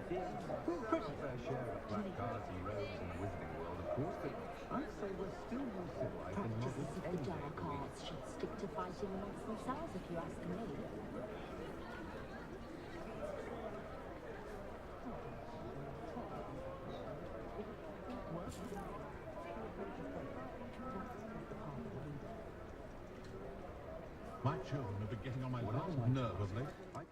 Pretty fair share of black cards and robes in the wizarding world, of course, but I'd say we're still more civilized than modern Practices of the dark arts should stick to fighting amongst themselves, if you ask me. My children have been getting on my last nerve of late. I can't...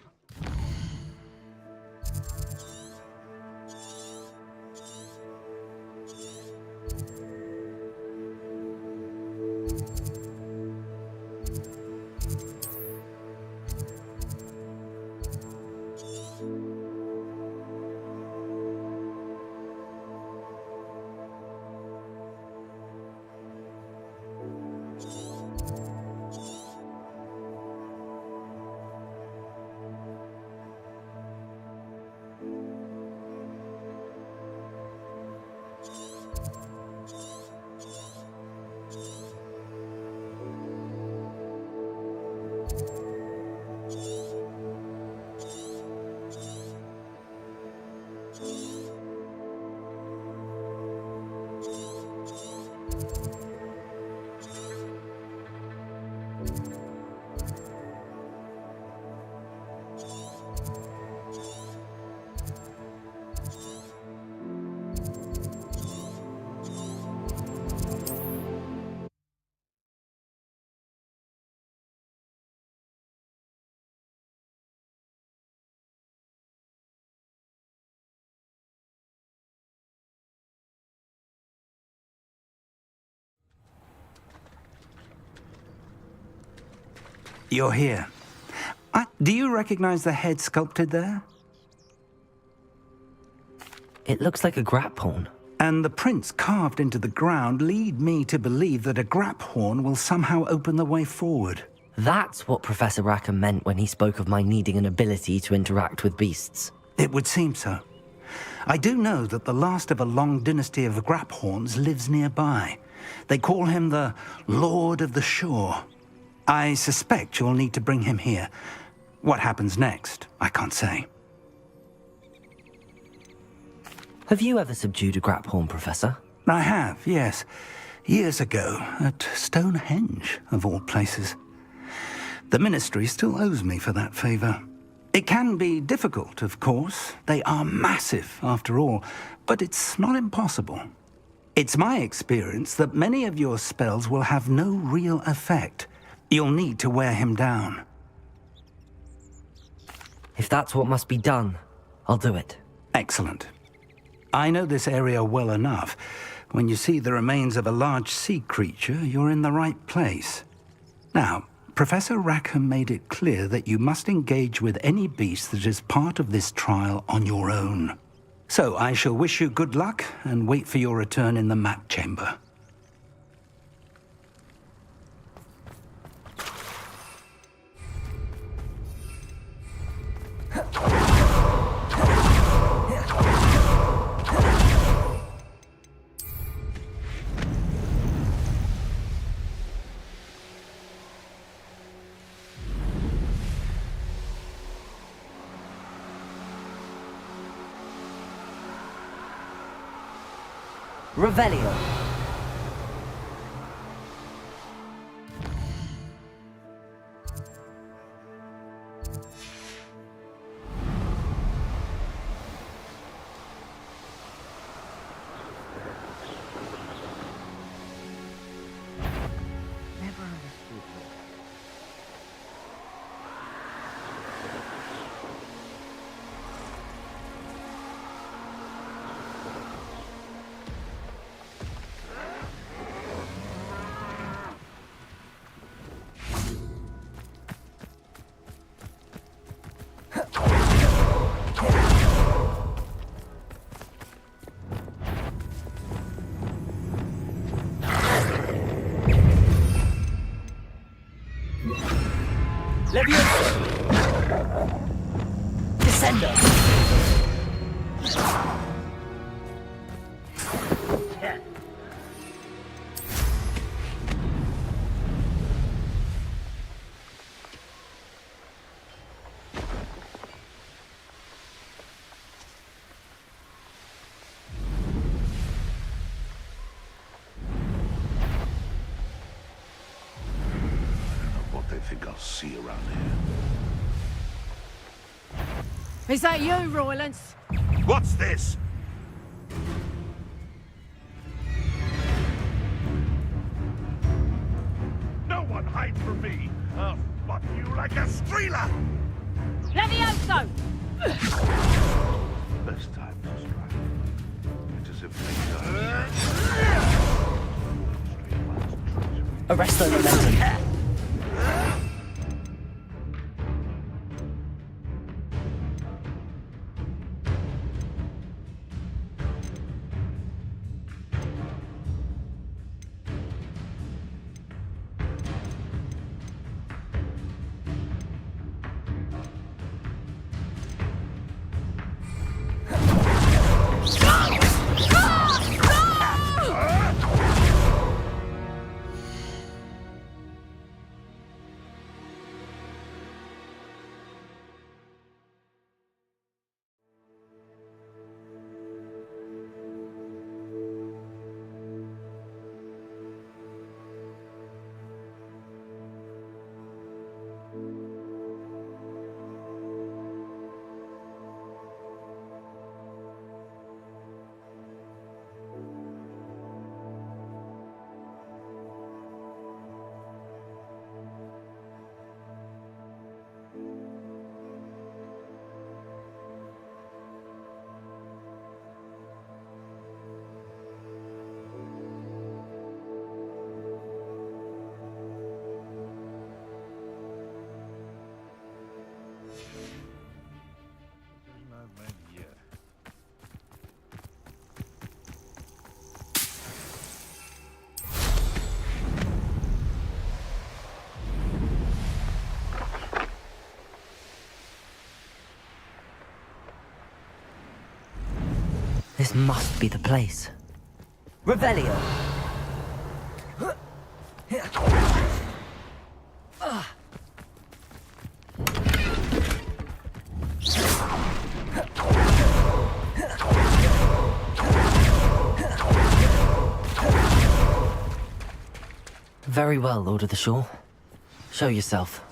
You're here. Do you recognize the head sculpted there? It looks like a grap horn. And the prints carved into the ground lead me to believe that a grap horn will somehow open the way forward. That's what Professor Rackham meant when he spoke of my needing an ability to interact with beasts. It would seem so. I do know that the last of a long dynasty of grap horns lives nearby. They call him the Lord of the Shore. I suspect you'll need to bring him here. What happens next, I can't say. Have you ever subdued a grap horn, Professor? I have, yes. Years ago, at Stonehenge, of all places. The Ministry still owes me for that favor. It can be difficult, of course. They are massive, after all, but it's not impossible. It's my experience that many of your spells will have no real effect. You'll need to wear him down. If that's what must be done, I'll do it. Excellent. I know this area well enough. When you see the remains of a large sea creature, you're in the right place. Now, Professor Rackham made it clear that you must engage with any beast that is part of this trial on your own. So I shall wish you good luck and wait for your return in the map chamber. Revelio. Descender. think I'll see around here. Is that you, Roylance? What's this? No one hides from me! I'll spot you like a streeler! Levioso! Best time to strike. It's as if things are... Arresto momentum. This must be the place. Revelio! Very well, Lord of the Shore. Show yourself.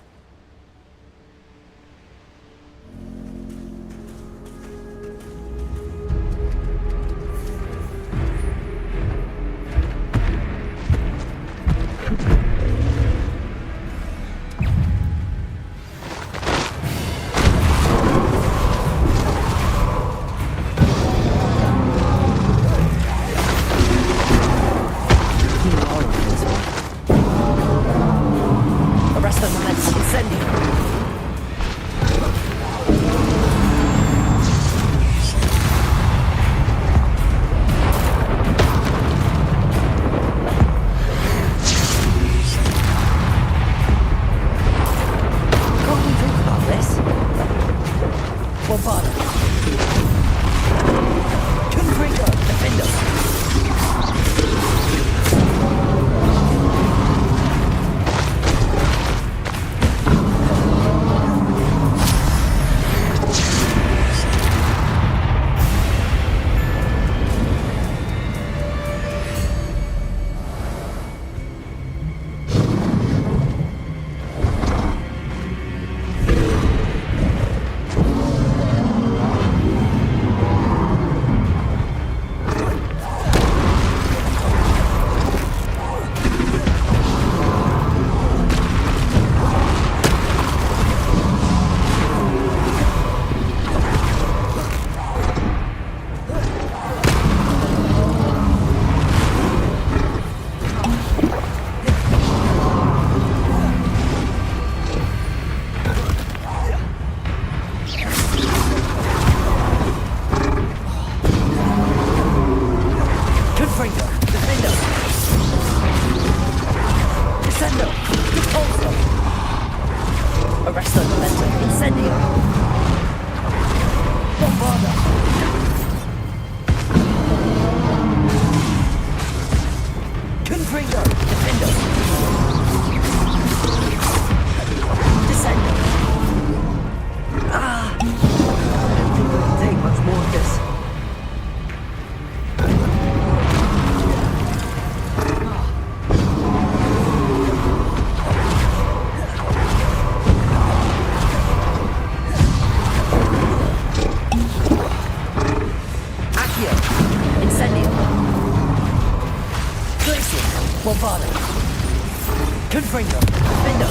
Confringo. Defender.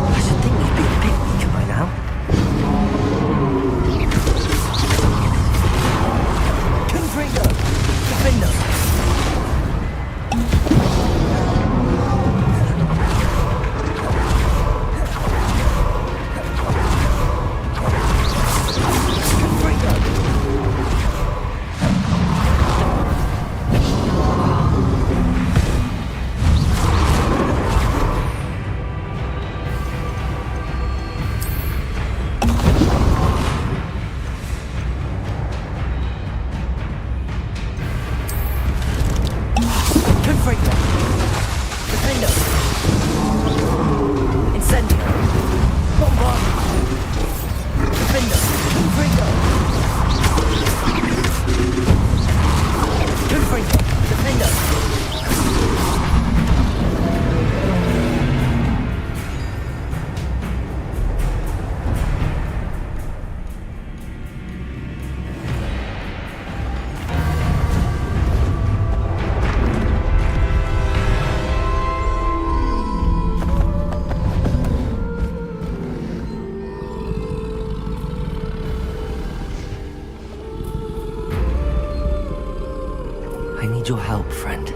I should think you'd be a bit weaker by now. Confringo. Defender. I need your help, friend.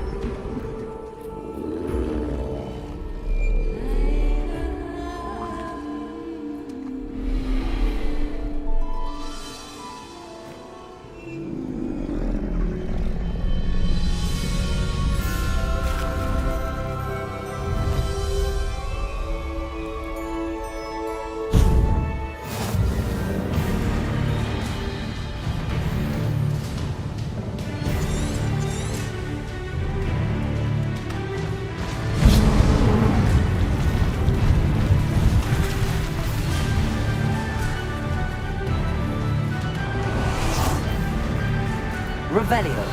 Revelio.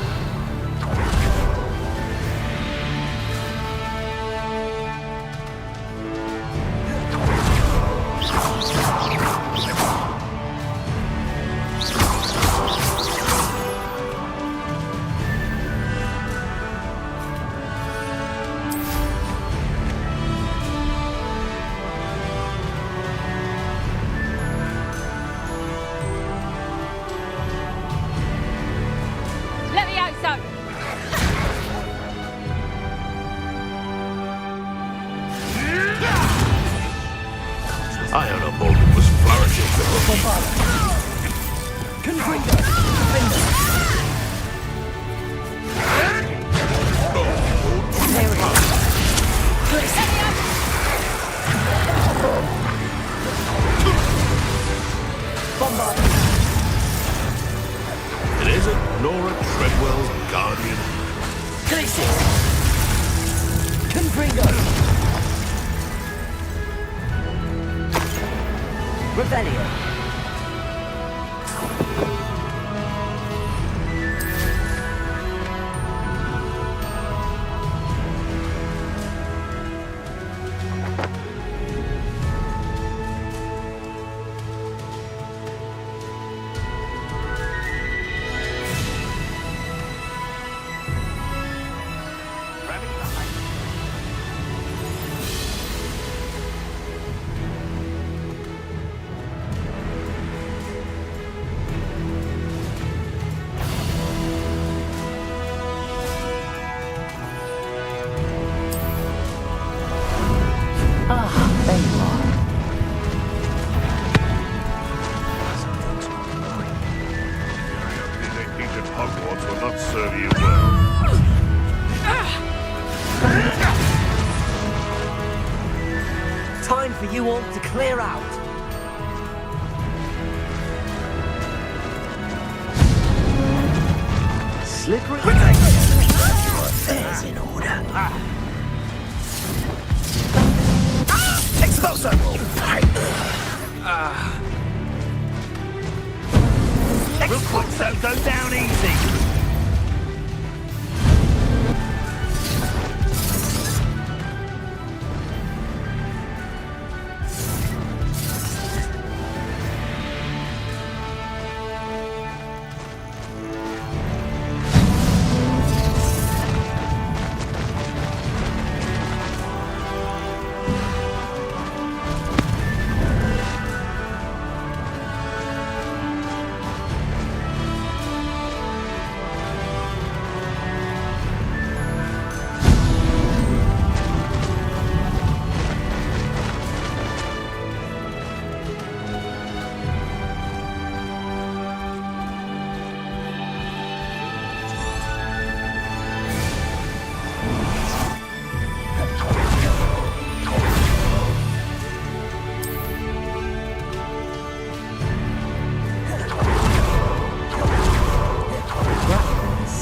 I heard a moment was flourishing before. Confringo. Defender. There it is. Bombard. It isn't Nora Treadwell's guardian. Glacius. Confringo. Revelio. There you are. The heat of Hogwarts will not serve you well. Time for you all to clear out. Slippery. Your affairs in order. Expulso! Expulso, go down easy!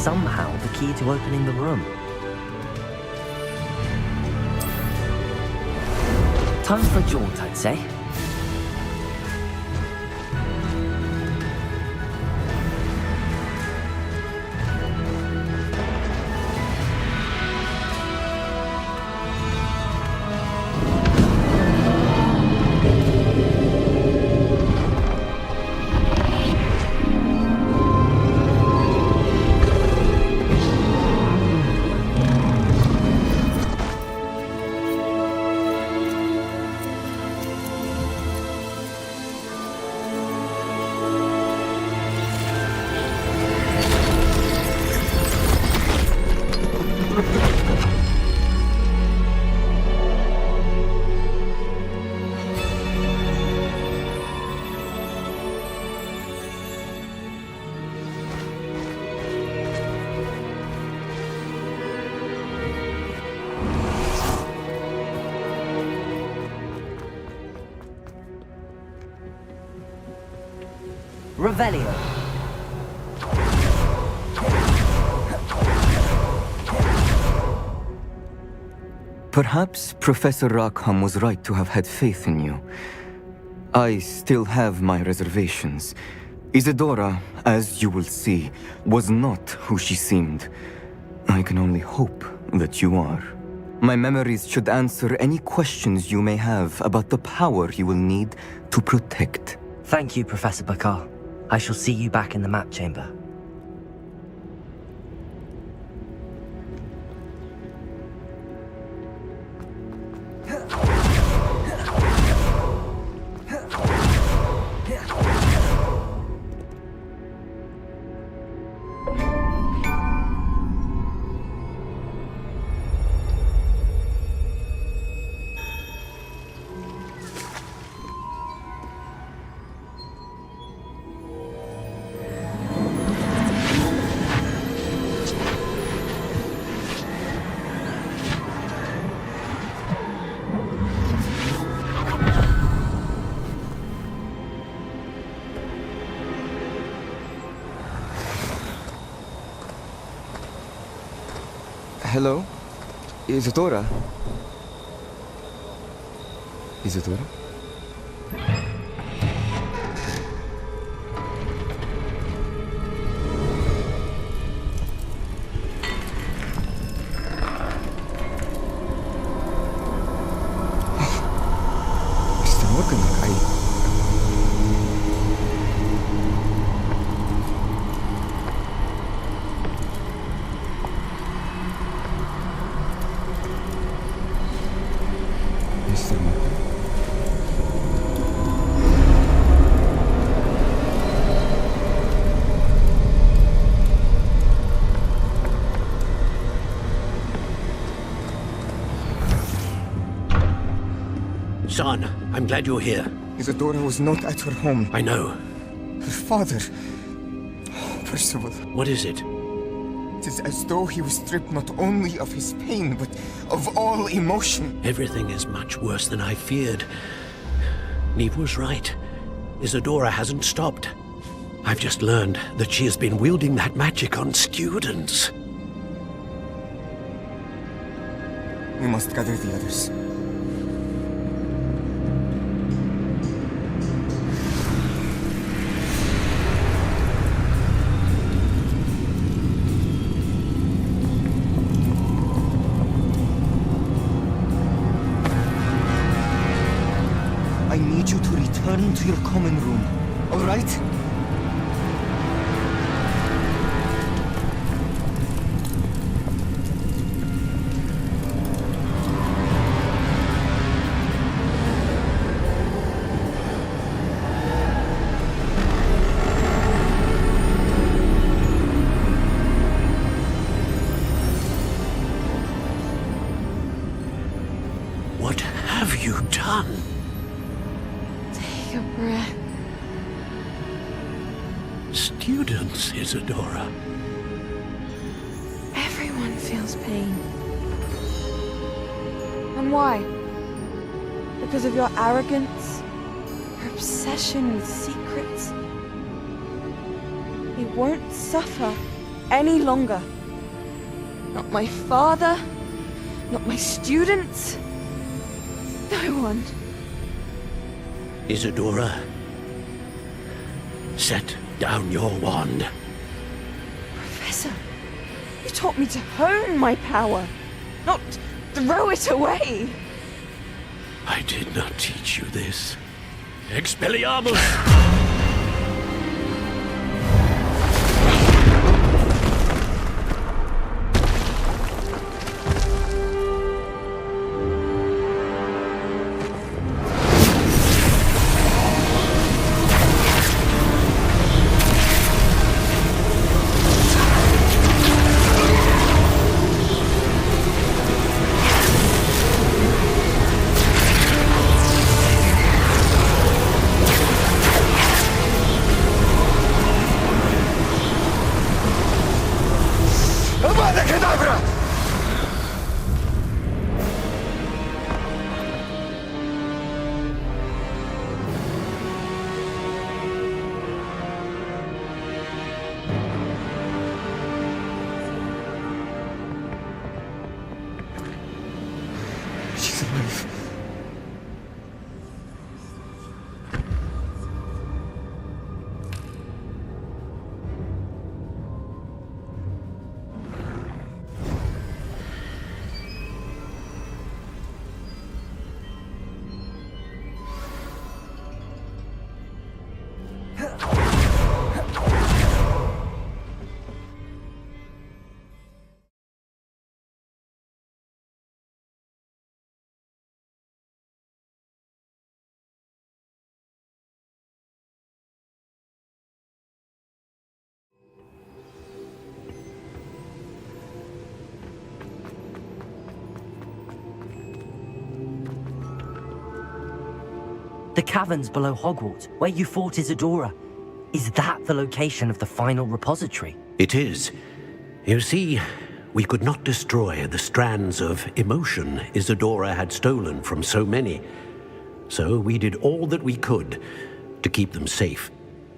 somehow the key to opening the room. Time for a jaunt, I'd say. Revelio. Perhaps Professor Rackham was right to have had faith in you. I still have my reservations. Isadora, as you will see, was not who she seemed. I can only hope that you are. My memories should answer any questions you may have about the power you will need to protect. Thank you, Professor Bakar. I shall see you back in the map chamber. Hello? Isadora? Isadora? Mr. Morgan, Mr. Morgan? Son, I'm glad you're here. Isadora was not at her home. I know. Her father... Percival. What is it? It is as though he was stripped not only of his pain, but of all emotion. Everything is much worse than I feared. Neve was right. Isadora hasn't stopped. I've just learned that she has been wielding that magic on students. We must gather the others. I need you to return to your common room, all right? What have you done? Take a breath. Students, Isadora. Everyone feels pain. And why? Because of your arrogance? Your obsession with secrets? We won't suffer any longer. Not my father, not my students, no one. Isadora, set down your wand. Professor, you taught me to hone my power, not throw it away. I did not teach you this. Expelliarmus! She's alive. The caverns below Hogwarts, where you fought Isadora. Is that the location of the final repository? It is. You see, we could not destroy the strands of emotion Isadora had stolen from so many. So we did all that we could to keep them safe.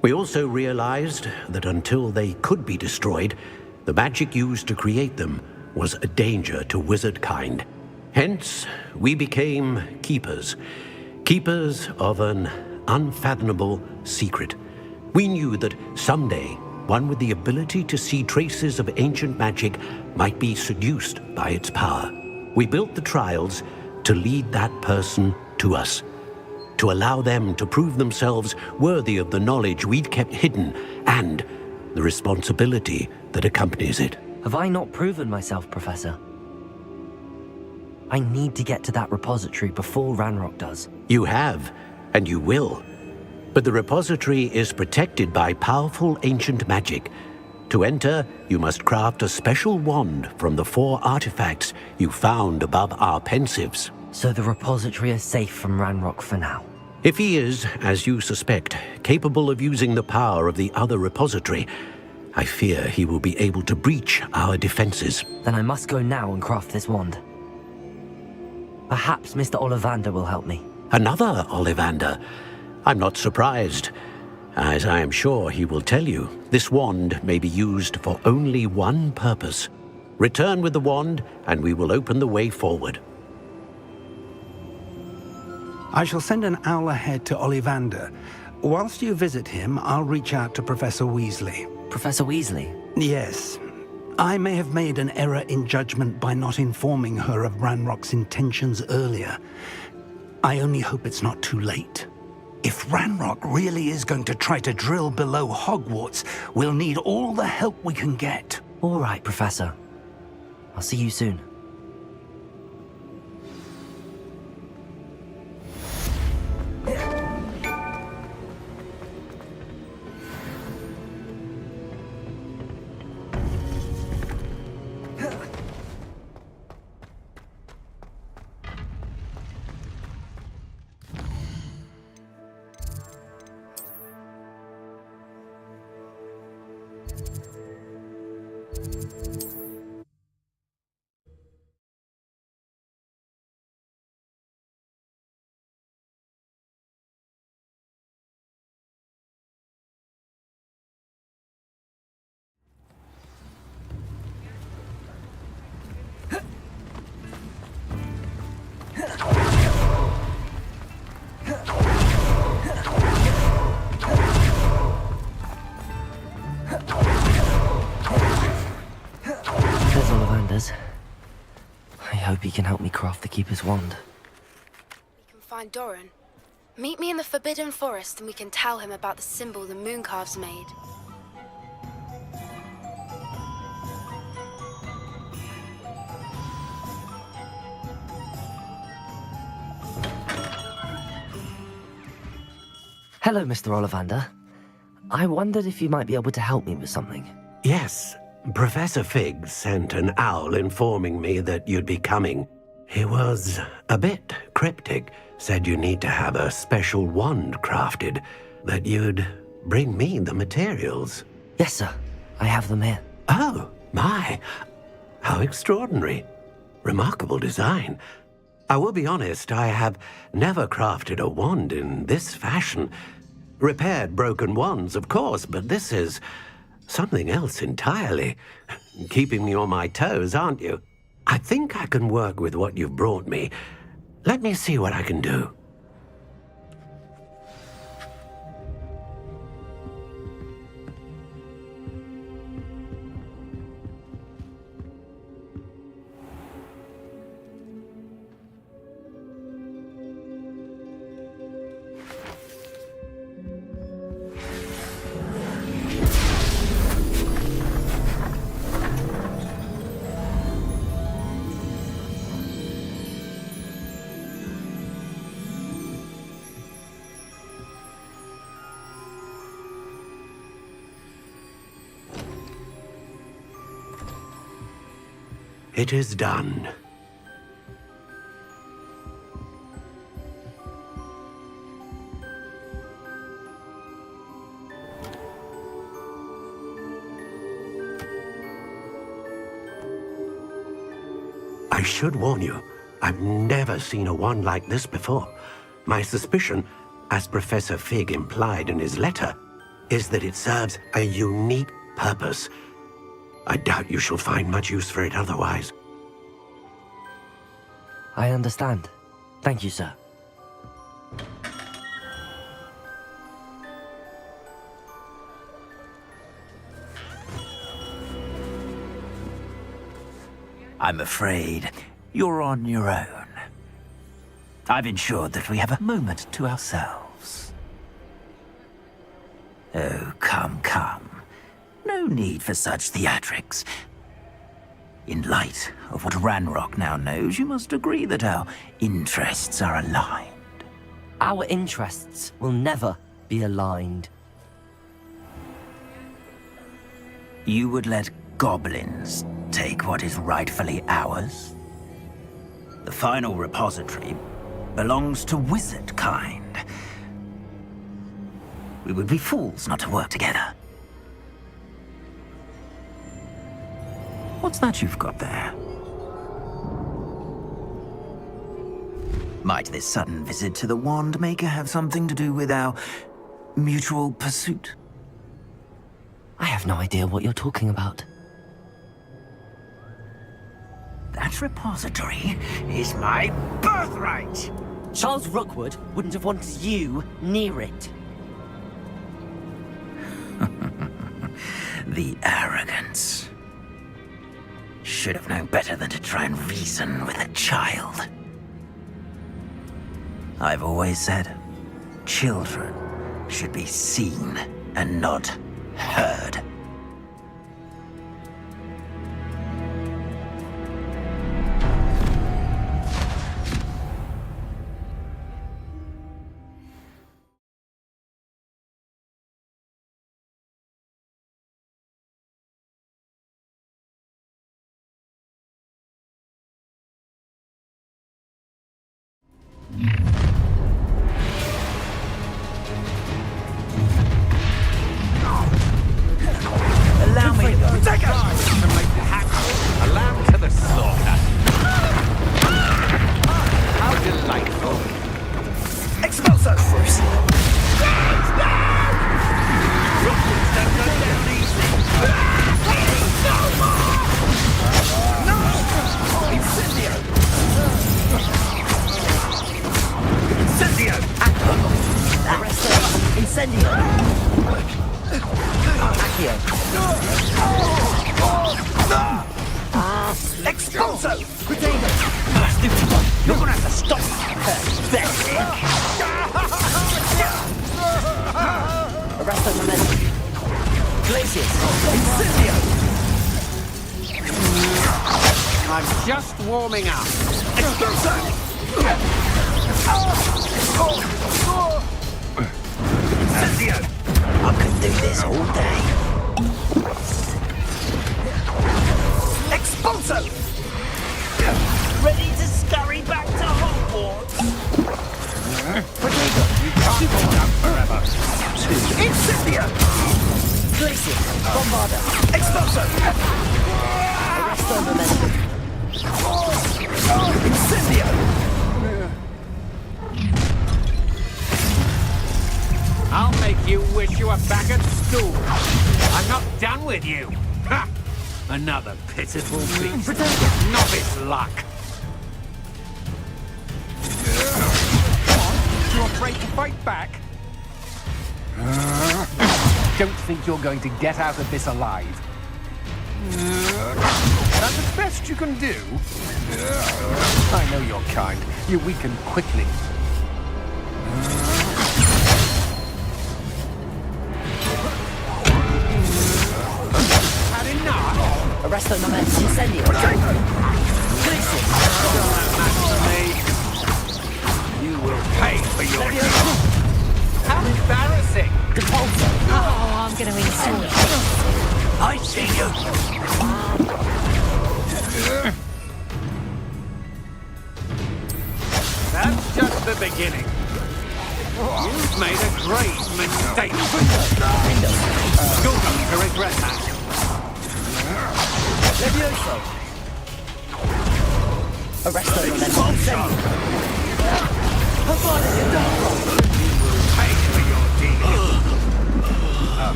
We also realized that until they could be destroyed, the magic used to create them was a danger to wizard kind. Hence, we became keepers. Keepers of an unfathomable secret. We knew that someday, one with the ability to see traces of ancient magic might be seduced by its power. We built the trials to lead that person to us, to allow them to prove themselves worthy of the knowledge we'd kept hidden and the responsibility that accompanies it. Have I not proven myself, Professor? I need to get to that repository before Ranrock does. You have, and you will. But the repository is protected by powerful ancient magic. To enter, you must craft a special wand from the 4 artifacts you found above our pensives. So the repository is safe from Ranrock for now. If he is, as you suspect, capable of using the power of the other repository, I fear he will be able to breach our defenses. Then I must go now and craft this wand. Perhaps Mr. Ollivander will help me. Another Ollivander? I'm not surprised. As I am sure he will tell you, this wand may be used for only one purpose. Return with the wand, and we will open the way forward. I shall send an owl ahead to Ollivander. Whilst you visit him, I'll reach out to Professor Weasley. Professor Weasley? Yes. I may have made an error in judgment by not informing her of Ranrock's intentions earlier. I only hope it's not too late. If Ranrock really is going to try to drill below Hogwarts, we'll need all the help we can get. All right, Professor. I'll see you soon. he can help me craft the Keeper's wand. We can find Doran. Meet me in the Forbidden Forest and we can tell him about the symbol the Mooncalves made. Hello, Mr. Ollivander. I wondered if you might be able to help me with something. Yes, Professor Fig sent an owl informing me that you'd be coming. He was a bit cryptic, said you need to have a special wand crafted, that you'd bring me the materials. Yes, sir. I have them here. Oh, my. How extraordinary. Remarkable design. I will be honest, I have never crafted a wand in this fashion. Repaired broken wands, of course, but this is something else entirely. Keeping me on my toes, aren't you? I think I can work with what you've brought me. Let me see what I can do. It is done. I should warn you, I've never seen a wand like this before. My suspicion, as Professor Fig implied in his letter, is that it serves a unique purpose. I doubt you shall find much use for it otherwise. I understand. Thank you, sir. I'm afraid you're on your own. I've ensured that we have a moment to ourselves. Oh, come, come. No need for such theatrics. In light of what Ranrock now knows, you must agree that our interests are aligned. Our interests will never be aligned. You would let goblins take what is rightfully ours? The final repository belongs to wizard kind. We would be fools not to work together. What's that you've got there? Might this sudden visit to the Wand Maker have something to do with our mutual pursuit? I have no idea what you're talking about. That repository is my birthright! Charles Rookwood wouldn't have wanted you near it. The arrogance. Should have known better than to try and reason with a child. I've always said, children should be seen and not heard. Allow me to take us to make the hack a lamb to the slaughter. How delightful! Expulso! Bruce! Rockets don't go down easy. No more! No! Incendio! Incendio! Incendio! Accio! Expulso! Potato! You're gonna have to stop that. Arresto momentum. Glacius! Incendio! I'm just warming up. Incendio! I could do this all day. Expulso! Ready to scurry back to Hogwarts? Potato, you can't hold out forever. Incendio! Glacius! Bombarda! Expulso! Arresto momentum. Incendio! I'll make you wish you were back at school. I'm not done with you. Ha! Another pitiful beast. Novice luck. You afraid to fight back? Don't think you're going to get out of this alive. That's the best you can do. I know your kind. You weaken quickly. Had enough? Arresto momentum. Incendio! Glacius! You will pay for your deeds. How embarrassing! Depulso! Oh, I'm going to insult. I see you! That's just the beginning. You've made a great mistake. You're going to regret that. Levioso! Arresto momentum. Incendio! Bombarda! Pay for your deeds.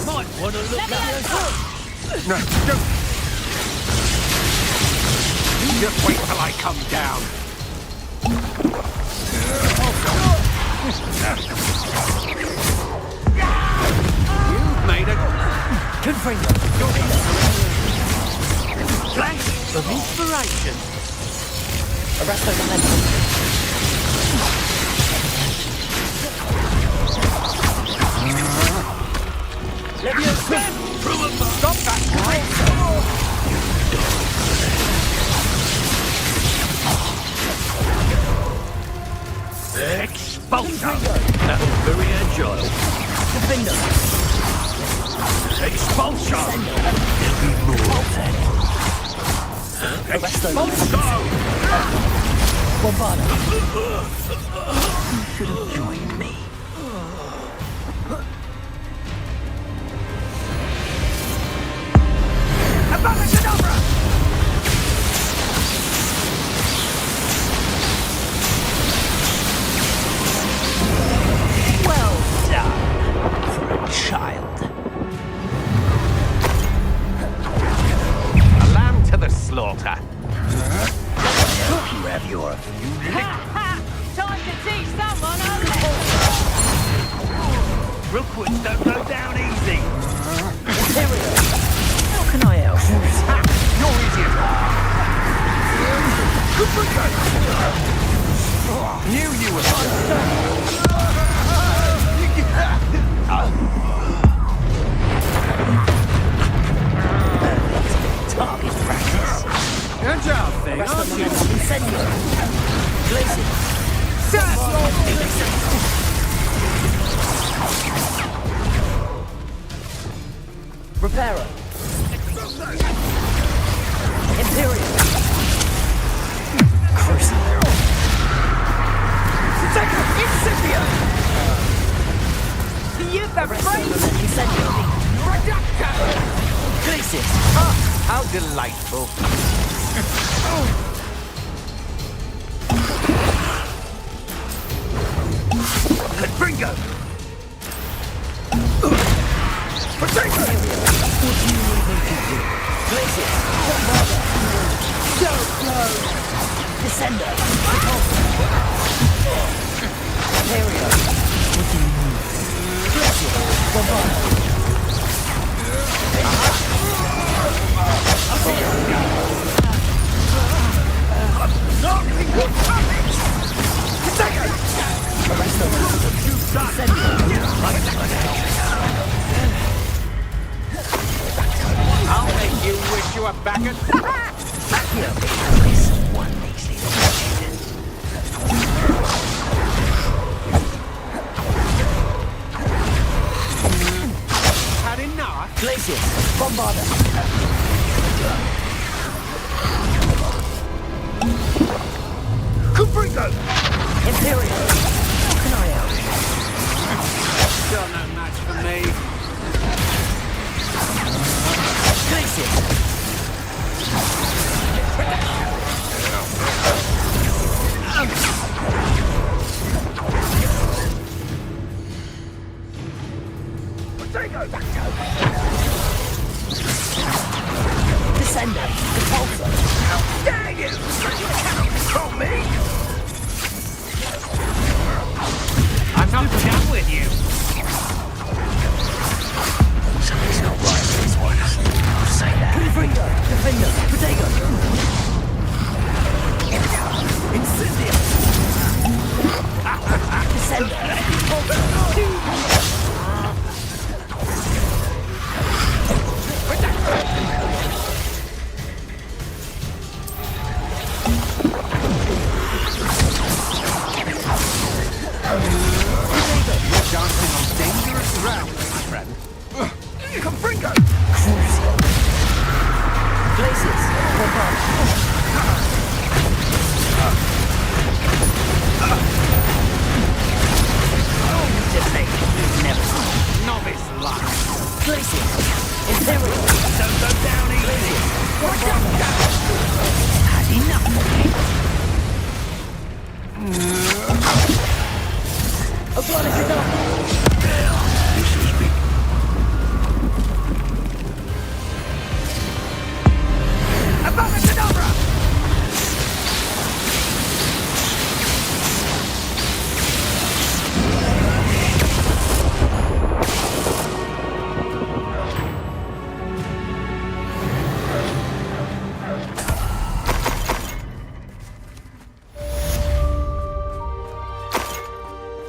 Might want to look at No, don't. Just wait till I come down. You've made a Confringo! flash of inspiration. Arresto momentum. Levioso! Stop that! Expulsion! That was very agile. Defender! Expulsion! There'll be more of that. Arresto momentum. Bombarda! You should have joined me. Abracadabra! Well done for a child. A lamb to the slaughter. You have your Time to teach someone a Rookwoods don't go down easy. How can I help? You're easier. Knew you were. Target practice. Agile thing, Arresto aren't you? momentum. Incendio! Glacius! Reparo! Imperial! Crucible! Incipient! You the Arresto Incendio! Glacius! How delightful. Confringo! Potato! Glacius! Bombarda! So close! Descender! Imperial! Glacius! Bombarda!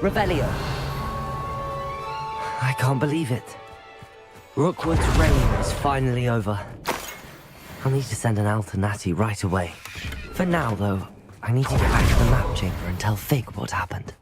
Revelio. I can't believe it. Rookwood's reign is finally over. I'll need to send an Alternati right away. For now, though, I need to get back to the map chamber and tell Fig what happened.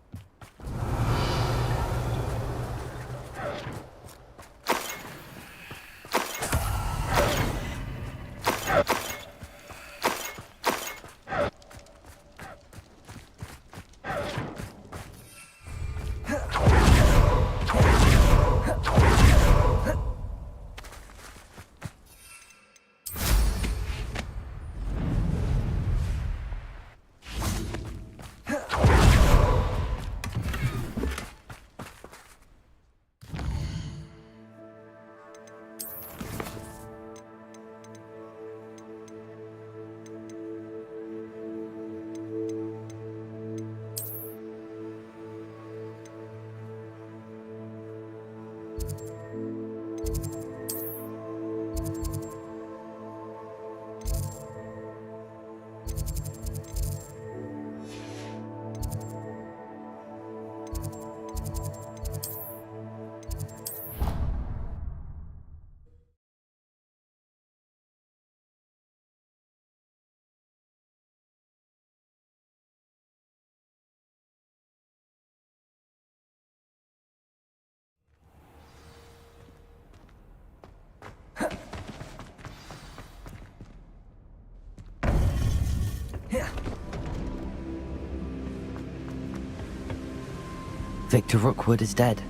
Victor Rookwood is dead.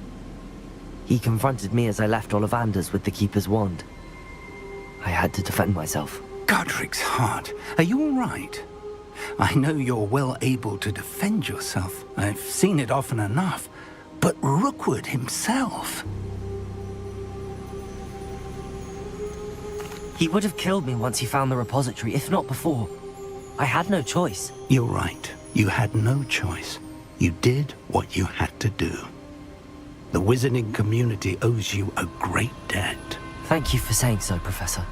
He confronted me as I left Ollivanders with the Keeper's wand. I had to defend myself. Godric's heart, are you all right? I know you're well able to defend yourself. I've seen it often enough. But Rookwood himself... He would have killed me once he found the repository, if not before. I had no choice. You're right. You had no choice. You did what you had to do. The wizarding community owes you a great debt. Thank you for saying so, Professor.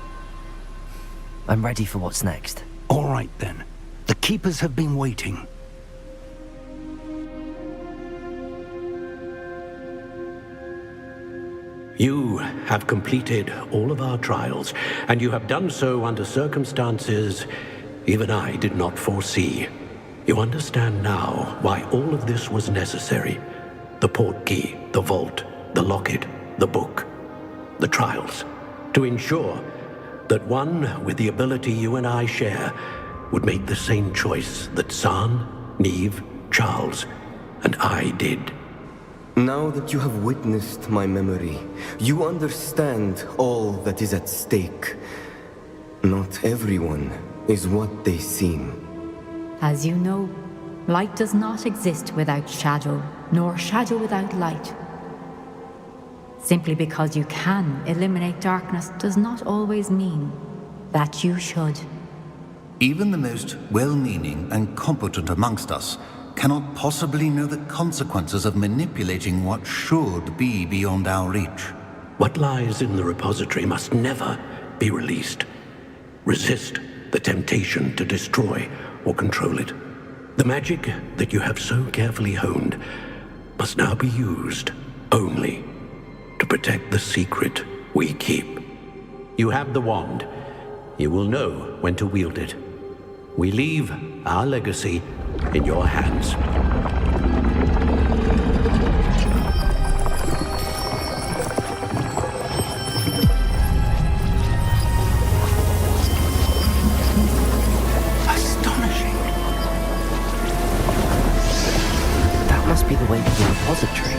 I'm ready for what's next. All right, then. The Keepers have been waiting. You have completed all of our trials, and you have done so under circumstances even I did not foresee. You understand now why all of this was necessary. The portkey, the vault, the locket, the book, the trials. To ensure that one with the ability you and I share would make the same choice that San, Neve, Charles, and I did. Now that you have witnessed my memory, you understand all that is at stake. Not everyone is what they seem. As you know, light does not exist without shadow, nor shadow without light. Simply because you can eliminate darkness does not always mean that you should. Even the most well-meaning and competent amongst us cannot possibly know the consequences of manipulating what should be beyond our reach. What lies in the repository must never be released. Resist the temptation to destroy or control it. The magic that you have so carefully honed must now be used only to protect the secret we keep. You have the wand. You will know when to wield it. We leave our legacy in your hands. Astonishing. That must be the way to the repository.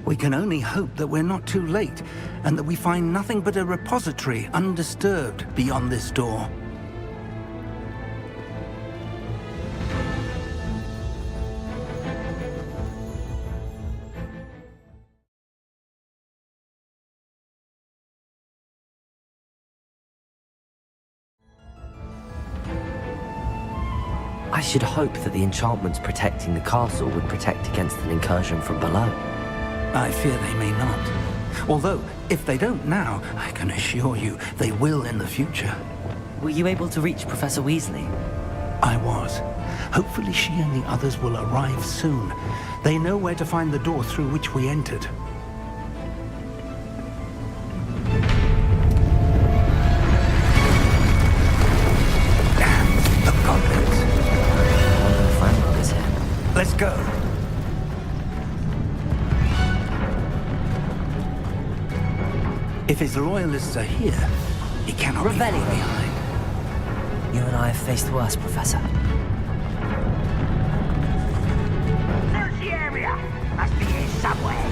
We can only hope that we're not too late, and that we find nothing but a repository undisturbed beyond this door. I should hope that the enchantments protecting the castle would protect against an incursion from below. I fear they may not. Although, if they don't now, I can assure you they will in the future. Were you able to reach Professor Weasley? I was. Hopefully she and the others will arrive soon. They know where to find the door through which we entered. The goblins. Frank is here. Let's go. If his loyalists are here, he cannot be far Revelio. behind. You and I have faced worse, Professor. Search the area! Must be here somewhere.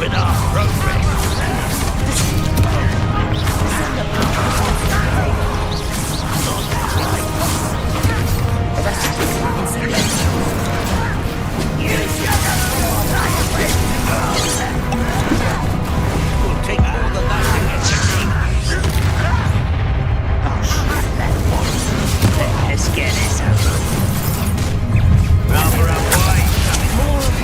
With our progress. We'll take more than that to get to me. Let's get this over. Rather unwise. More of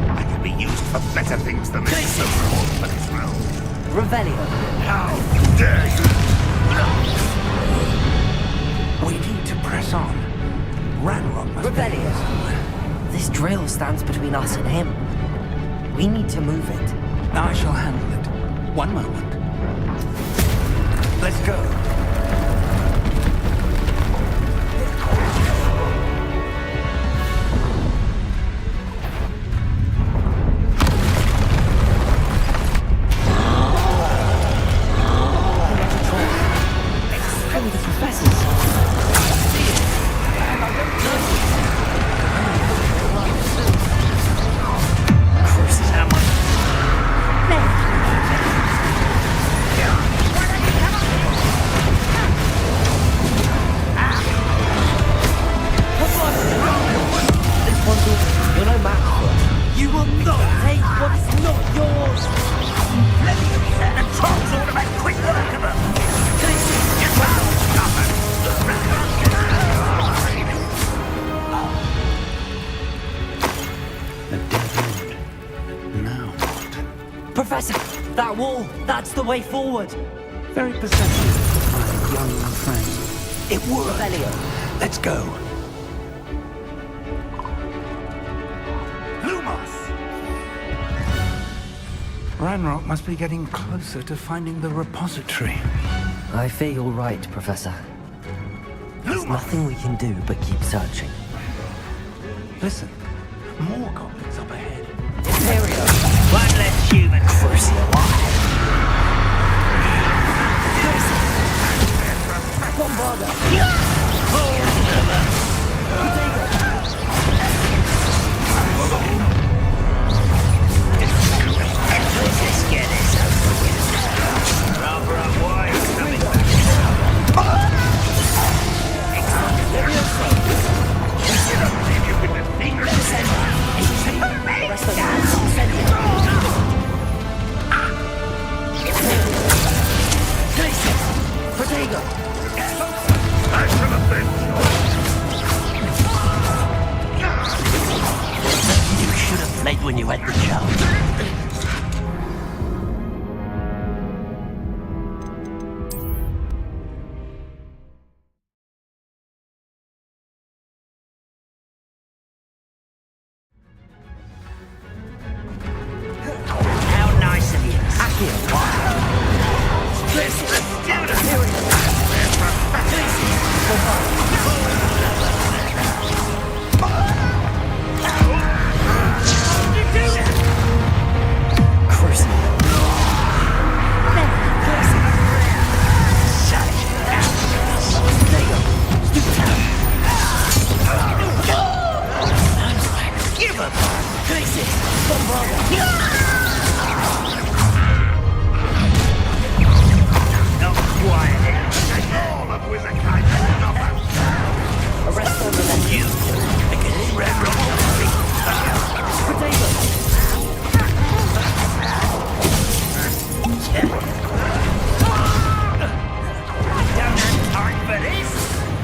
I can be used for better things than this so-called punishment. Revelio. How dare you! We need to press on. Ranrock must be here somewhere. This drill stands between us and him. We need to move it. I shall handle it. One moment. Let's go. Professor, that wall, that's the way forward. Very perceptive, my young friend. It worked. Revelio. Let's go. Lumos! Ranrock must be getting closer to finding the repository. I fear you're right, Professor. There's nothing we can do but keep searching. Listen, more goblins up ahead. Imperial. One less human cruise alive. Let's get this over with. Rather unwise coming You don't believe you can defeat You should have fled when you had the chance.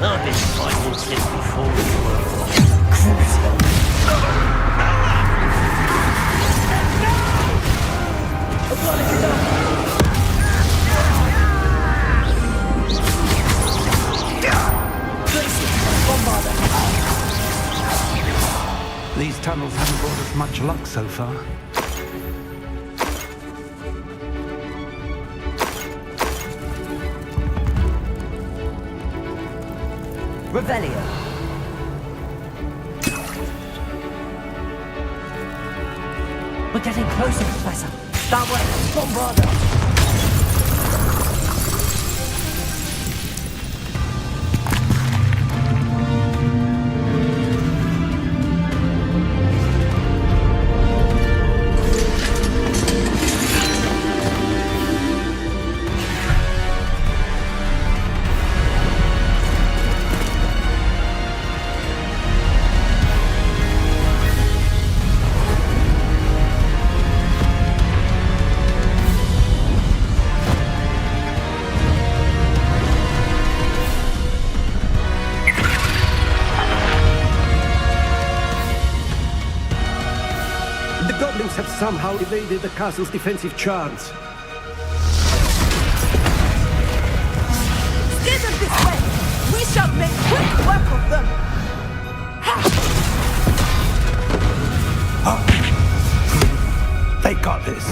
I've been fighting since before we were These tunnels haven't brought us much luck so far. Revelio. We're getting closer, Professor. That way, Bombarda. Have somehow evaded the castle's defensive charms. Steer them this way! We shall make quick work of them! They got this.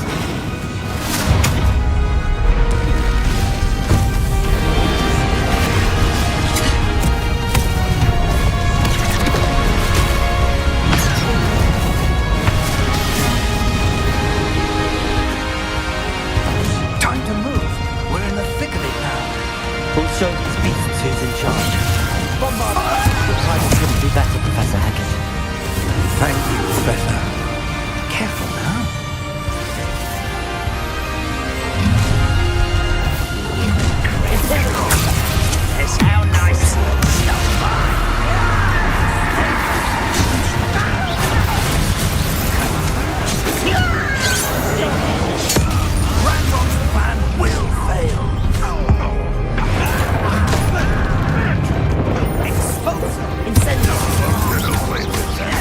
We'll show these beasts who's in charge. Bombard! Your timing couldn't be better, Professor Hackett. Thank you, Professor. Careful now. That's how nice stuff by. Ranrock's plan will fail. Incendio! Get away with that.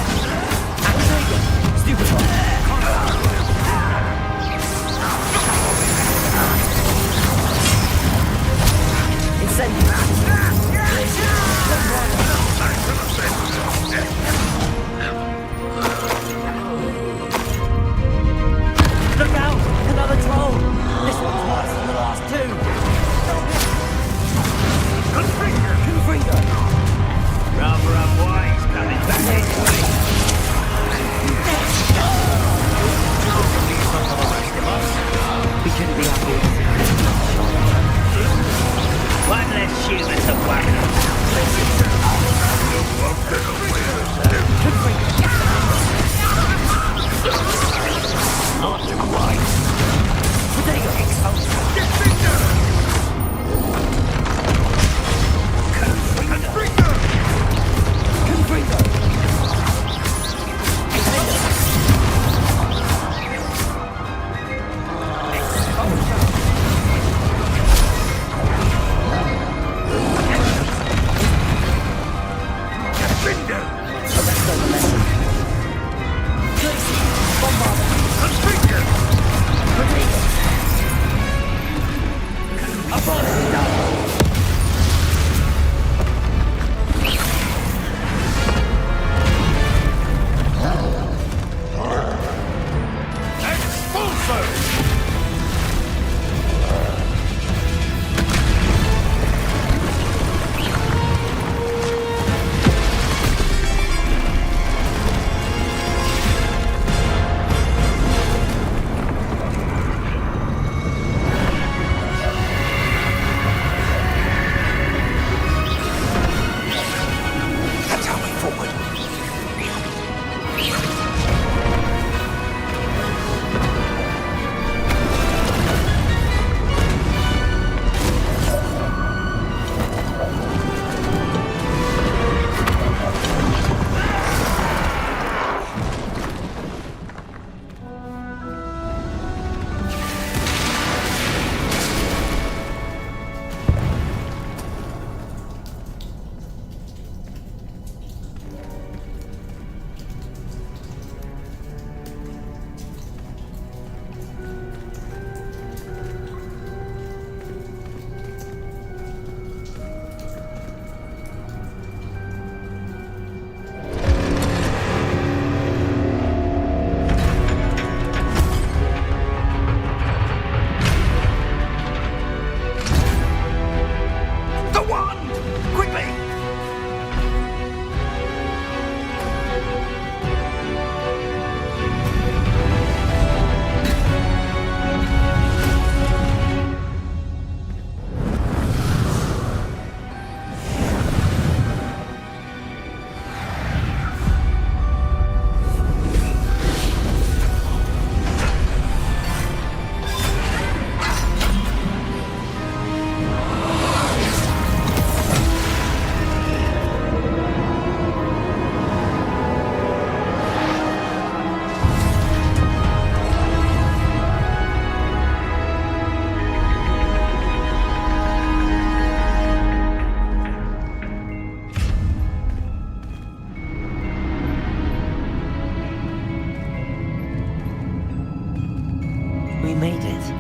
We made it.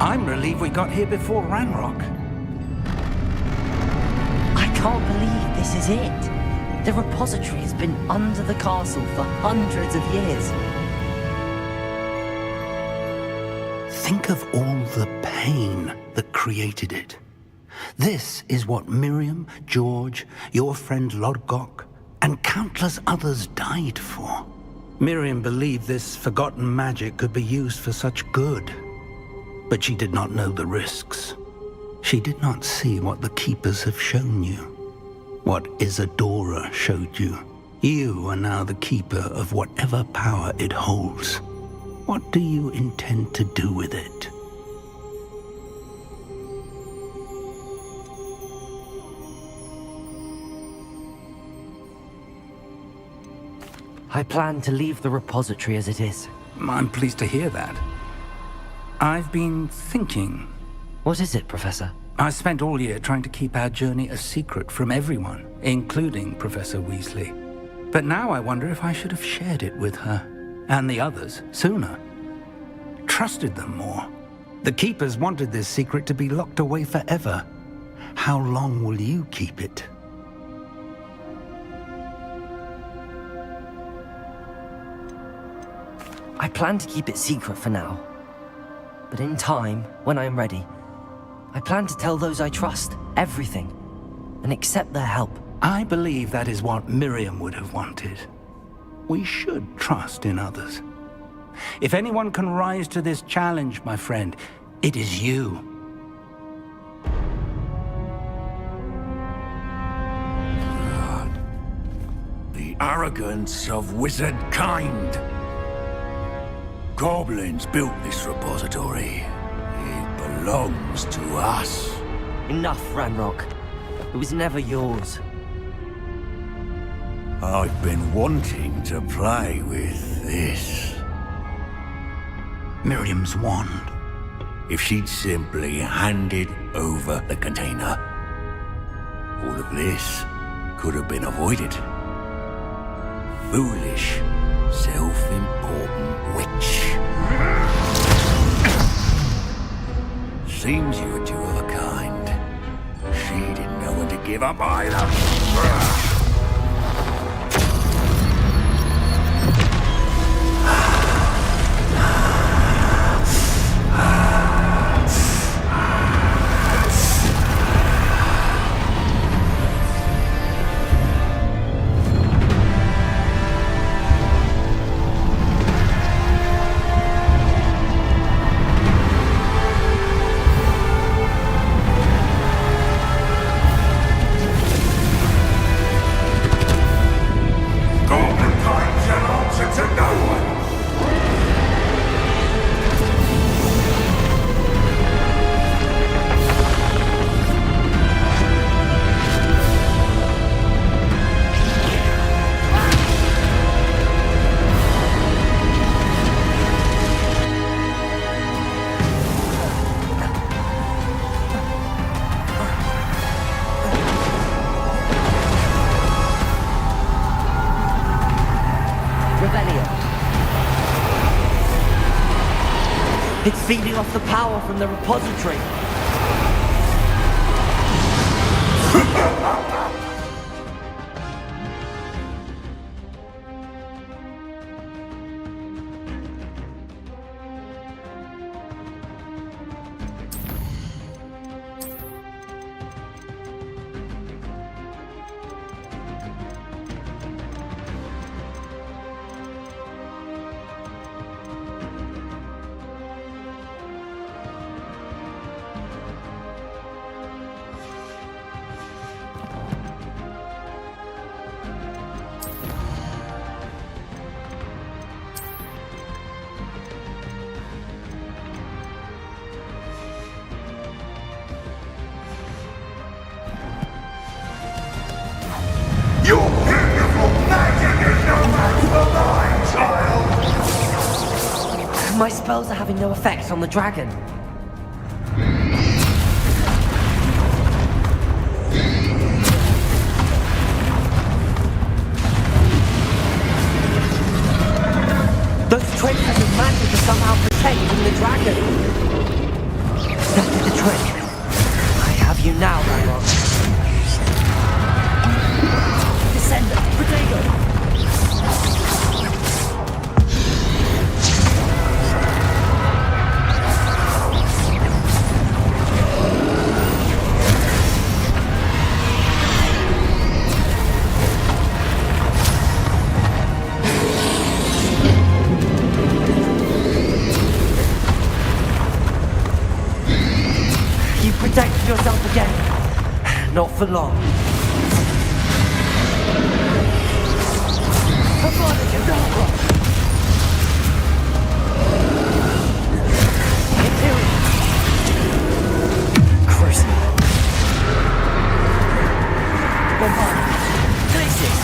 I'm relieved we got here before Ranrock. I can't believe this is it. The repository has been under the castle for hundreds of years. Think of all the pain that created it. This is what Miriam, George, your friend Lodgok, and countless others died for. Miriam believed this forgotten magic could be used for such good. But she did not know the risks. She did not see what the Keepers have shown you. What Isadora showed you. You are now the Keeper of whatever power it holds. What do you intend to do with it? I plan to leave the repository as it is. I'm pleased to hear that. I've been thinking. What is it, Professor? I spent all year trying to keep our journey a secret from everyone, including Professor Weasley. But now I wonder if I should have shared it with her, and the others, sooner. Trusted them more. The Keepers wanted this secret to be locked away forever. How long will you keep it? I plan to keep it secret for now. But in time, when I am ready, I plan to tell those I trust everything and accept their help. I believe that is what Miriam would have wanted. We should trust in others. If anyone can rise to this challenge, my friend, it is you. The arrogance of wizard kind. Goblins built this repository. It belongs to us. Enough, Ranrock. It was never yours. I've been wanting to play with this. Miriam's wand. If she'd simply handed over the container, all of this could have been avoided. Foolish, self-important witch. Seems you were two of a kind. She didn't know when to give up either. It's feeding off the power from the repository. My spells are having no effect on the dragon. Those traces of magic are somehow protecting the dragon. That did the trick. I have you now, Ranrock. Descender, Protego! Protect yourself again. Not for long. Crucible. Bombard. Glaciers.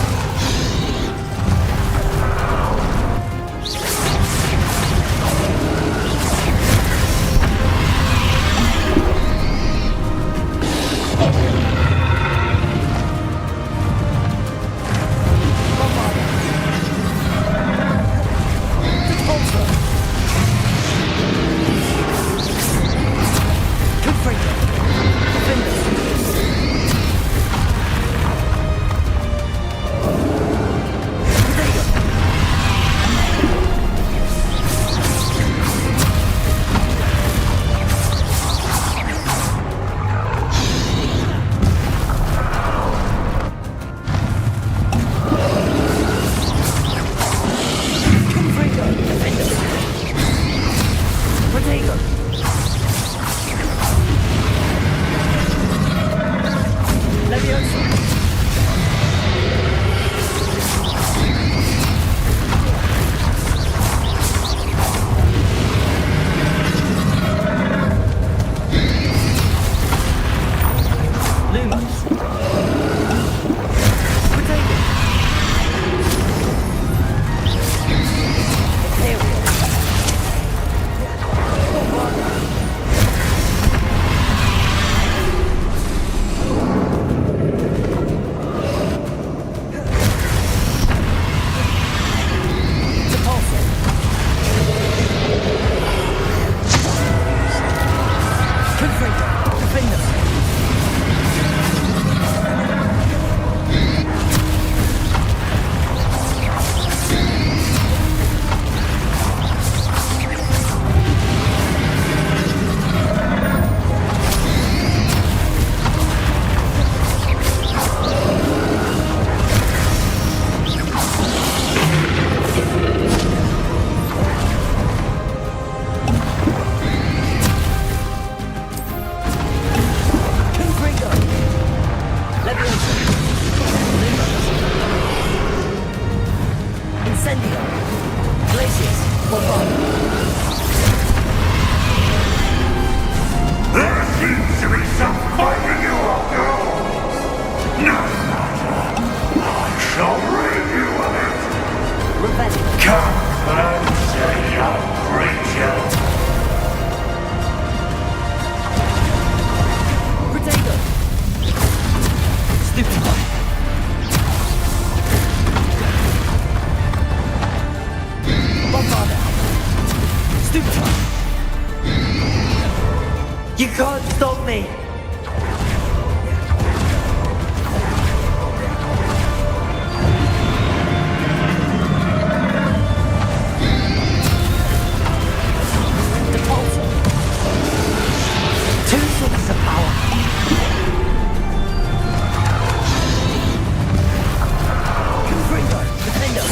You can't stop me! Two sources of power. Confringo, Defender.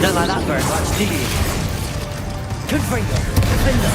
Don't like that very much, do you? Confringo, Defender.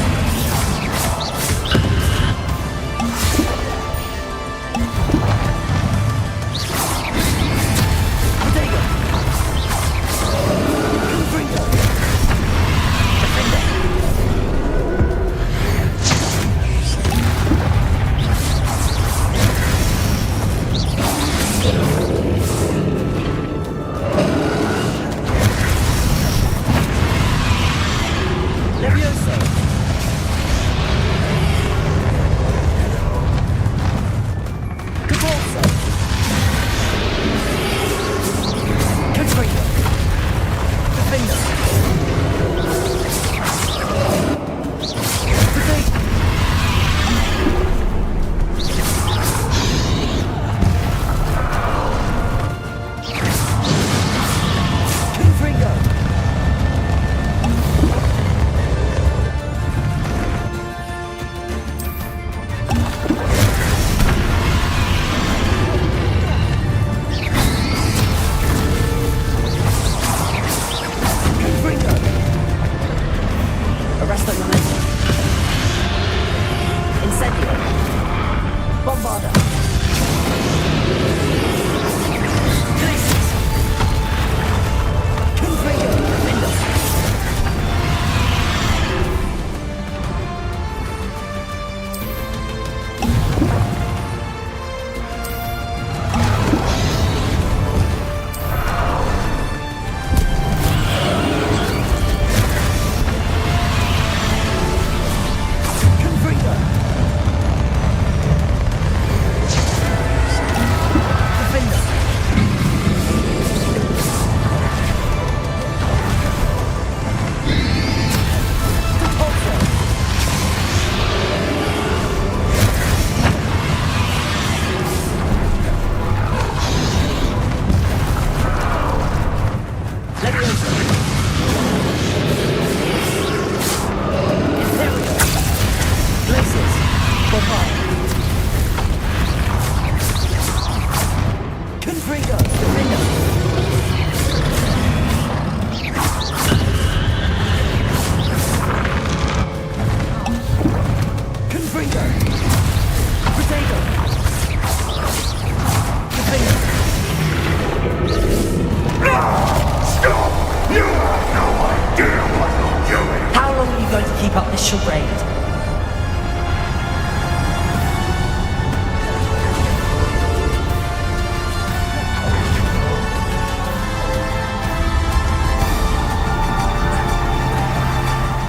this charade.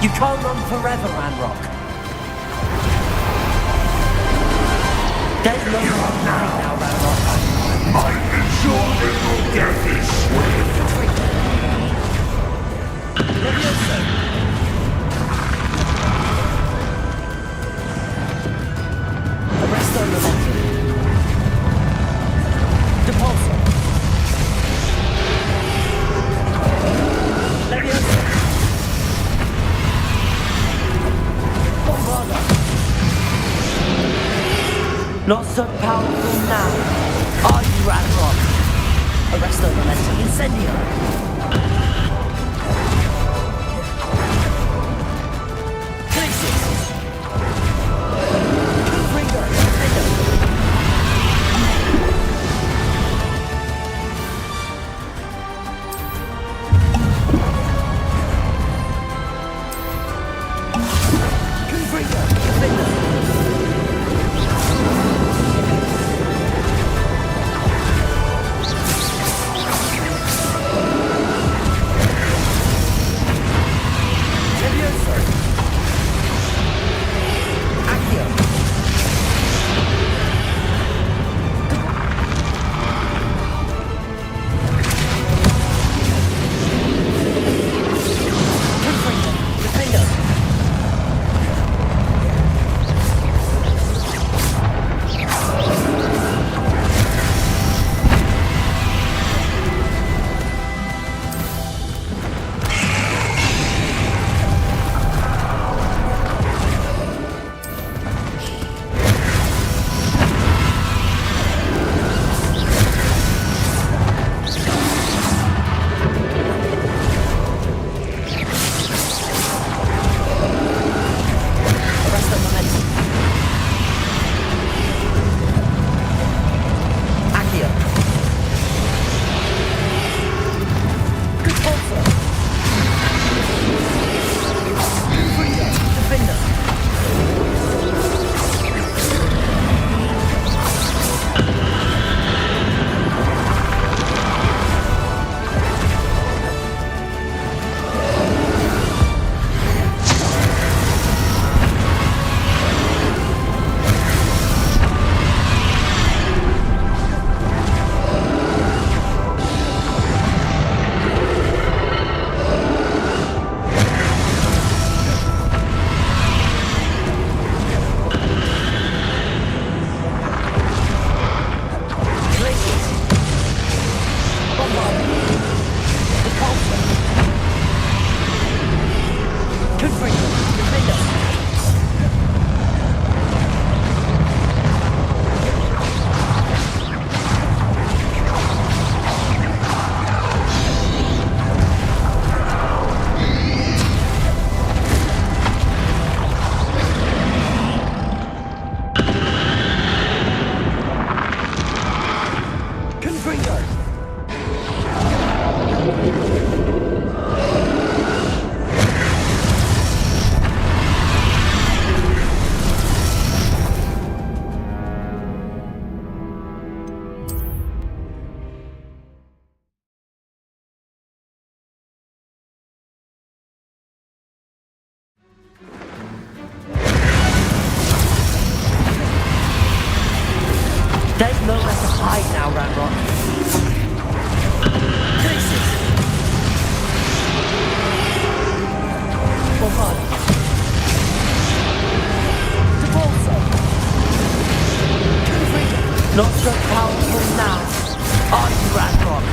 You can't run forever, Ranrock. There's no more night now, Ranrock. My inexorable death is swift. Levioso. Arresto Momentum. Depulso. Levioso. Bombarda. Not so powerful now. Are you, Ranrock? Arresto Momentum. Incendio. There's nowhere to hide now, Ranrock. Places. Bombarda. Depulso. Not so powerful now. Are you, Ranrock?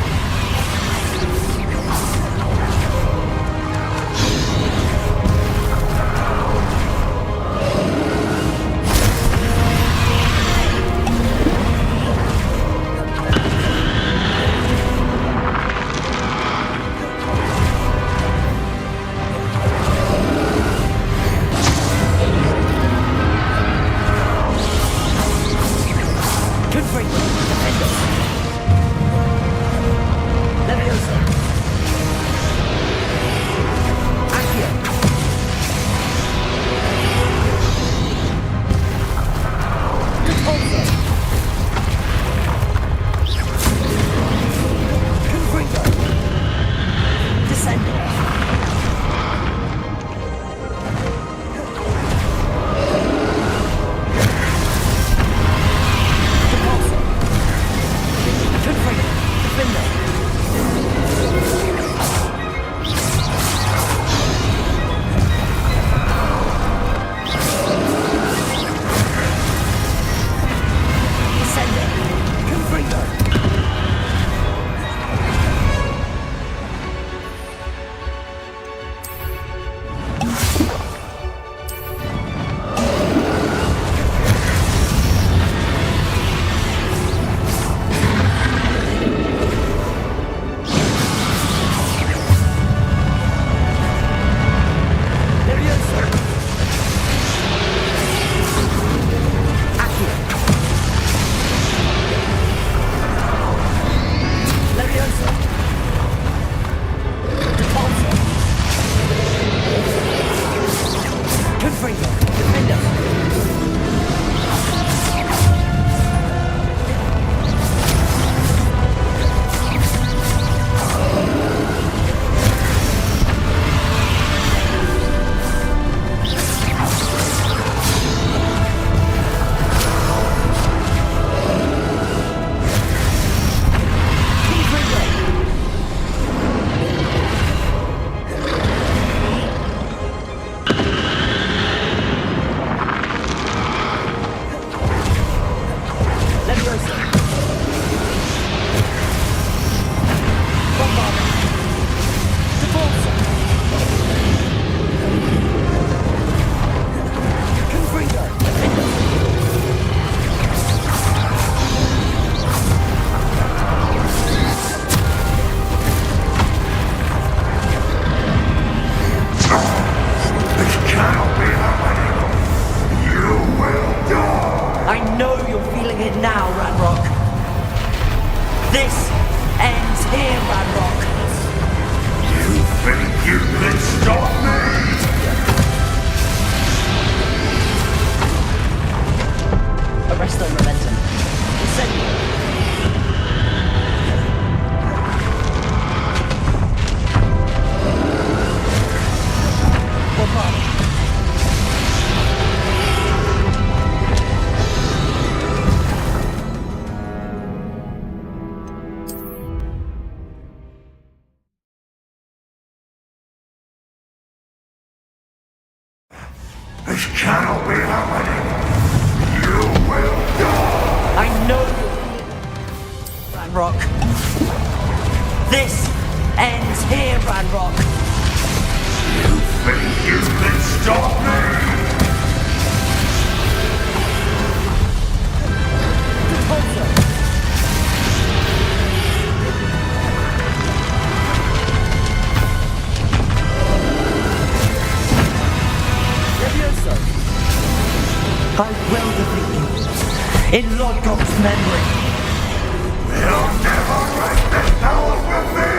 This cannot be happening. You will die. I know Ranrock. This ends here, Ranrock. You think you can stop me? I will defeat you. In Lodgok's memory. You'll never break this power from me!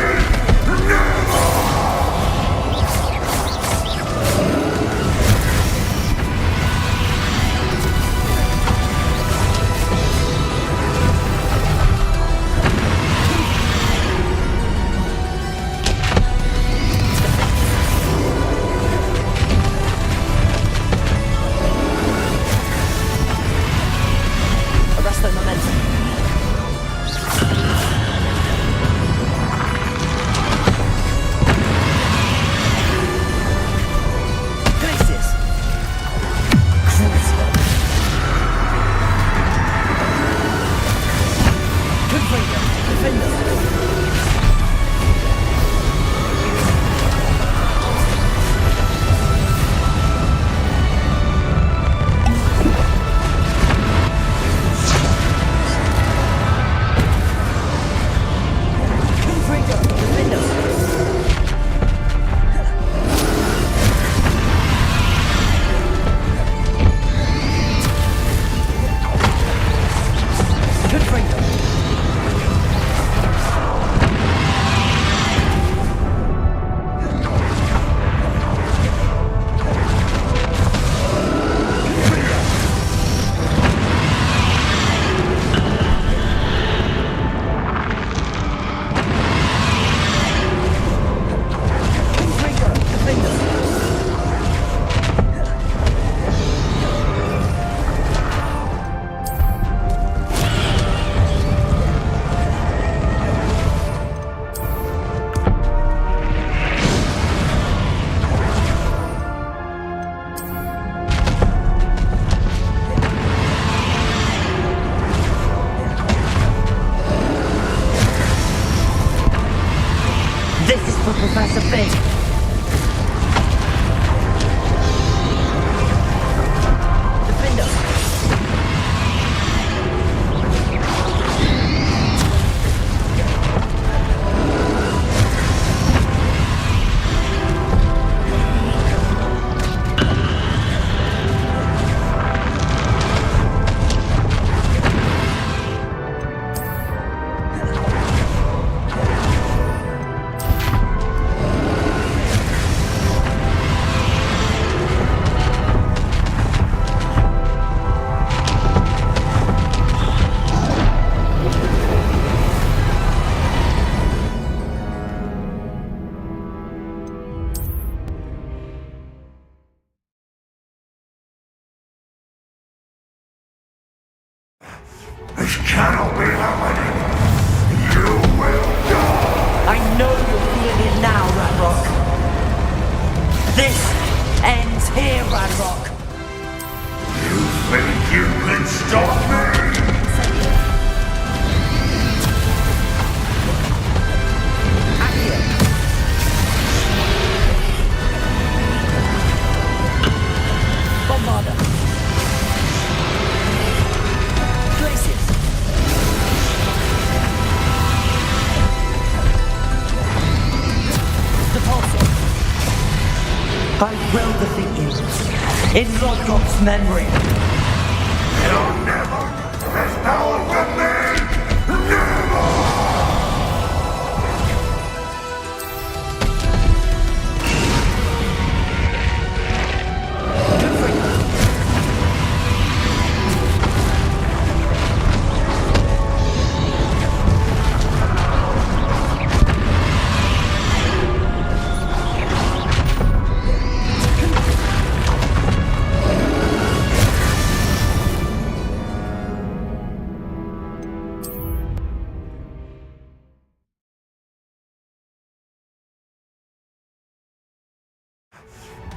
Never! Arrest the momentum. Glacius. Crucible. Confringo. Defender. This is for Professor Fig. Defender. This cannot be happening. You will die. I know you're feeling it now, Ranrock. This ends here, Ranrock. You think you can stop me? Accio. Bombarda. Glacius. Depulso. I will defeat you. In Lodgok's memory. You'll never get this power from me! Never!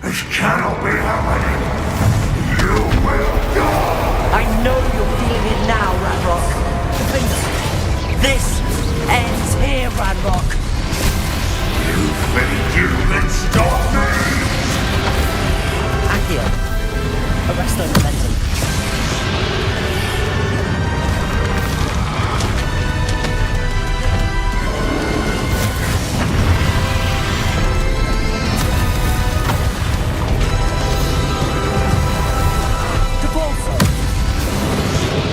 This cannot be happening. I know you're feeling it now, Ranrock. But this ends here, Ranrock. You think you can stop me? Accio. Arresto momentum.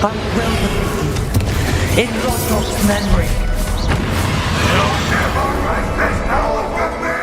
I will defeat you. In Rodrock's memory. You'll never write this power with me!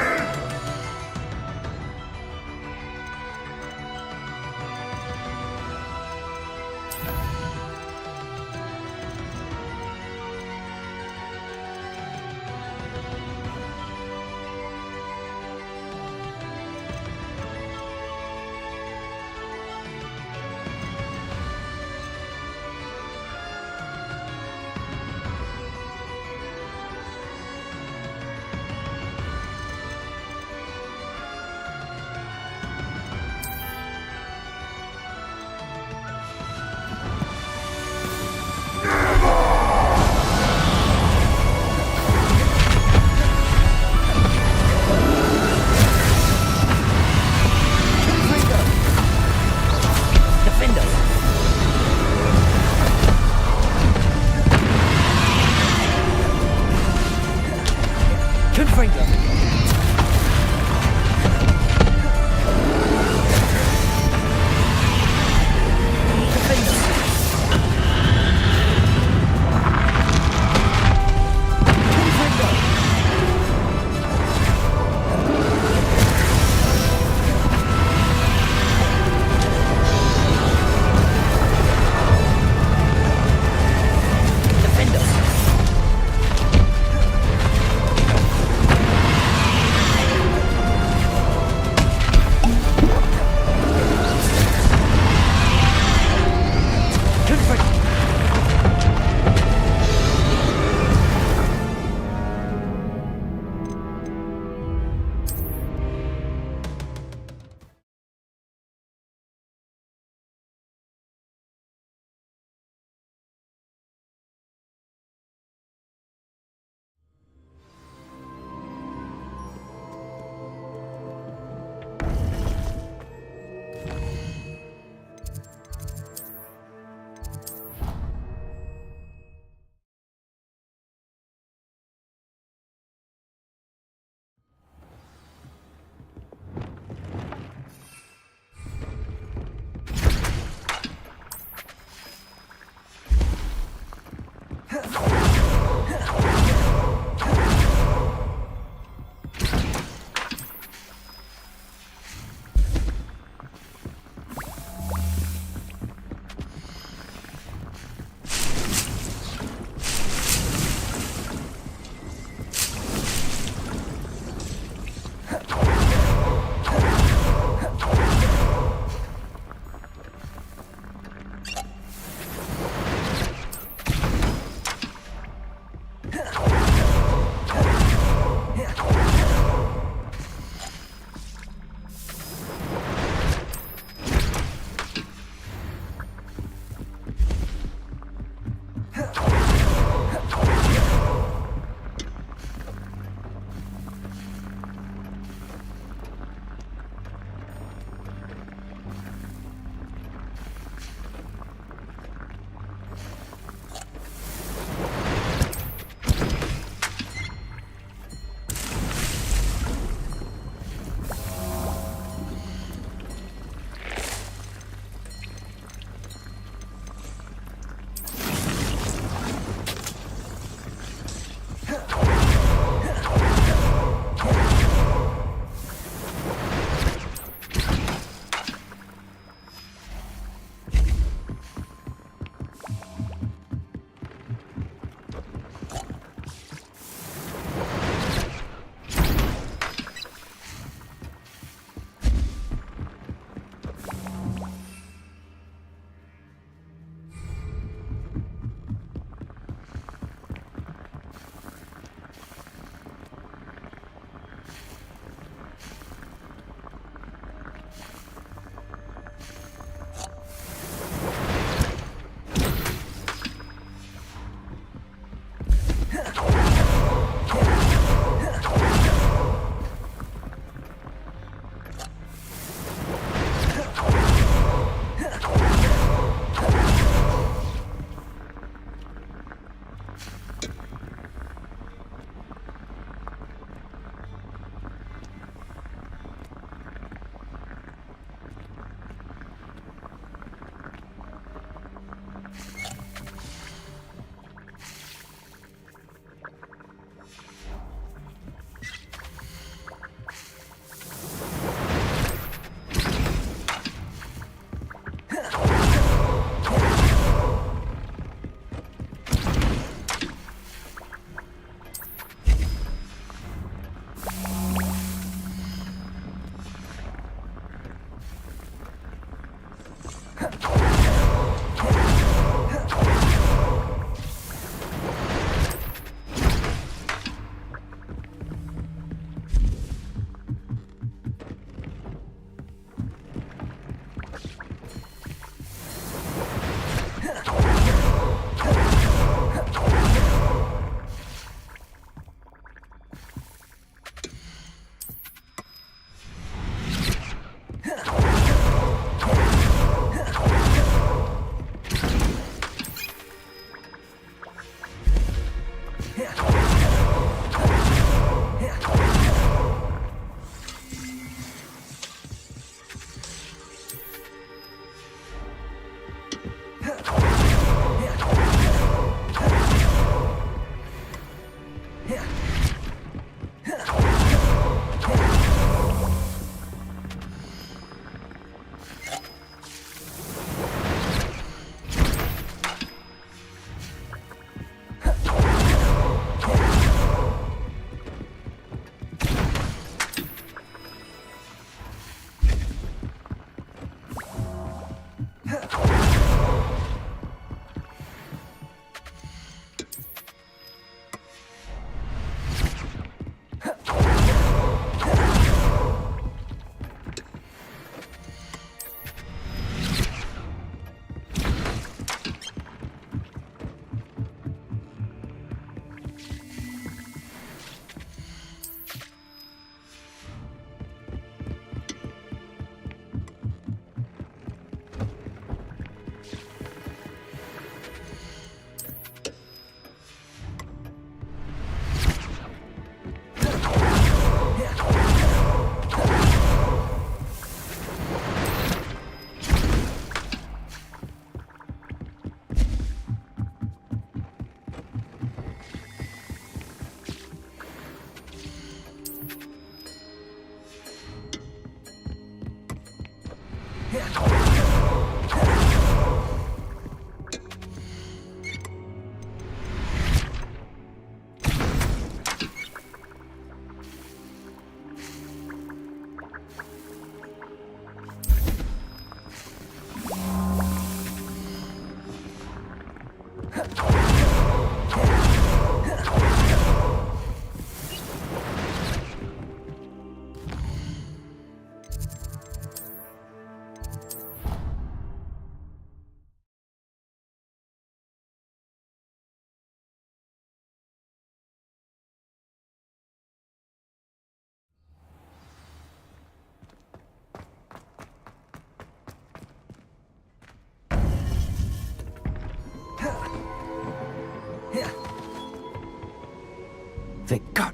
God.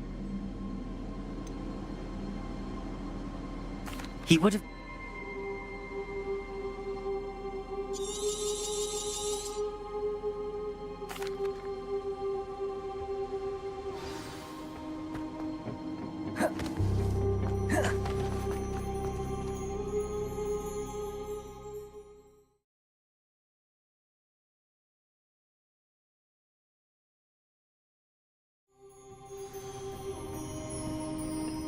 He would have...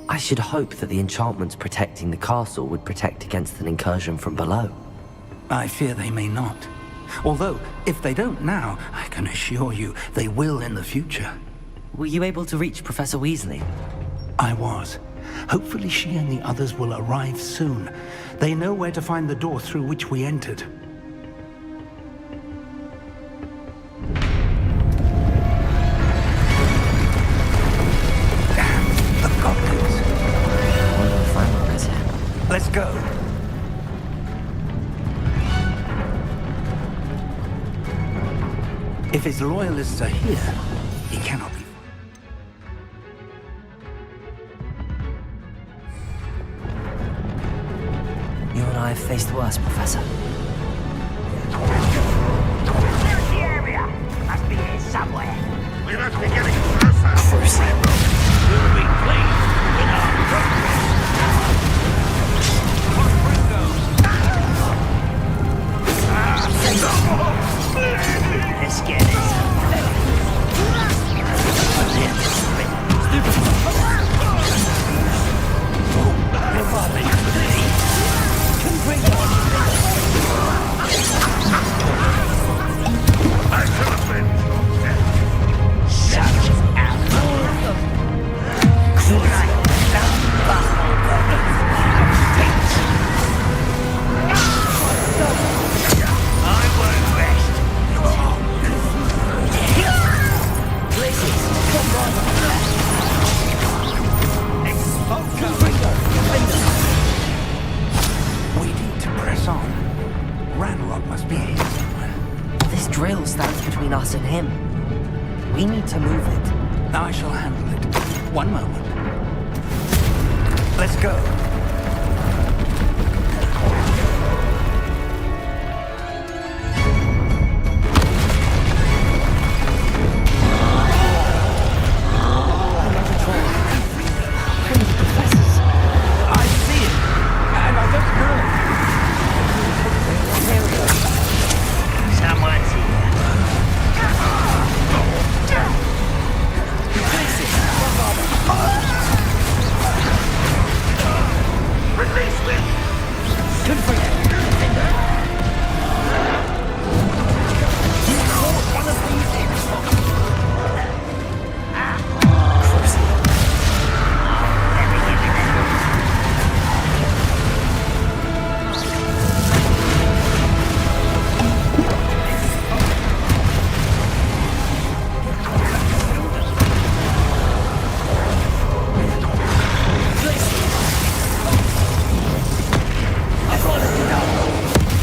I should hope that the enchantments protecting the castle would protect against an incursion from below. I fear they may not. Although, if they don't now, I can assure you they will in the future. Were you able to reach Professor Weasley? I was. Hopefully she and the others will arrive soon. They know where to find the door through which we entered. Let's go. If his loyalists are here, he cannot be. You and I have faced worse, Professor. There's the area. Must be here somewhere. We must be getting closer. We'll be pleased with our progress. Let's get this. We need to press on. Ranrock must be here somewhere. This drill stands between us and him. We need to move it. I shall handle it. One moment. Let's go. Someone's here. Release me!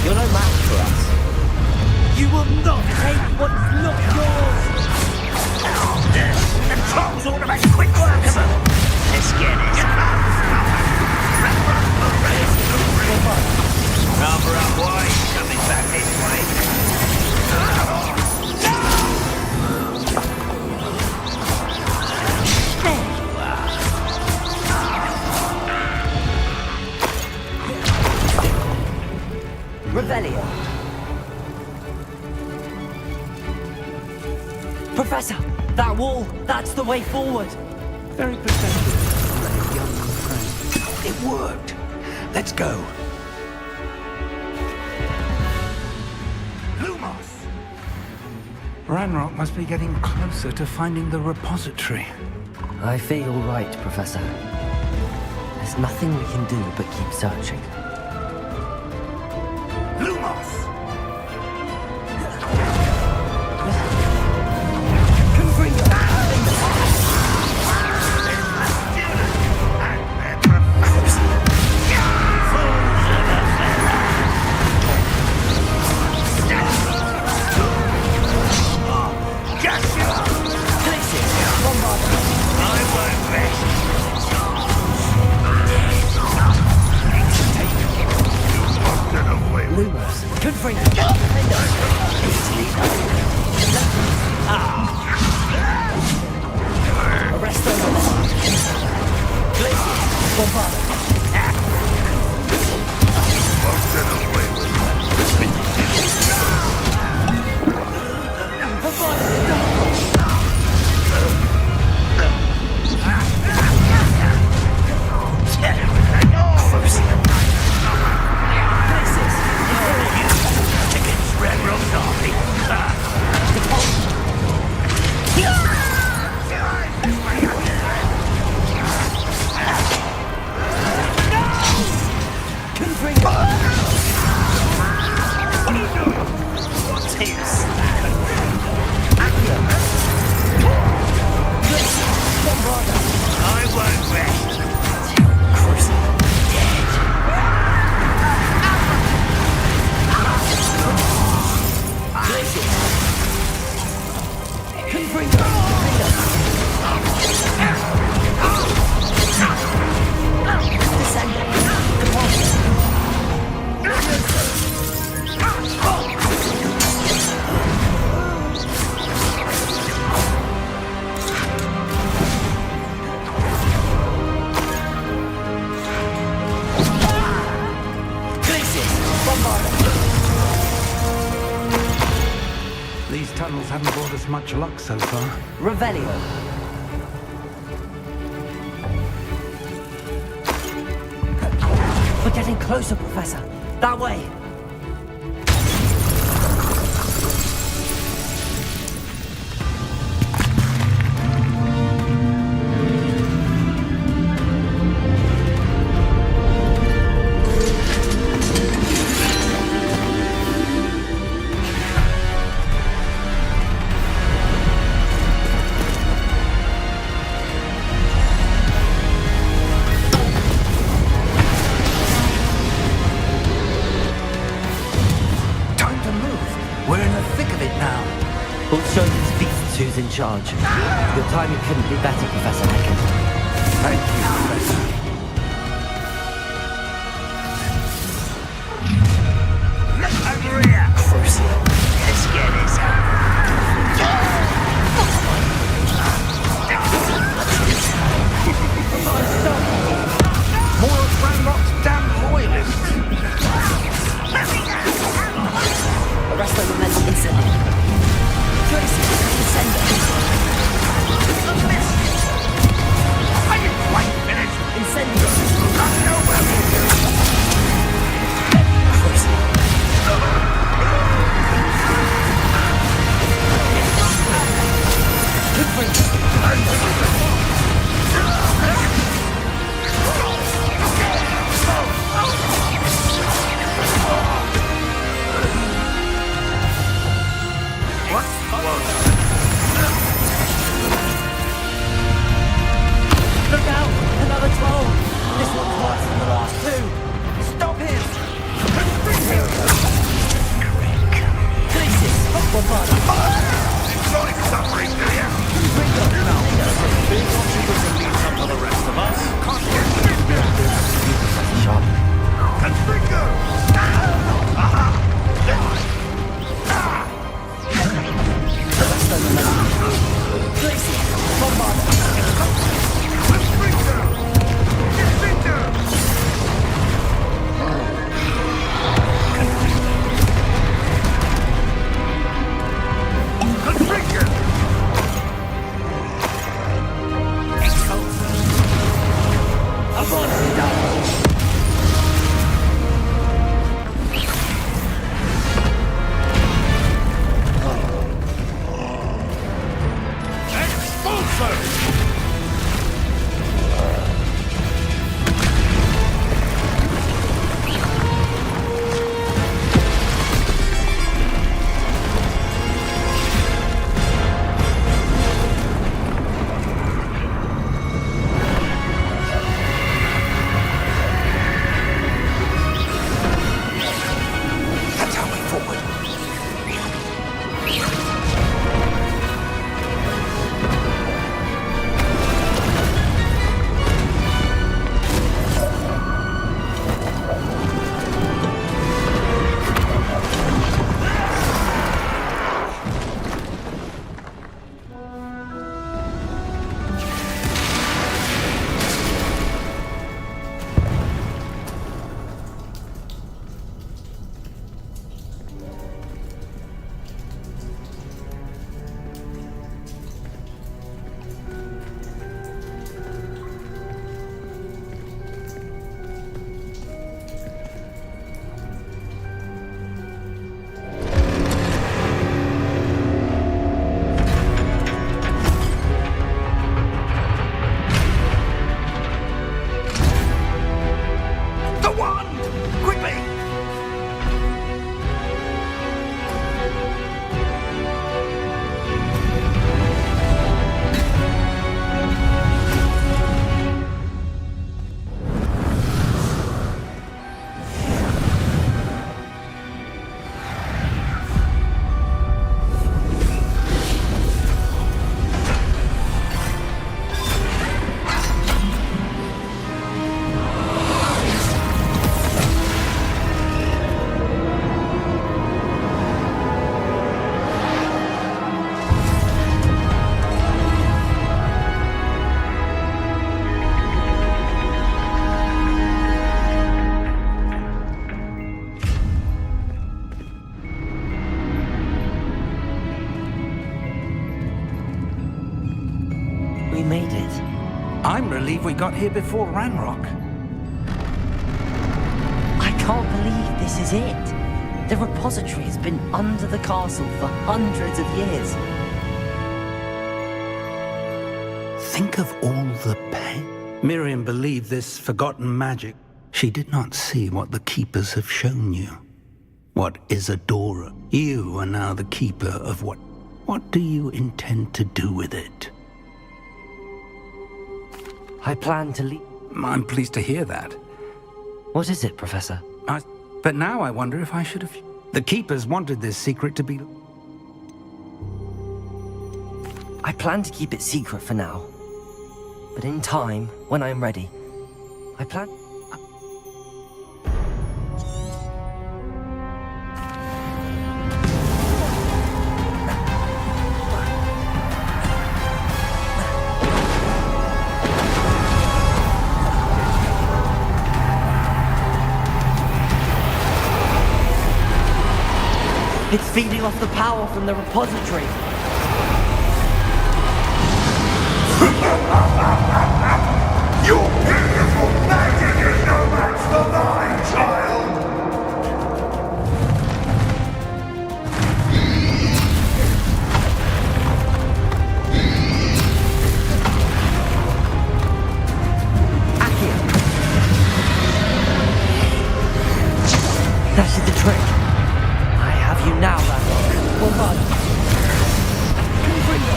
You're no match for us. You will not take what's not yours! The trolls ought to make quick work of them. Let's get it. Cover up, why? Coming back this way. There you are. Revelio. Professor, that wall, that's the way forward. Very perceptive, young friend. It worked. Let's go. Lumos! Ranrock must be getting closer to finding the repository. I fear you're right, Professor. There's nothing we can do but keep searching. Lumos! I Lumos. Confringo. Easily done. Arresto Momenti. Glacius. Bombard. These tunnels haven't brought us much luck so far. Revelio. We're getting closer, Professor. That way. Who's in charge? Your timing couldn't be better, Professor Hackett. Thank you, Professor. Over here! Crucio, let's get this More of Ranrock's damn loyalists! Arresto Momenti instantly. Tracy, descend. Are you quite finished? believe we got here before Ranrock. I can't believe this is it. The repository has been under the castle for hundreds of years. Think of all the pain. Miriam believed this forgotten magic. She did not see what the Keepers have shown you. What is Adora? You are now the Keeper of what? What do you intend to do with it? I plan to leave. I'm pleased to hear that. What is it, Professor? But now I wonder if I should have... The Keepers wanted this secret to be... I plan to keep it secret for now. But in time, when I'm ready, I plan... It's feeding off the power from the repository. Your beautiful magic is no match for mine, child! That is the trick. I have you now, Ranrock. Well done. Confringo,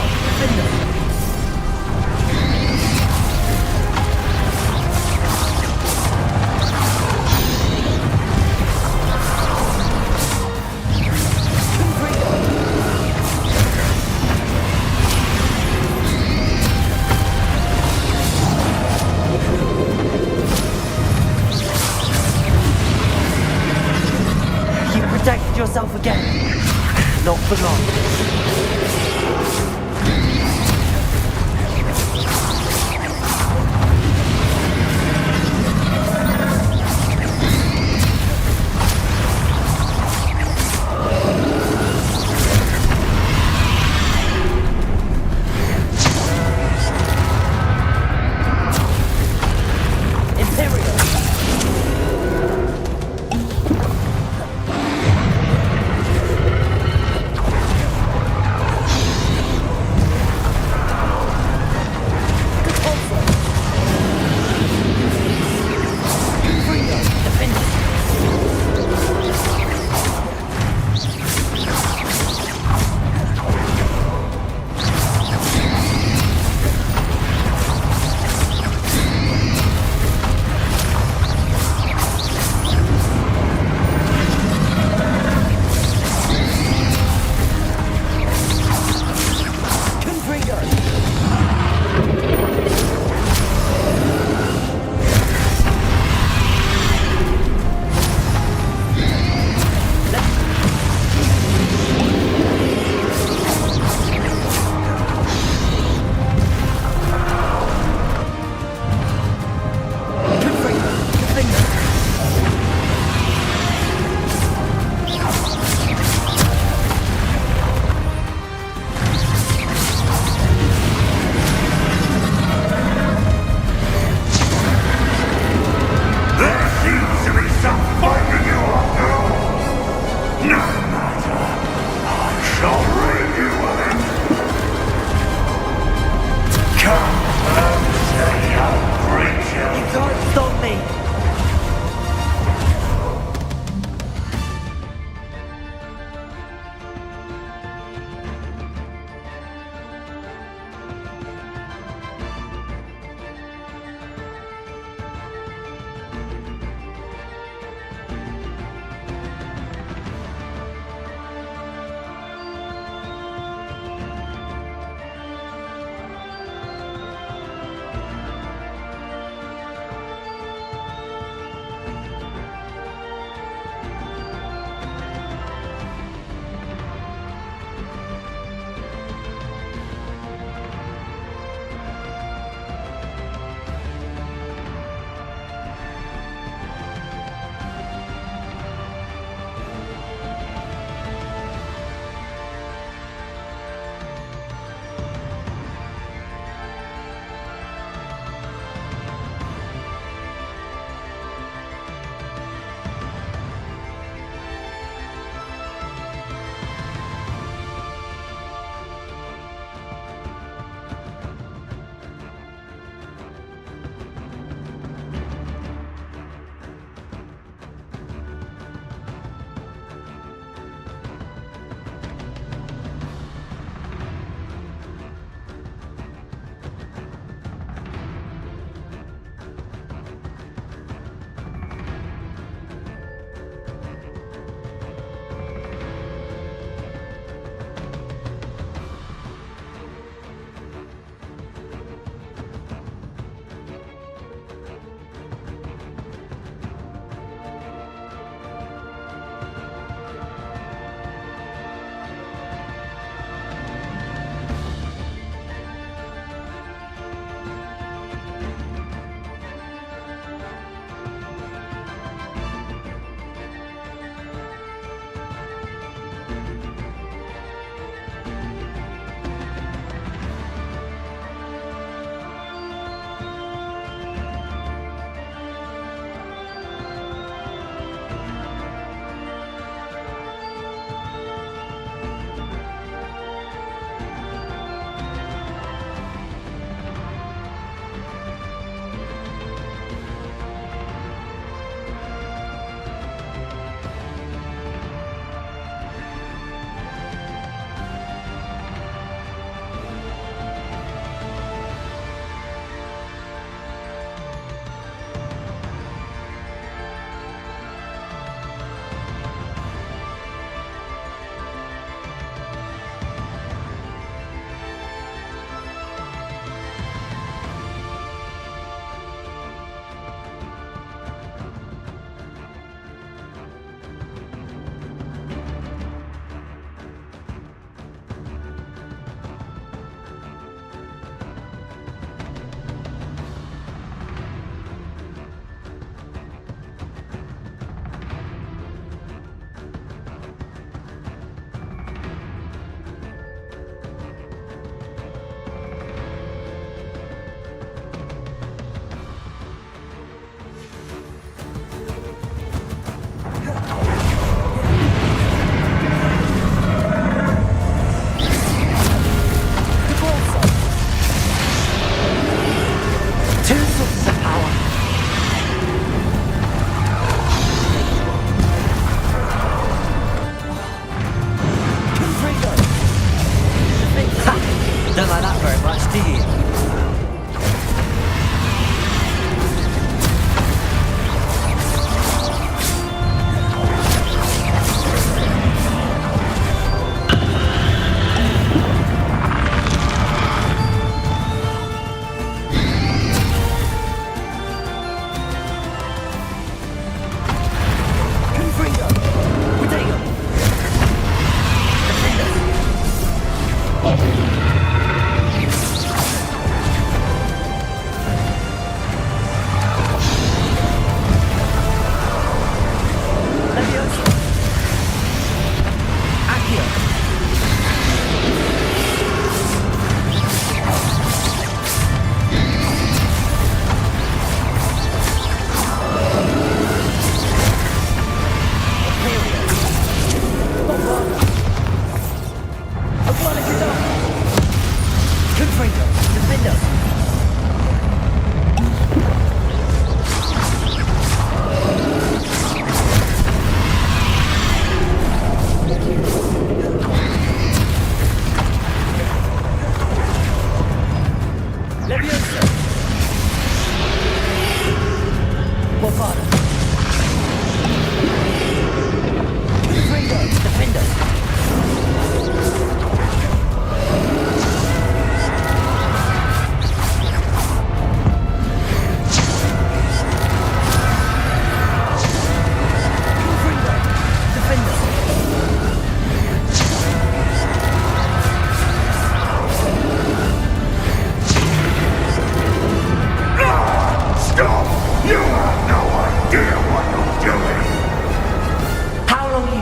protected yourself again. Not for long.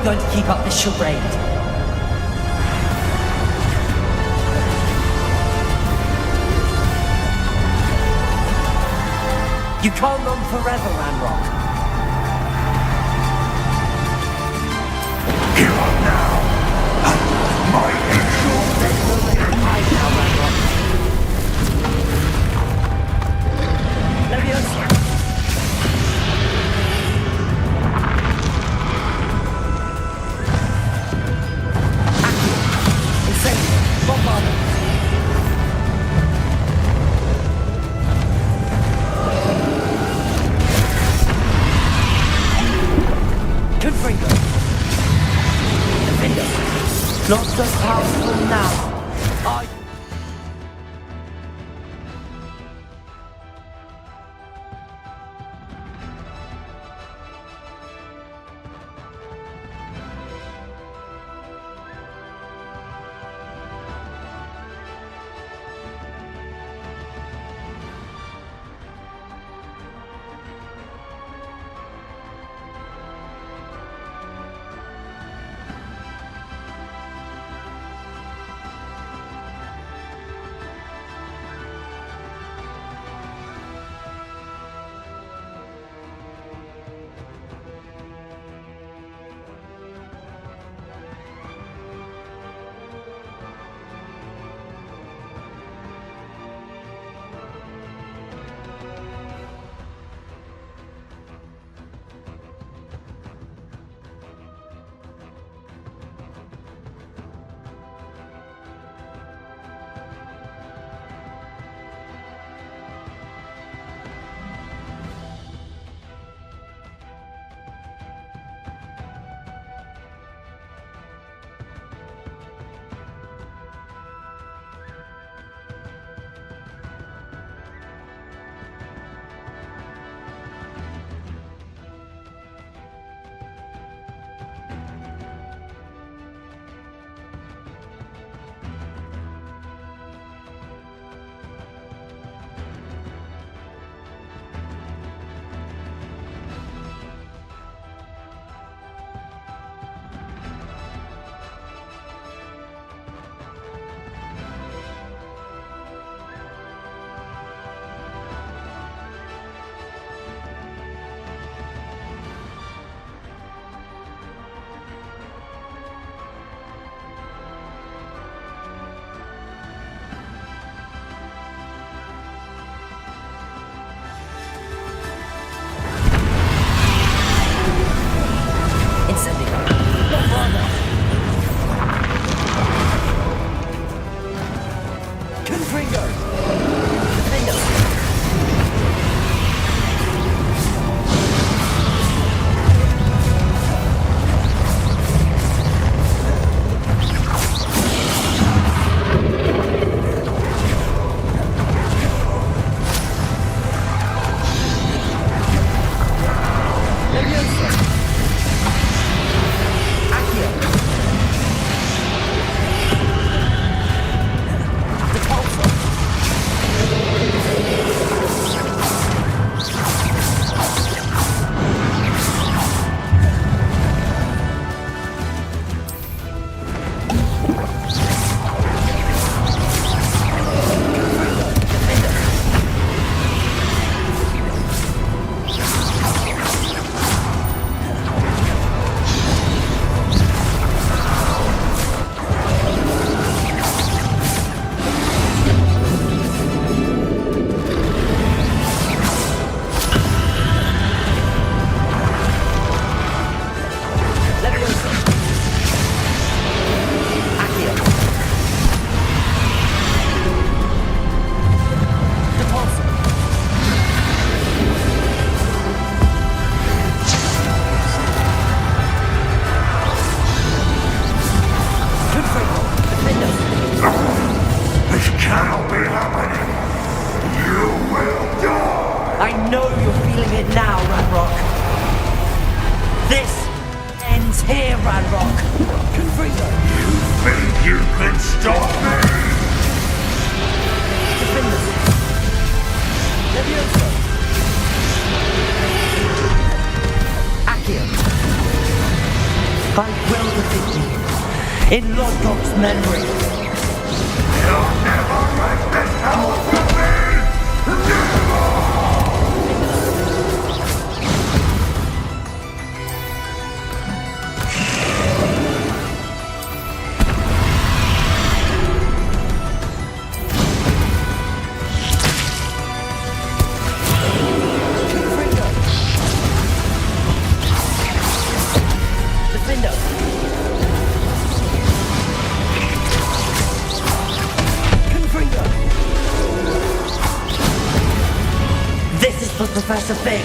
going to keep up this charade? You can't run forever, Ranrock. Give up now! My angel! Hide now, Ranrock. Leviosa! Accio! Incendio! Bombardment! Confringo! Defender! Not so powerful now! I... I will defeat you. In Lodgok's memory. You'll never write this power from me! Never! This is for Professor Fig.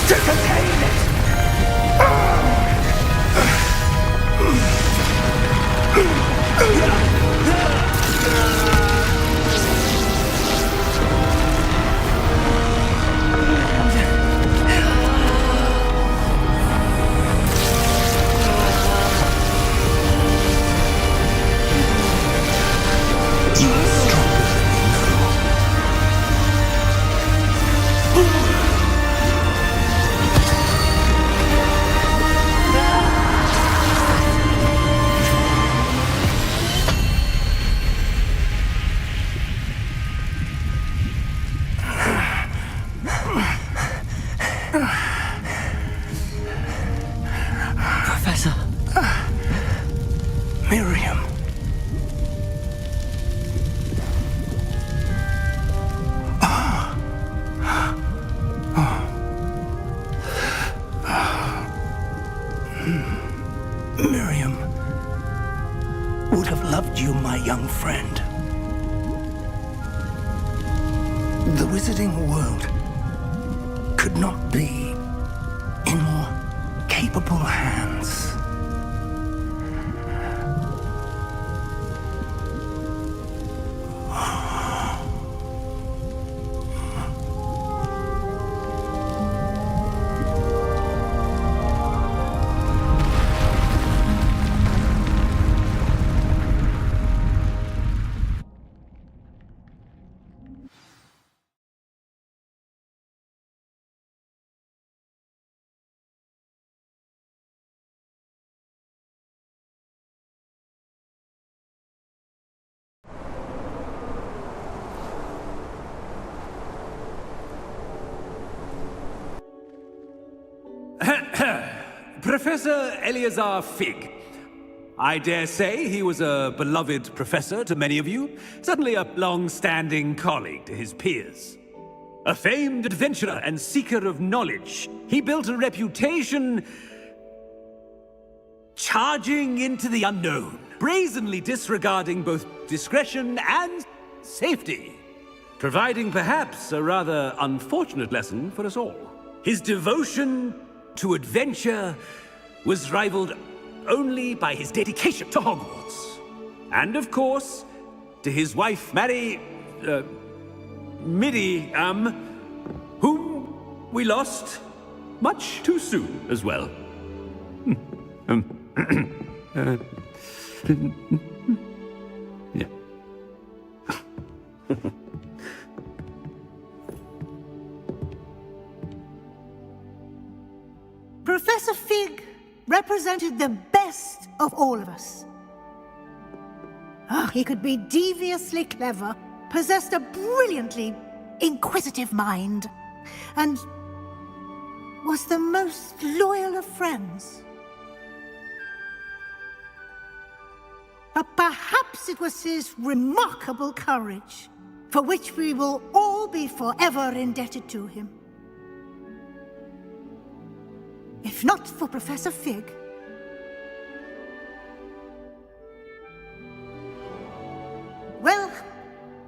to contain it! Professor. Miriam. Miriam would have loved you, my young friend. The wizarding world could not be in more capable hands. Professor Eleazar Fig. I dare say he was a beloved professor to many of you, certainly a long-standing colleague to his peers. A famed adventurer and seeker of knowledge, he built a reputation charging into the unknown, brazenly disregarding both discretion and safety, providing perhaps a rather unfortunate lesson for us all. His devotion to adventure was rivaled only by his dedication to Hogwarts. And of course, to his wife, Midi, whom we lost much too soon as well. Yeah. Professor Fig represented the best of all of us. He could be deviously clever, possessed a brilliantly inquisitive mind, and was the most loyal of friends. But perhaps it was his remarkable courage, for which we will all be forever indebted to him. If not for Professor Fig, well,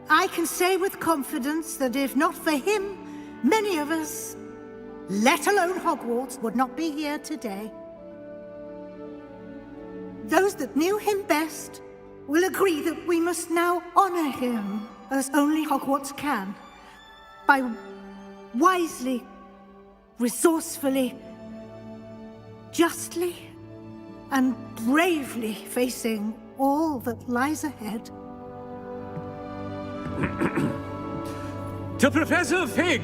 I can say with confidence that if not for him, many of us, let alone Hogwarts, would not be here today. Those that knew him best will agree that we must now honor him as only Hogwarts can, by wisely, resourcefully, justly and bravely facing all that lies ahead. To Professor Fig!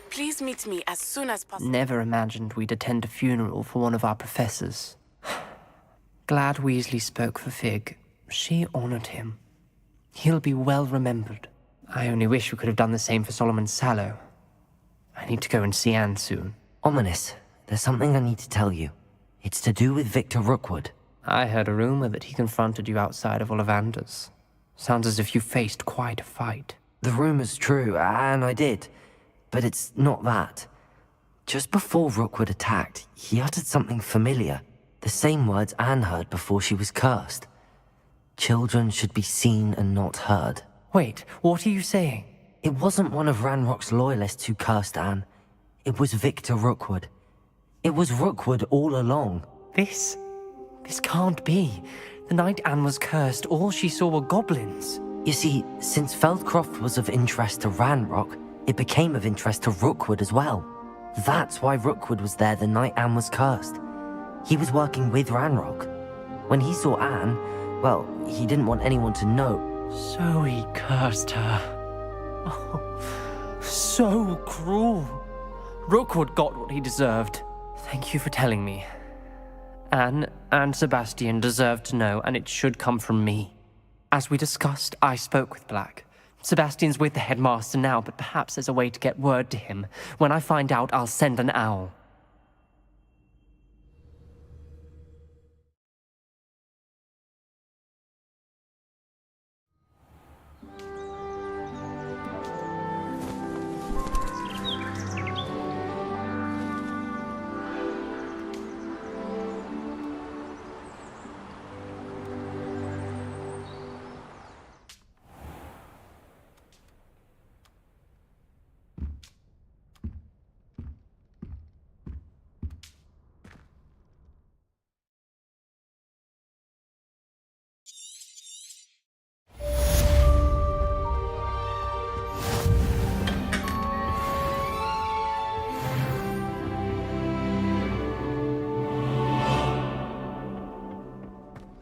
Please meet me as soon as possible. Never imagined we'd attend a funeral for one of our professors. Glad Weasley spoke for Fig. She honored him. He'll be well remembered. I only wish we could have done the same for Solomon Sallow. I need to go and see Anne soon. Ominous, there's something I need to tell you. It's to do with Victor Rookwood. I heard a rumor that he confronted you outside of Ollivander's. Sounds as if you faced quite a fight. The rumor's true, and I did. But it's not that. Just before Rookwood attacked, he uttered something familiar. The same words Anne heard before she was cursed. Children should be seen and not heard. Wait, what are you saying? It wasn't one of Ranrock's loyalists who cursed Anne. It was Victor Rookwood. It was Rookwood all along. This can't be. The night Anne was cursed, all she saw were goblins. You see, since Feldcroft was of interest to Ranrock, it became of interest to Rookwood as well. That's why Rookwood was there the night Anne was cursed. He was working with Ranrock. When he saw Anne, well, he didn't want anyone to know. So he cursed her. Oh, so cruel. Rookwood got what he deserved. Thank you for telling me. Anne and Sebastian deserve to know, and it should come from me. As we discussed, I spoke with Black. Sebastian's with the headmaster now, but perhaps there's a way to get word to him. When I find out, I'll send an owl.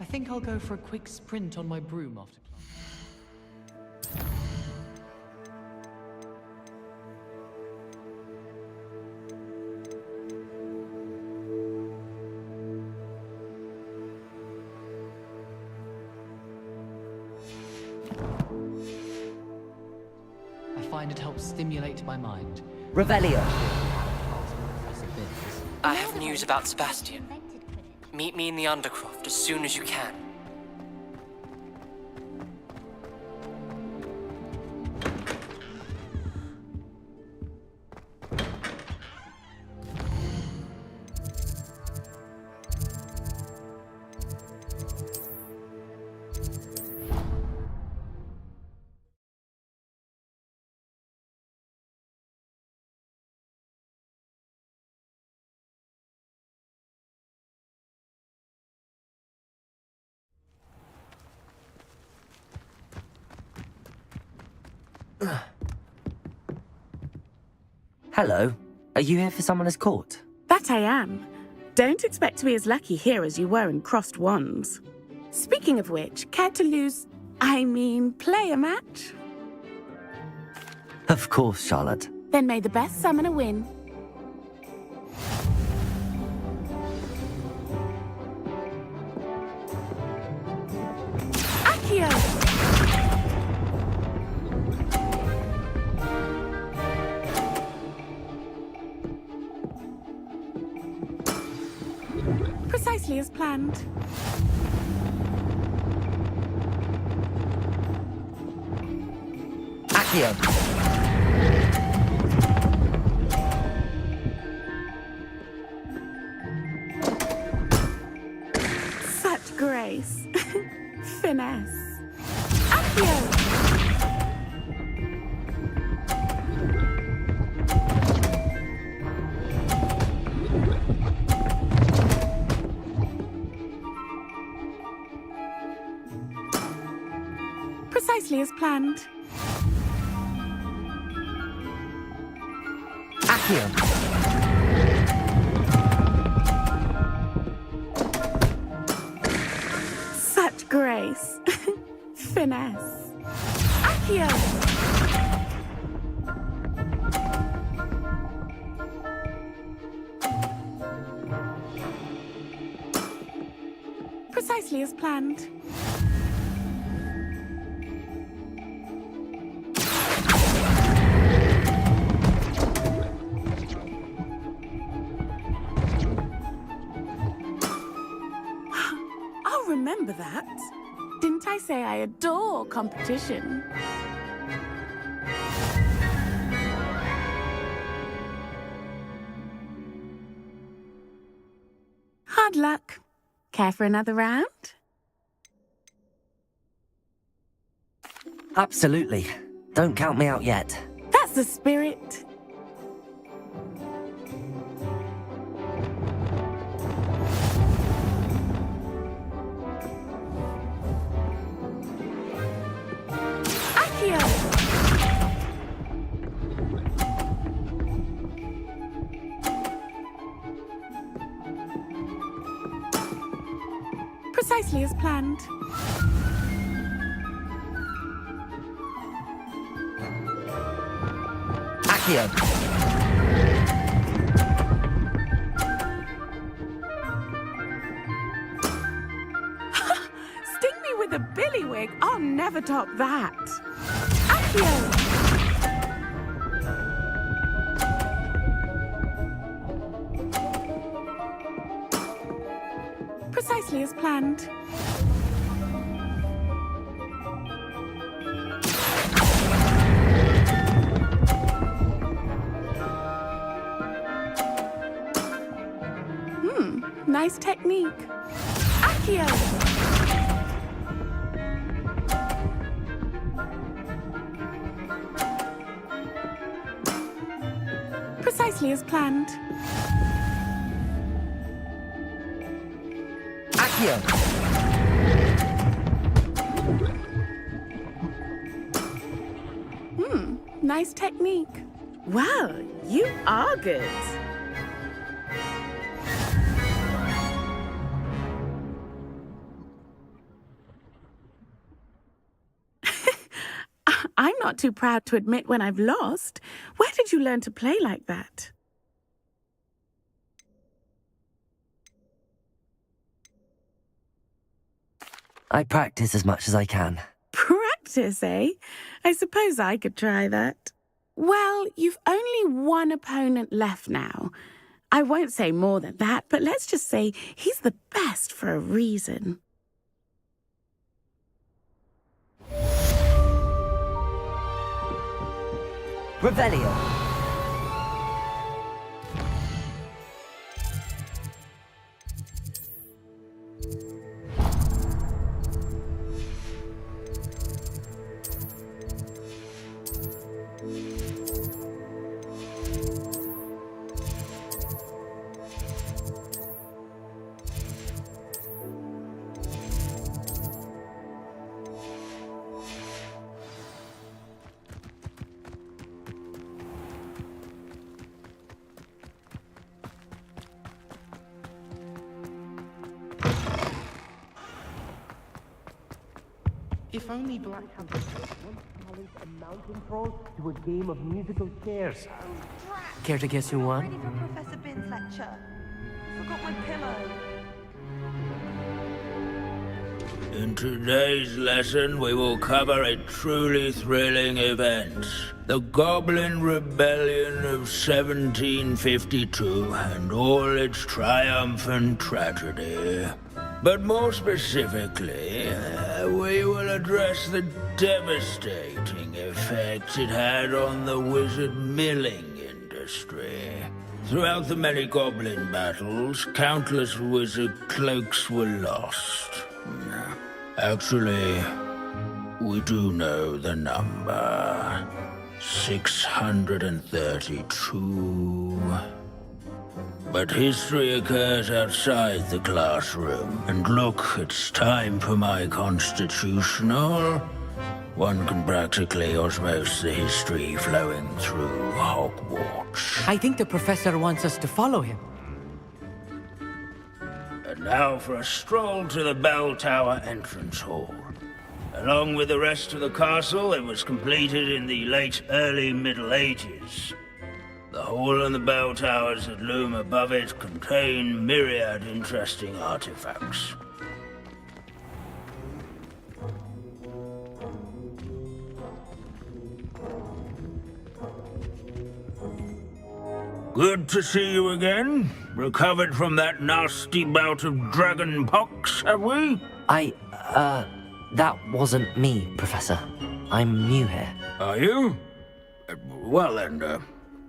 I think I'll go for a quick sprint on my broom after class. I find it helps stimulate my mind. Revelio. I have news about Sebastian. Meet me in the Undercroft as soon as you can. Hello. Are you here for Summoner's Court? That I am. Don't expect to be as lucky here as you were in Crossed Wands. Speaking of which, care to play a match? Of course, Charlotte. Then may the best summoner win. Accio! Precisely as planned. Accio! Such grace. Finesse. Accio! Precisely as planned. Accio! Such grace. Finesse. Accio! Precisely as planned. Didn't I say I adore competition? Hard luck. Care for another round? Absolutely. Don't count me out yet. That's the spirit. Accio! Precisely as planned. Accio! Sting me with a billywig. I'll never top that. Accio! Precisely as planned. Nice technique. Accio! Precisely as planned. Accio! Nice technique. Well, you are good. I'm not too proud to admit when I've lost. Where did you learn to play like that? I practice as much as I can. Practice, eh? I suppose I could try that. Well, you've only one opponent left now. I won't say more than that, but let's just say he's the best for a reason. Revelio. If only Black Panther once challenged a mountain troll to a game of musical chairs. Care to guess who won? Ready for Professor Bin's lecture. I forgot my pillow. In today's lesson, we will cover a truly thrilling event. The Goblin Rebellion of 1752 and all its triumphant tragedy. But more specifically, we will address the devastating effects it had on the wizard milling industry. Throughout the many goblin battles, countless wizard cloaks were lost. Actually, we do know the number. 632. But history occurs outside the classroom. And look, it's time for my constitutional. One can practically osmose the history flowing through Hogwarts. I think the professor wants us to follow him. And now for a stroll to the bell tower entrance hall. Along with the rest of the castle, it was completed in the late early Middle Ages. The hall and the bell towers that loom above it contain myriad interesting artifacts. Good to see you again. Recovered from that nasty bout of dragon pox, have we? That wasn't me, Professor. I'm new here. Are you? Well then,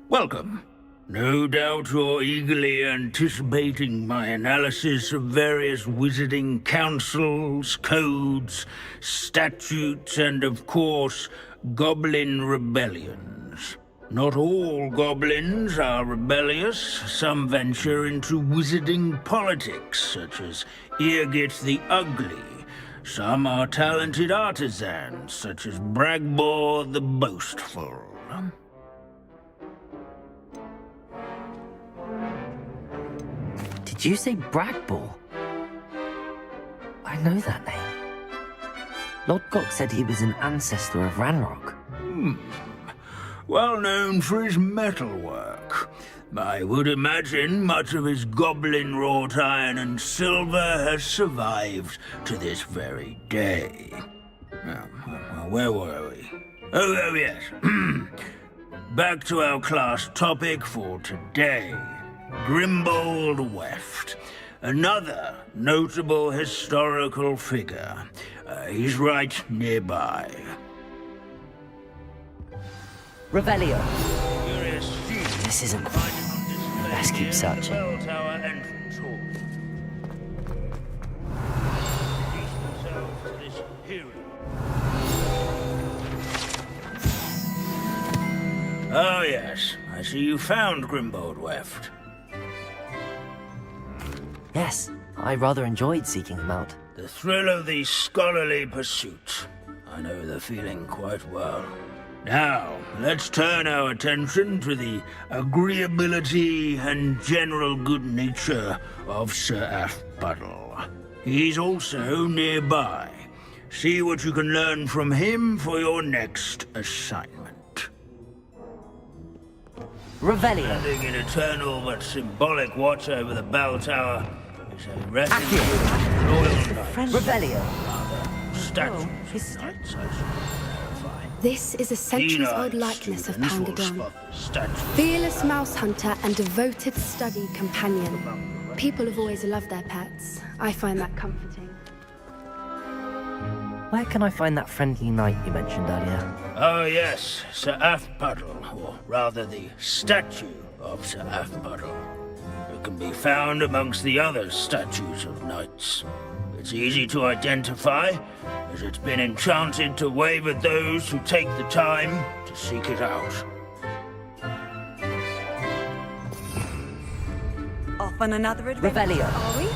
welcome. No doubt you're eagerly anticipating my analysis of various wizarding councils, codes, statutes, and of course, goblin rebellions. Not all goblins are rebellious. Some venture into wizarding politics, such as Eargit the Ugly. Some are talented artisans, such as Bragbor the Boastful. Did you say Bragbor? I know that name. Lord Gok said he was an ancestor of Ranrock. Well known for his metalwork. I would imagine much of his goblin-wrought iron and silver has survived to this very day. Where were we? Oh yes. Back to our class topic for today. Grimbold Weft. Another notable historical figure. He's right nearby. Revelio. This isn't... Let's keep searching. Oh yes, I see you found Grimbold Weft. Yes, I rather enjoyed seeking him out. The thrill of the scholarly pursuit. I know the feeling quite well. Now, let's turn our attention to the agreeability and general good nature of Sir Athbuddle. He's also nearby. See what you can learn from him for your next assignment. Revelio. Standing in eternal but symbolic watch over the bell tower is a retinue of royal knights. Revelio. Statues of knights, I should clarify. This is a centuries-old likeness of Pangadon. Fearless mouse hunter and devoted study companion. People have always loved their pets. I find that comforting. Where can I find that friendly knight you mentioned earlier? Oh yes, Sir Athbuddle, or rather the statue of Sir Athbuddle. It can be found amongst the other statues of knights. It's easy to identify, as it's been enchanted to wave at those who take the time to seek it out. Off on another adventure, Revelio. are we?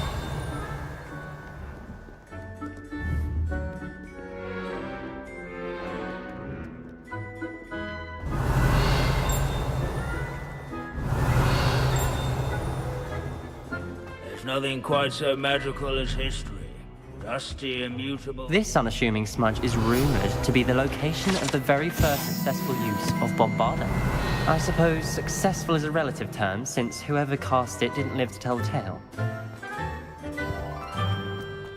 There's nothing quite so magical as history. Dusty, immutable... This unassuming smudge is rumored to be the location of the very first successful use of Bombarda. I suppose successful is a relative term, since whoever cast it didn't live to tell the tale.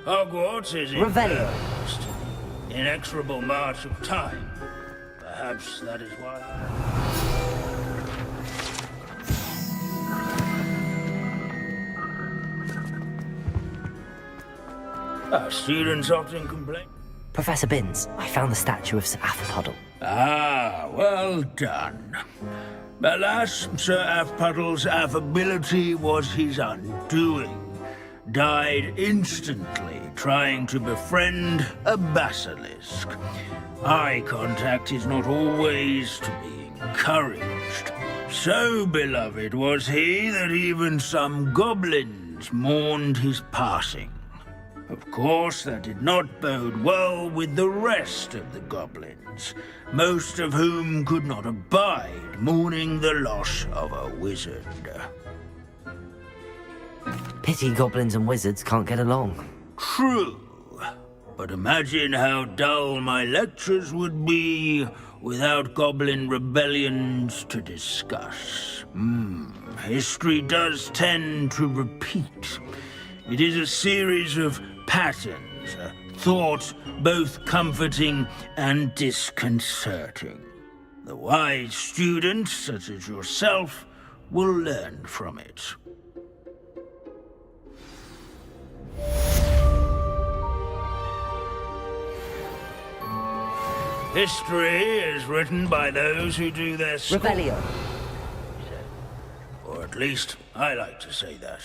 Hogwarts is in Revelio. inexorable march of time. Perhaps that is why... Our students often complain. Professor Binns, I found the statue of Sir Athbuddle. Ah, well done. Alas, Sir Athbuddle's affability was his undoing. Died instantly trying to befriend a basilisk. Eye contact is not always to be encouraged. So beloved was he that even some goblins mourned his passing. Of course, that did not bode well with the rest of the goblins, most of whom could not abide mourning the loss of a wizard. Pity goblins and wizards can't get along. True, but imagine how dull my lectures would be without goblin rebellions to discuss. History does tend to repeat. It is a series of patterns, a thought both comforting and disconcerting. The wise students, such as yourself, will learn from it. History is written by those who do their school. Revelio. Or at least, I like to say that.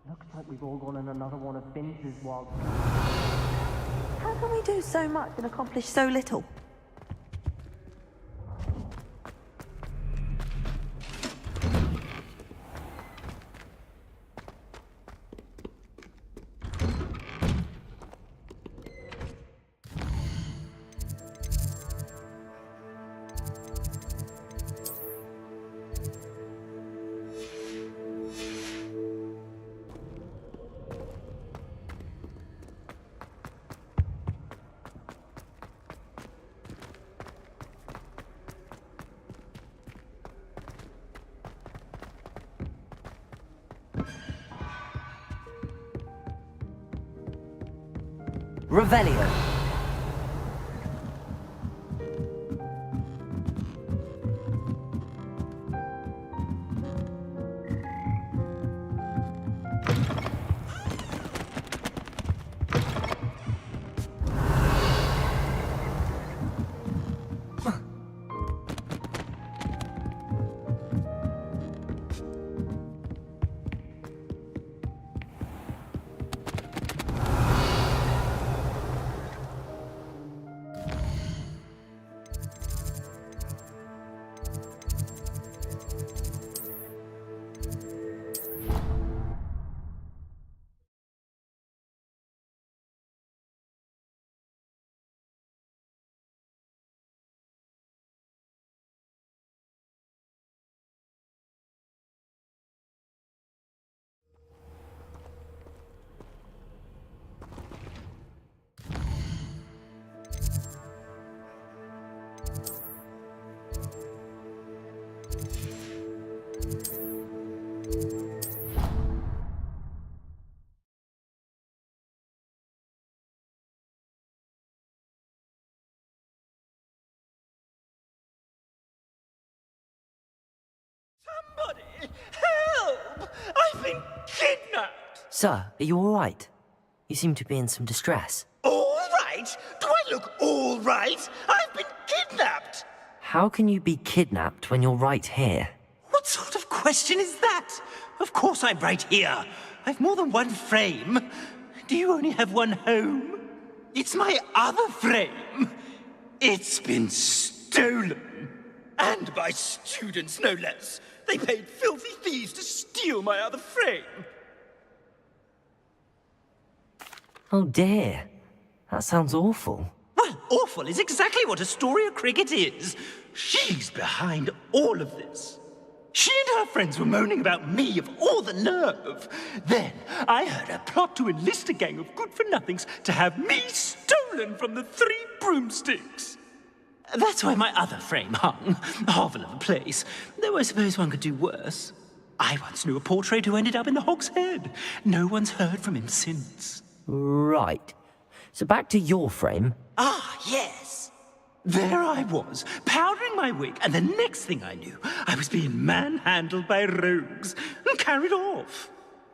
Looks like we've all gone on another one of Vince's wild... How can we do so much and accomplish so little? Revelio. Somebody! Help! I've been kidnapped! Sir, are you all right? You seem to be in some distress. All right? Do I look all right? I've been kidnapped! How can you be kidnapped when you're right here? What sort of question is that? Of course I'm right here. I've more than one frame. Do you only have one home? It's my other frame. It's been stolen. And by students, no less. They paid filthy thieves to steal my other frame. Oh dear. That sounds awful. Well, awful is exactly what Astoria Cricket is. She's behind all of this. She and her friends were moaning about me of all the nerve. Then I heard her plot to enlist a gang of good-for-nothings to have me stolen from the Three Broomsticks. That's where my other frame hung. A hovel of a place. Though I suppose one could do worse. I once knew a portrait who ended up in the Hog's Head. No one's heard from him since. Right. So back to your frame. Ah, yes. There I was, powdering my wig, and the next thing I knew, I was being manhandled by rogues and carried off.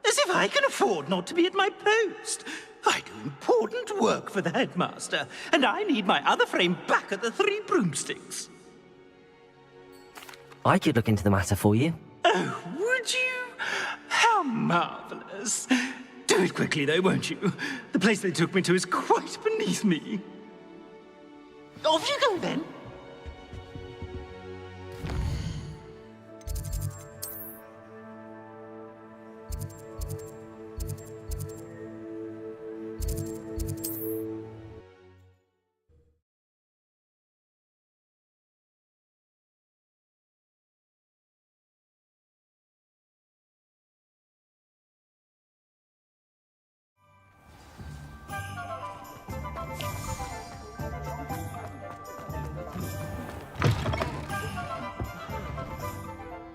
As if I can afford not to be at my post. I do important work for the headmaster, and I need my other frame back at the Three Broomsticks. I could look into the matter for you. Oh, would you? How marvelous. Do it quickly, though, won't you? The place they took me to is quite beneath me. Off you go, then.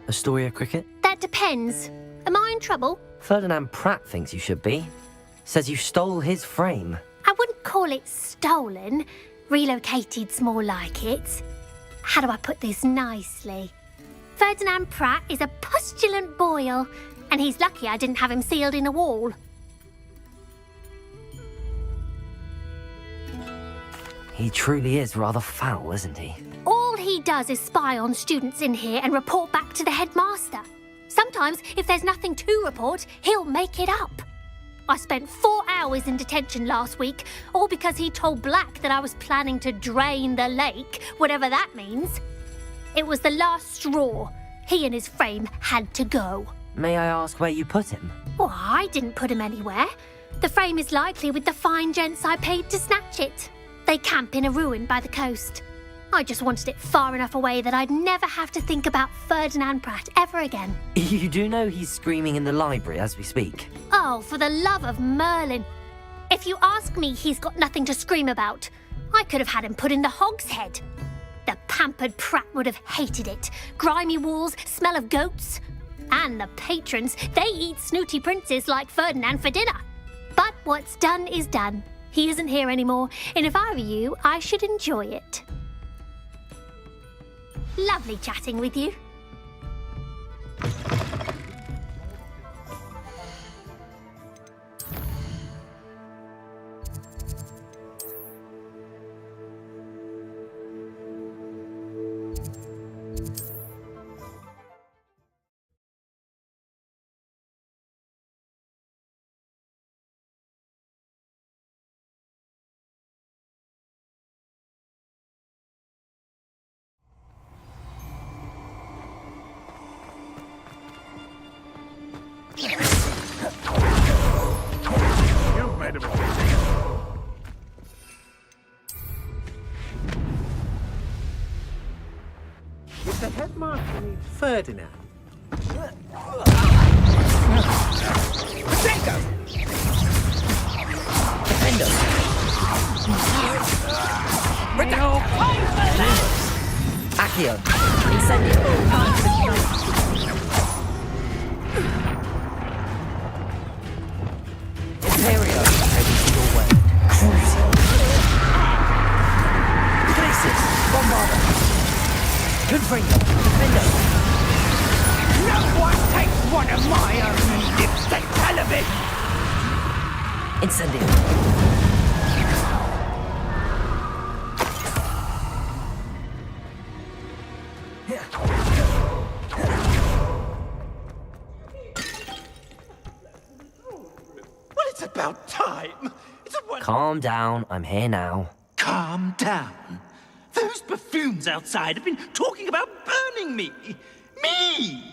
Astoria Cricket? That depends. Am I in trouble? Ferdinand Pratt thinks you should be. Says you stole his frame. I wouldn't call it stolen. Relocated's more like it. How do I put this nicely? Ferdinand Pratt is a postulant boil, and he's lucky I didn't have him sealed in a wall. He truly is rather foul, isn't he? All he does is spy on students in here and report back to the headmaster. Sometimes, if there's nothing to report, he'll make it up. I spent 4 hours in detention last week, all because he told Black that I was planning to drain the lake, whatever that means. It was the last straw. He and his frame had to go. May I ask where you put him? Well, I didn't put him anywhere. The frame is likely with the fine gents I paid to snatch it. They camp in a ruin by the coast. I just wanted it far enough away that I'd never have to think about Ferdinand Pratt ever again. You do know he's screaming in the library as we speak. Oh, for the love of Merlin. If you ask me, he's got nothing to scream about. I could have had him put in the hogshead. The pampered Pratt would have hated it. Grimy walls, smell of goats. And the patrons, they eat snooty princes like Ferdinand for dinner. But what's done is done. He isn't here anymore, and if I were you, I should enjoy it. Lovely chatting with you. You've made a mistake. If the headmaster needs Ferdinand. Potato! Defender! Accio! Incendio! Imperio! Ready for your way. Cruising! Crisis! Bombarda! Confringo! Defender! No one takes one of my own lipstick television! Incendio! It's about time. It's a one. Calm down, I'm here now. Calm down. Those buffoons outside have been talking about burning me. Me!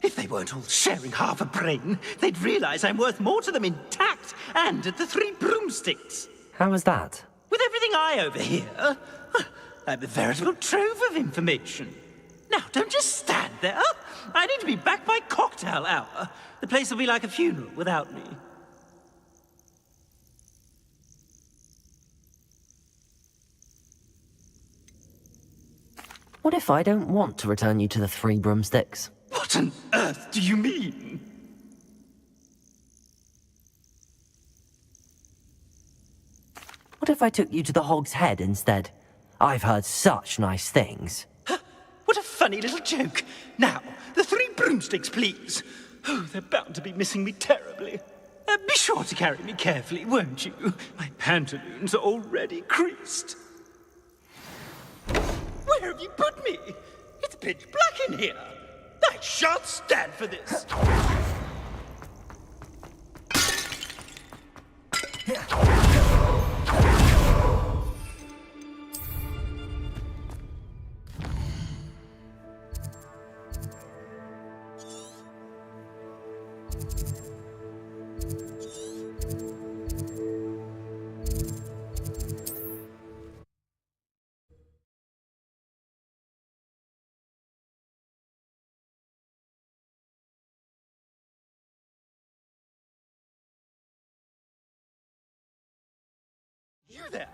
If they weren't all sharing half a brain, they'd realize I'm worth more to them intact and at the Three Broomsticks. How was that? With everything I overhear, I'm a veritable trove of information. Now, don't just stand there. I need to be back by cocktail hour. The place will be like a funeral without me. What if I don't want to return you to the Three Broomsticks? What on earth do you mean? What if I took you to the Hog's Head instead? I've heard such nice things. What a funny little joke. Now, the Three Broomsticks, please. Oh, they're bound to be missing me terribly. Be sure to carry me carefully, won't you? My pantaloons are already creased. Where have you put me? It's pitch black in here. I shan't stand for this. You there?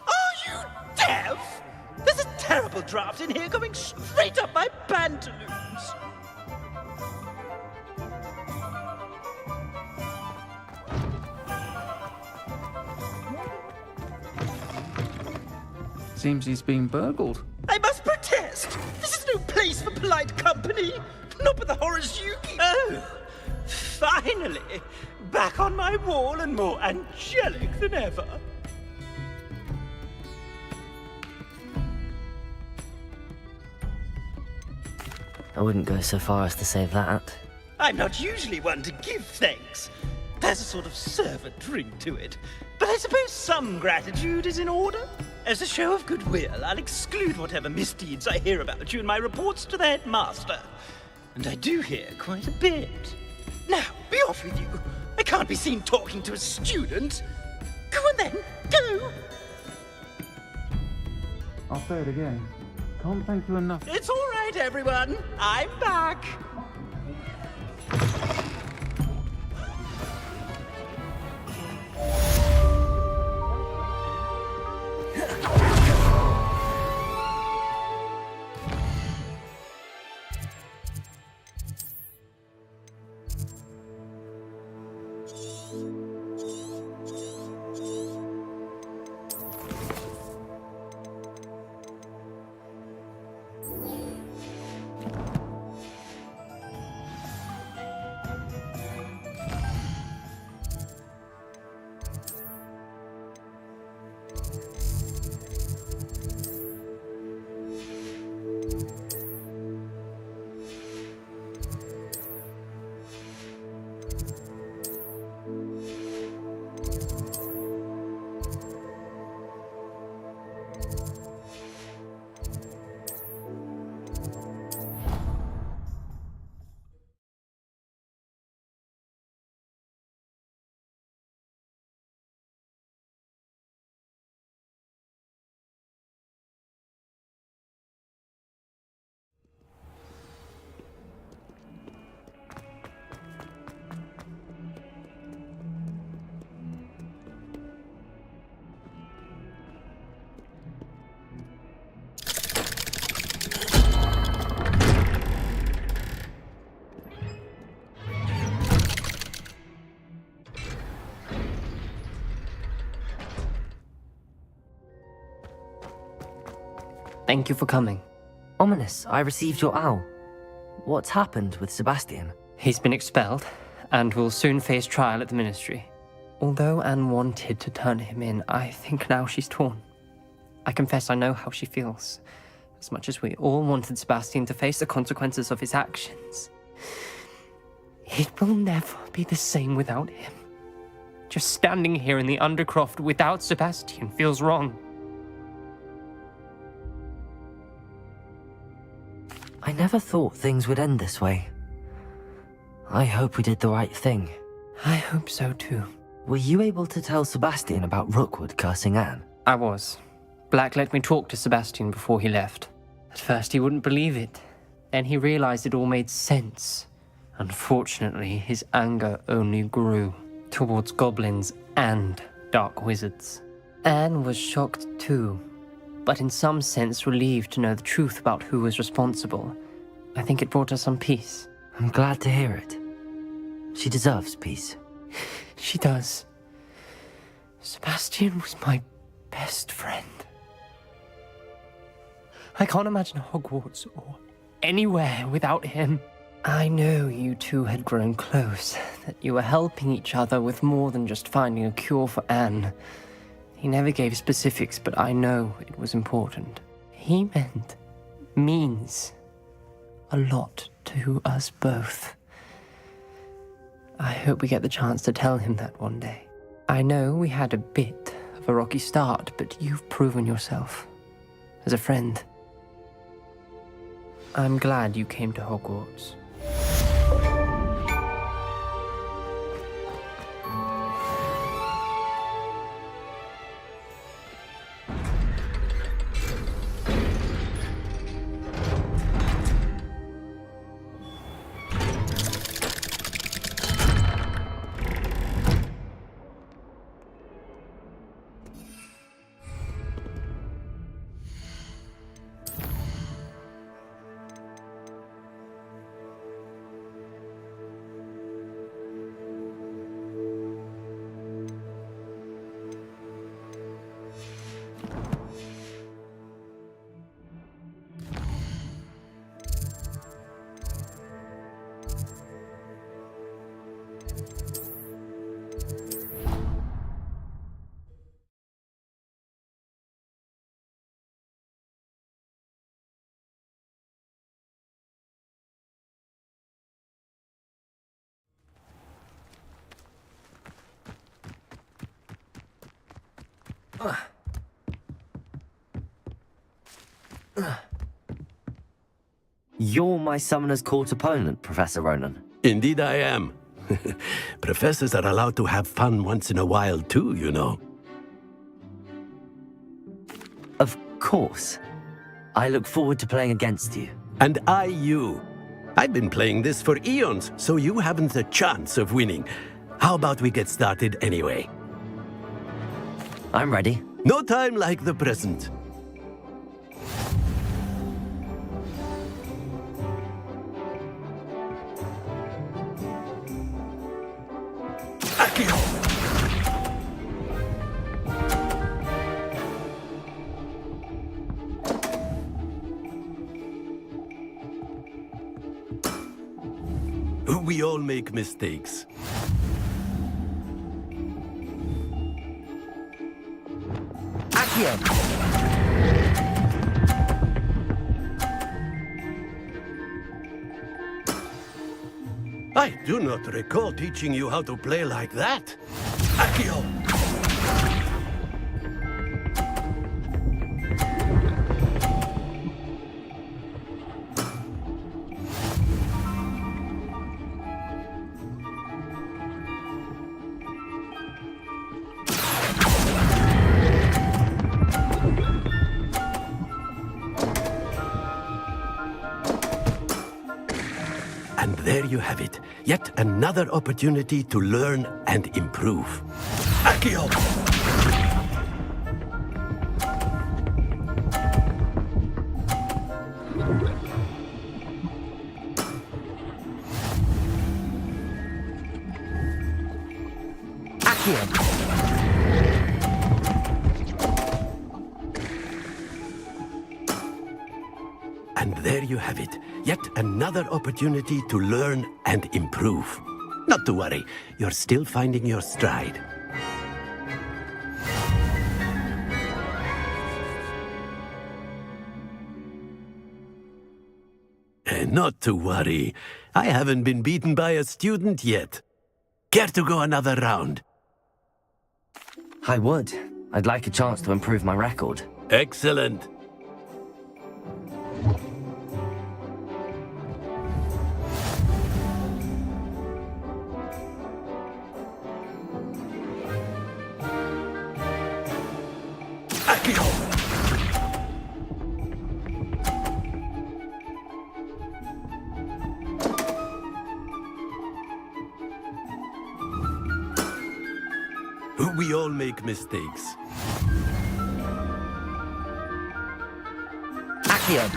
Are you deaf? There's a terrible draft in here going straight up my pantaloons. Seems he's been burgled. I must protest. This is no place for polite company. Not with the horrors you keep. Oh, finally. Back on my wall and more angelic than ever. I wouldn't go so far as to say that. I'm not usually one to give thanks. There's a sort of servant ring to it. But I suppose some gratitude is in order. As a show of goodwill, I'll exclude whatever misdeeds I hear about you in my reports to the headmaster. And I do hear quite a bit. Now, be off with you. I can't be seen talking to a student. Go on then, go! I'll say it again. Can't thank you enough. It's all right, everyone. I'm back. Thank you for coming. Ominous, I received your owl. What's happened with Sebastian? He's been expelled, and will soon face trial at the Ministry. Although Anne wanted to turn him in, I think now she's torn. I confess I know how she feels. As much as we all wanted Sebastian to face the consequences of his actions. It will never be the same without him. Just standing here in the Undercroft without Sebastian feels wrong. I never thought things would end this way. I hope we did the right thing. I hope so too. Were you able to tell Sebastian about Rookwood cursing Anne? I was. Black let me talk to Sebastian before he left. At first he wouldn't believe it. Then he realized it all made sense. Unfortunately, his anger only grew towards goblins and dark wizards. Anne was shocked too, but in some sense relieved to know the truth about who was responsible. I think it brought her some peace. I'm glad to hear it. She deserves peace. She does. Sebastian was my best friend. I can't imagine Hogwarts or anywhere without him. I know you two had grown close, that you were helping each other with more than just finding a cure for Anne. He never gave specifics, but I know it was important. He means a lot to us both. I hope we get the chance to tell him that one day. I know we had a bit of a rocky start, but you've proven yourself as a friend. I'm glad you came to Hogwarts. You're my Summoner's Court opponent, Professor Ronan. Indeed I am. Professors are allowed to have fun once in a while too, you know. Of course. I look forward to playing against you. And I you. I've been playing this for eons, so you haven't a chance of winning. How about we get started anyway? I'm ready. No time like the present. Accio! We all make mistakes. Accio! I do not recall teaching you how to play like that. Accio! And there you have it. Yet another opportunity to learn and improve. Accio! Accio! And there you have it. Yet another opportunity to learn and improve. Not to worry, you're still finding your stride. Not to worry. I haven't been beaten by a student yet. Care to go another round? I would. I'd like a chance to improve my record. Excellent. We all make mistakes. Accio!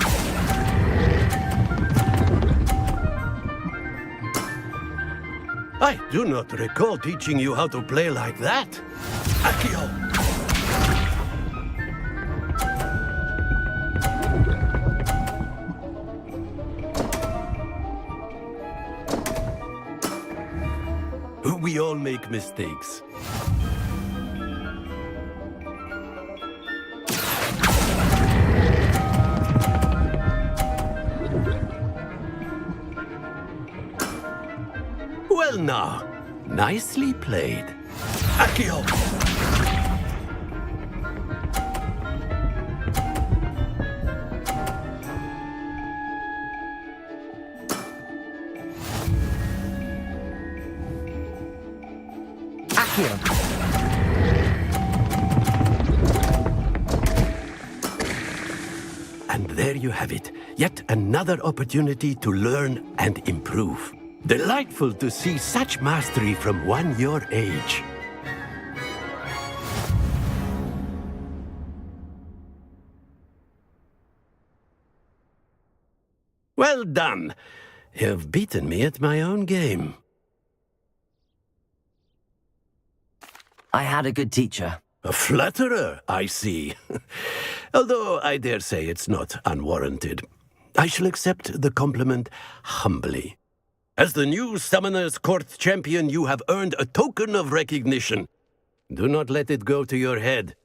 I do not recall teaching you how to play like that. Accio! We all make mistakes. Well now, nicely played. Accio! And there you have it. Yet another opportunity to learn and improve. Delightful to see such mastery from one your age. Well done. You've beaten me at my own game. I had a good teacher. A flatterer, I see. Although I dare say it's not unwarranted. I shall accept the compliment humbly. As the new Summoner's Court champion, you have earned a token of recognition. Do not let it go to your head.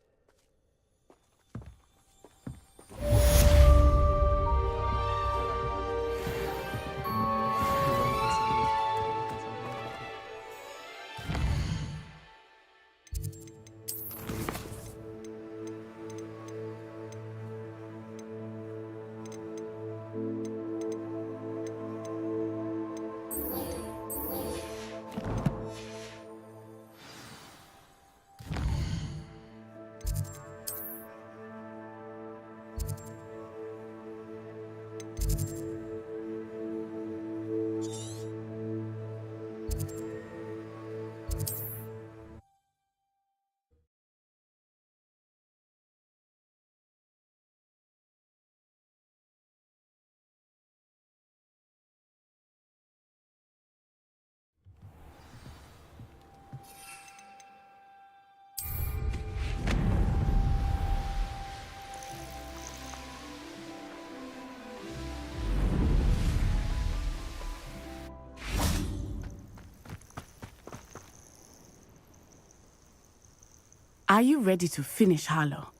Are you ready to finish Harlow?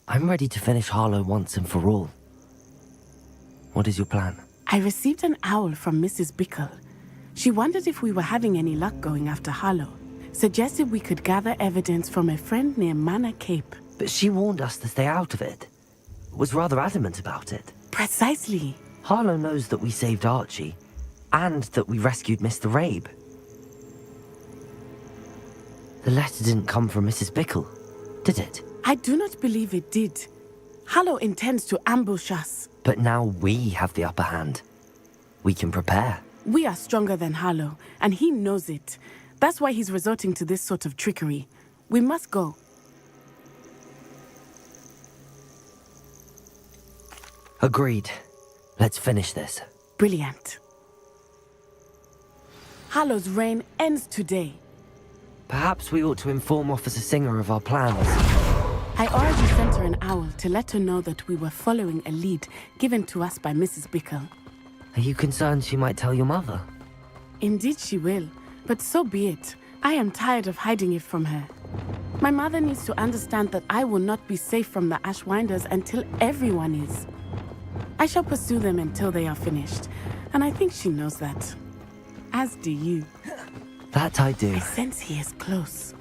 I'm ready to finish Harlow once and for all. What is your plan? I received an owl from Mrs. Bickle. She wondered if we were having any luck going after Harlow. Suggested we could gather evidence from a friend near Manor Cape. But she warned us to stay out of it. Was rather adamant about it. Precisely. Harlow knows that we saved Archie, and that we rescued Mr. Rabe. The letter didn't come from Mrs. Bickle, did it? I do not believe it did. Harlow intends to ambush us. But now we have the upper hand. We can prepare. We are stronger than Harlow, and he knows it. That's why he's resorting to this sort of trickery. We must go. Agreed. Let's finish this. Brilliant. Harlow's reign ends today. Perhaps we ought to inform Officer Singer of our plans. I already sent her an owl to let her know that we were following a lead given to us by Mrs. Bickle. Are you concerned she might tell your mother? Indeed she will, but so be it. I am tired of hiding it from her. My mother needs to understand that I will not be safe from the Ashwinders until everyone is. I shall pursue them until they are finished, and I think she knows that. As do you. That I do. I sense he is close.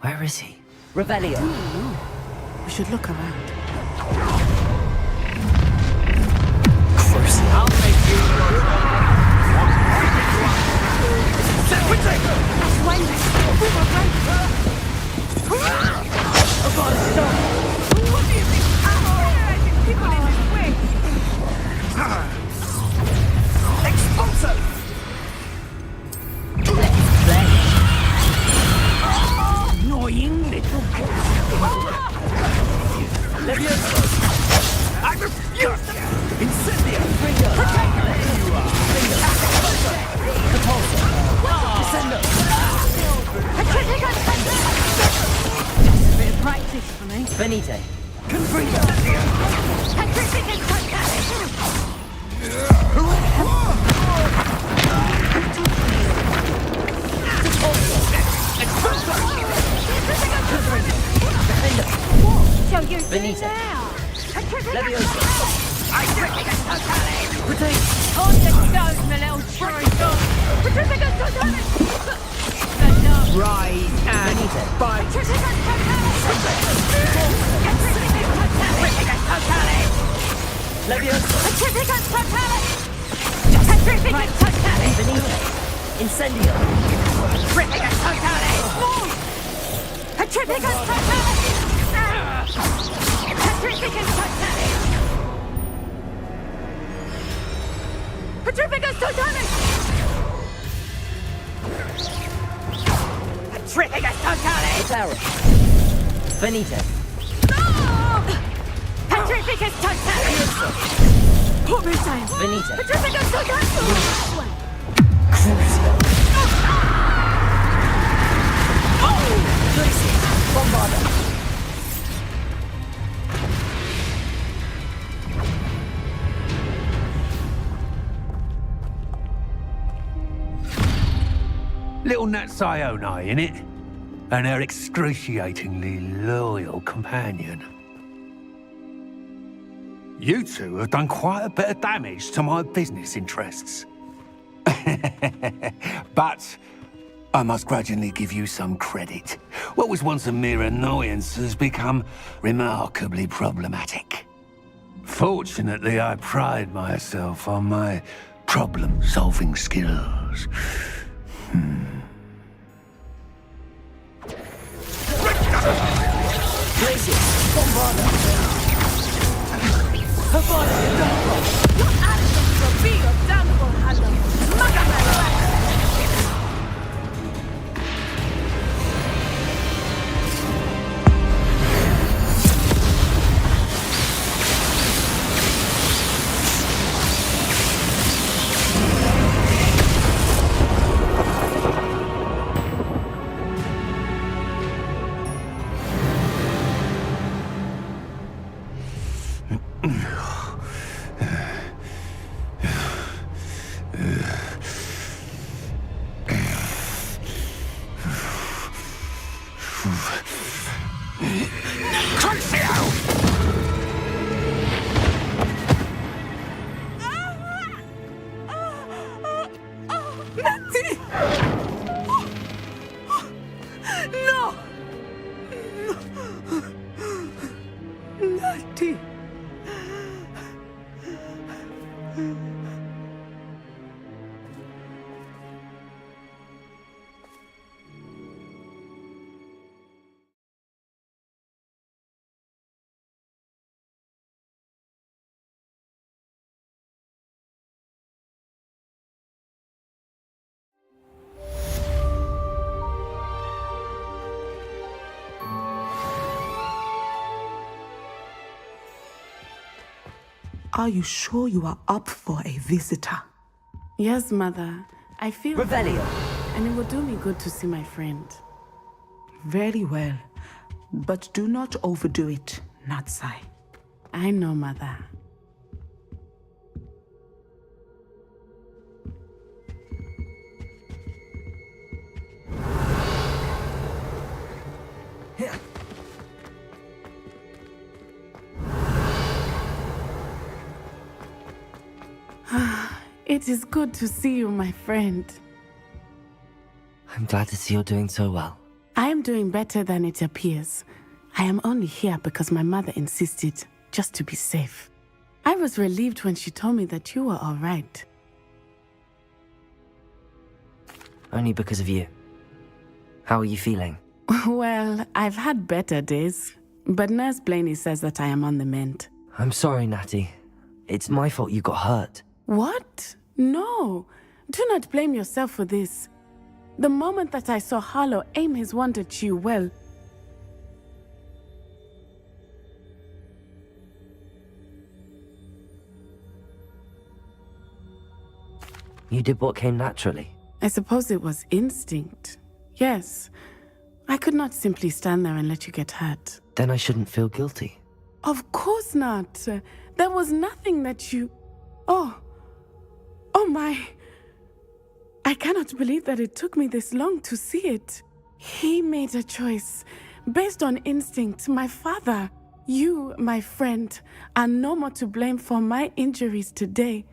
Where is he? Revelio. We should look around. I'll make you Annoying little Levioso! I refuse to... Incendio! Protect me! You are! Repulsor! Descendo! A bit of practice for me. Venite. Confringo! So you're Benita. now. Levioso. I trick it, totally. Retain. On the stone, my little traitor. Rise and fight! Levioso. Venite. Incendio. Petrificus totalis! Petrificus totalis! Terra. Venite. Petrificus totalis! What was that? Venite. Petrificus totalis! Glacier. Bombarda. Little Nat Sione, innit? And her excruciatingly loyal companion. You two have done quite a bit of damage to my business interests. But I must grudgingly give you some credit. What was once a mere annoyance has become remarkably problematic. Fortunately, I pride myself on my problem-solving skills. Glacier! Bombarda! Havana! Your attitude will be your downfall, Harlow! Natty! No! Natty! Are you sure you are up for a visitor? Yes, Mother. I feel... Revelio. And it will do me good to see my friend. Very well. But do not overdo it, Natsai. I know, Mother. It is good to see you, my friend. I'm glad to see you're doing so well. I am doing better than it appears. I am only here because my mother insisted, just to be safe. I was relieved when she told me that you were all right. Only because of you. How are you feeling? Well, I've had better days, but Nurse Blaney says that I am on the mend. I'm sorry, Natty. It's my fault you got hurt. What? No. Do not blame yourself for this. The moment that I saw Harlow aim his wand at you, well... You did what came naturally. I suppose it was instinct. Yes. I could not simply stand there and let you get hurt. Then I shouldn't feel guilty. Of course not. There was nothing that you... Oh my... I cannot believe that it took me this long to see it. He made a choice. Based on instinct, my father, you, my friend, are no more to blame for my injuries today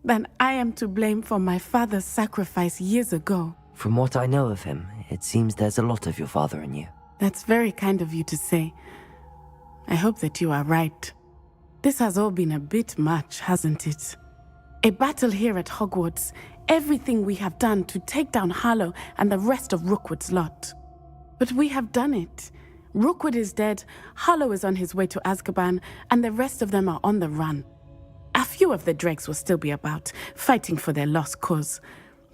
than I am to blame for my father's sacrifice years ago. From what I know of him, it seems there's a lot of your father in you. That's very kind of you to say. I hope that you are right. This has all been a bit much, hasn't it? A battle here at Hogwarts, everything we have done to take down Harlow and the rest of Rookwood's lot. But we have done it. Rookwood is dead, Harlow is on his way to Azkaban, and the rest of them are on the run. A few of the dregs will still be about, fighting for their lost cause.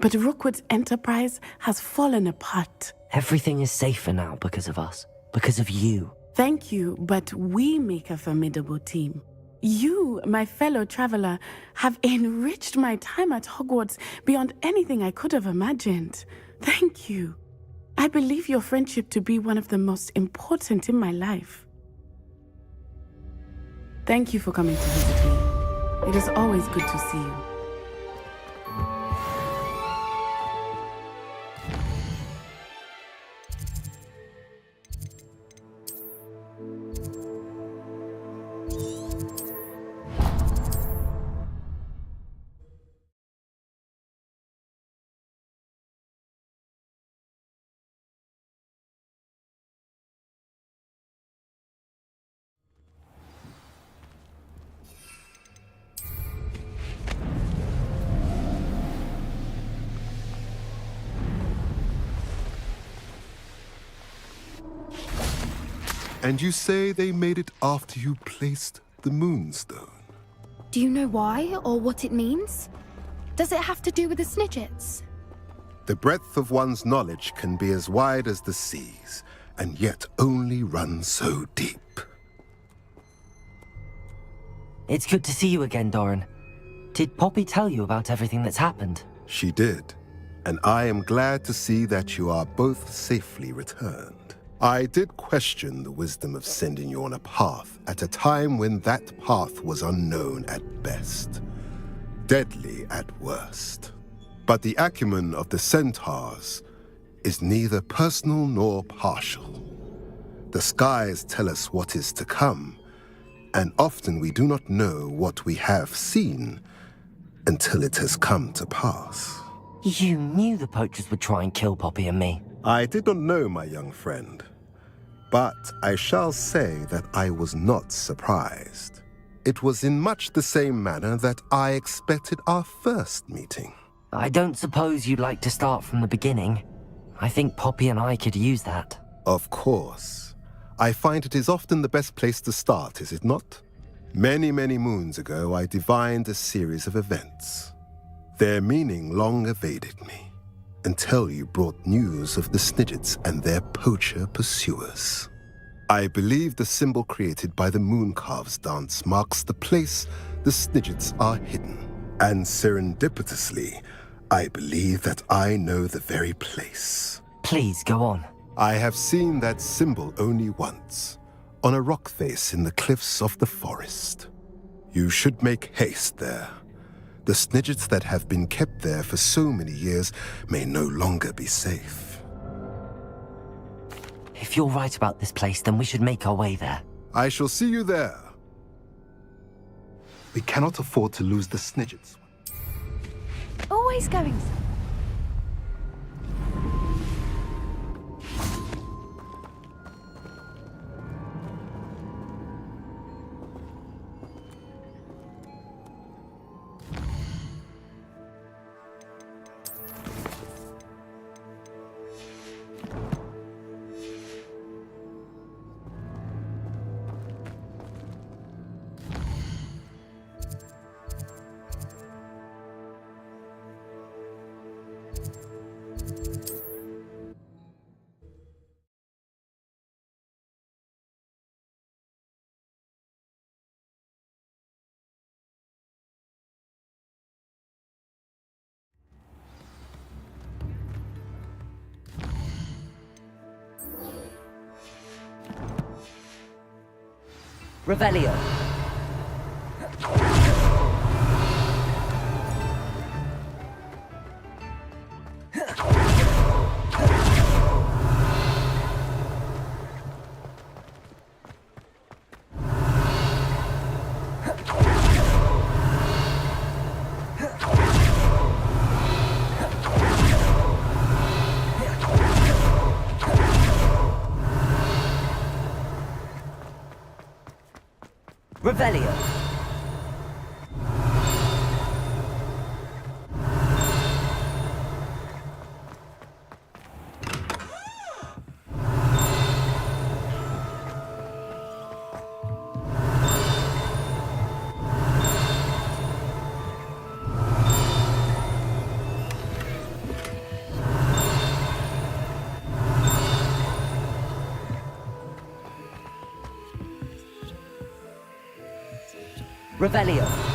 But Rookwood's enterprise has fallen apart. Everything is safer now because of us. Because of you. Thank you, but we make a formidable team. You, my fellow traveler, have enriched my time at Hogwarts beyond anything I could have imagined. Thank you. I believe your friendship to be one of the most important in my life. Thank you for coming to visit me. It is always good to see you. And you say they made it after you placed the Moonstone? Do you know why or what it means? Does it have to do with the Snidgets? The breadth of one's knowledge can be as wide as the seas, and yet only run so deep. It's good to see you again, Doran. Did Poppy tell you about everything that's happened? She did, and I am glad to see that you are both safely returned. I did question the wisdom of sending you on a path at a time when that path was unknown at best, deadly at worst. But the acumen of the Centaurs is neither personal nor partial. The skies tell us what is to come, and often we do not know what we have seen until it has come to pass. You knew the poachers would try and kill Poppy and me. I did not know, my young friend, but I shall say that I was not surprised. It was in much the same manner that I expected our first meeting. I don't suppose you'd like to start from the beginning. I think Poppy and I could use that. Of course. I find it is often the best place to start, is it not? Many, many moons ago, I divined a series of events. Their meaning long evaded me, until you brought news of the Snidgets and their poacher pursuers. I believe the symbol created by the Mooncalves dance marks the place the Snidgets are hidden. And serendipitously, I believe that I know the very place. Please, go on. I have seen that symbol only once, on a rock face in the cliffs of the forest. You should make haste there. The Snidgets that have been kept there for so many years may no longer be safe. If you're right about this place, then we should make our way there. I shall see you there. We cannot afford to lose the Snidgets. Always going. Revelio. Revelio. Revelio.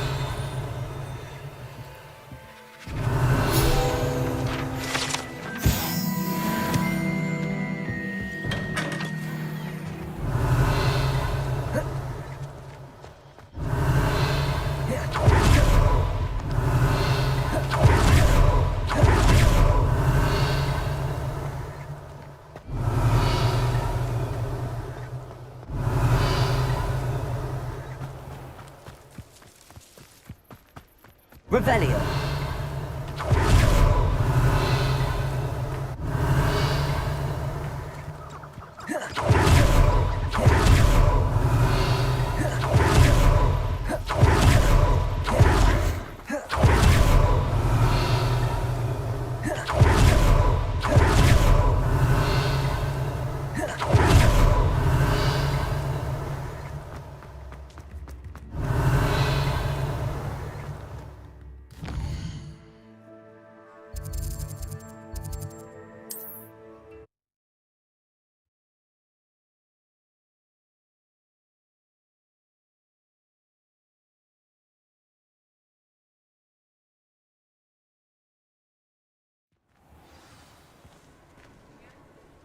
Revelio.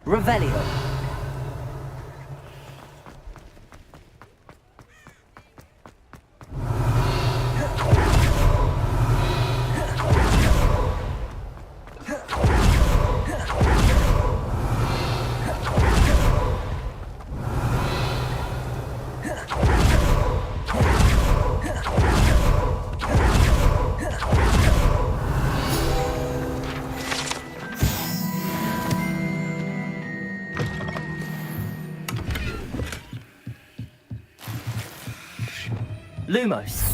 Revelio. Lumos.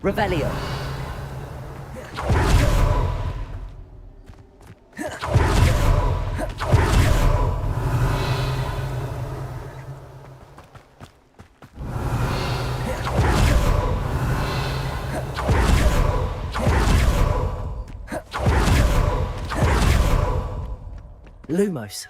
Revelio. Lumos.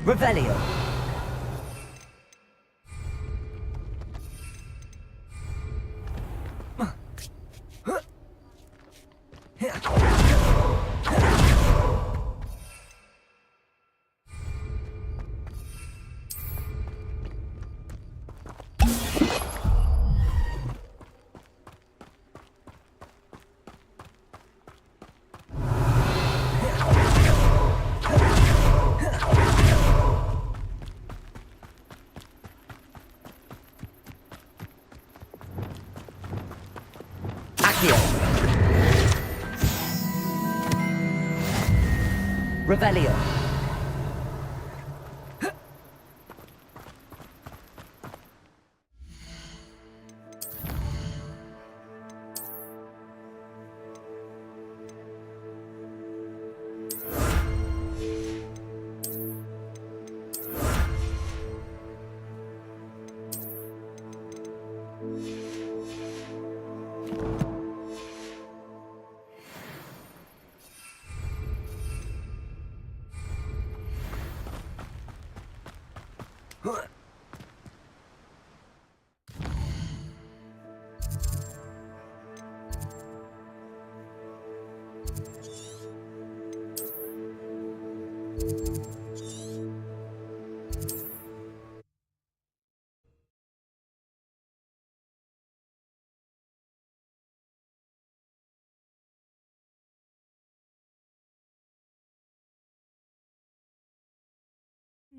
Revelio. Revelio.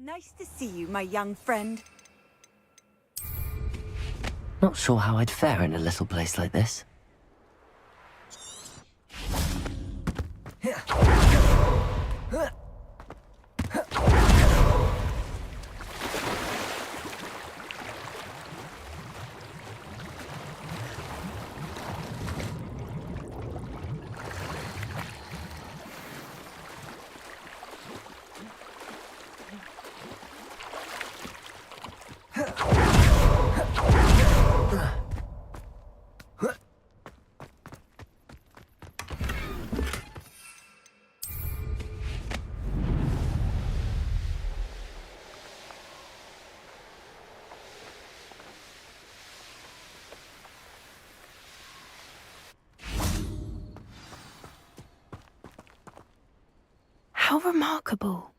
Nice to see you, my young friend. Not sure how I'd fare in a little place like this. How remarkable.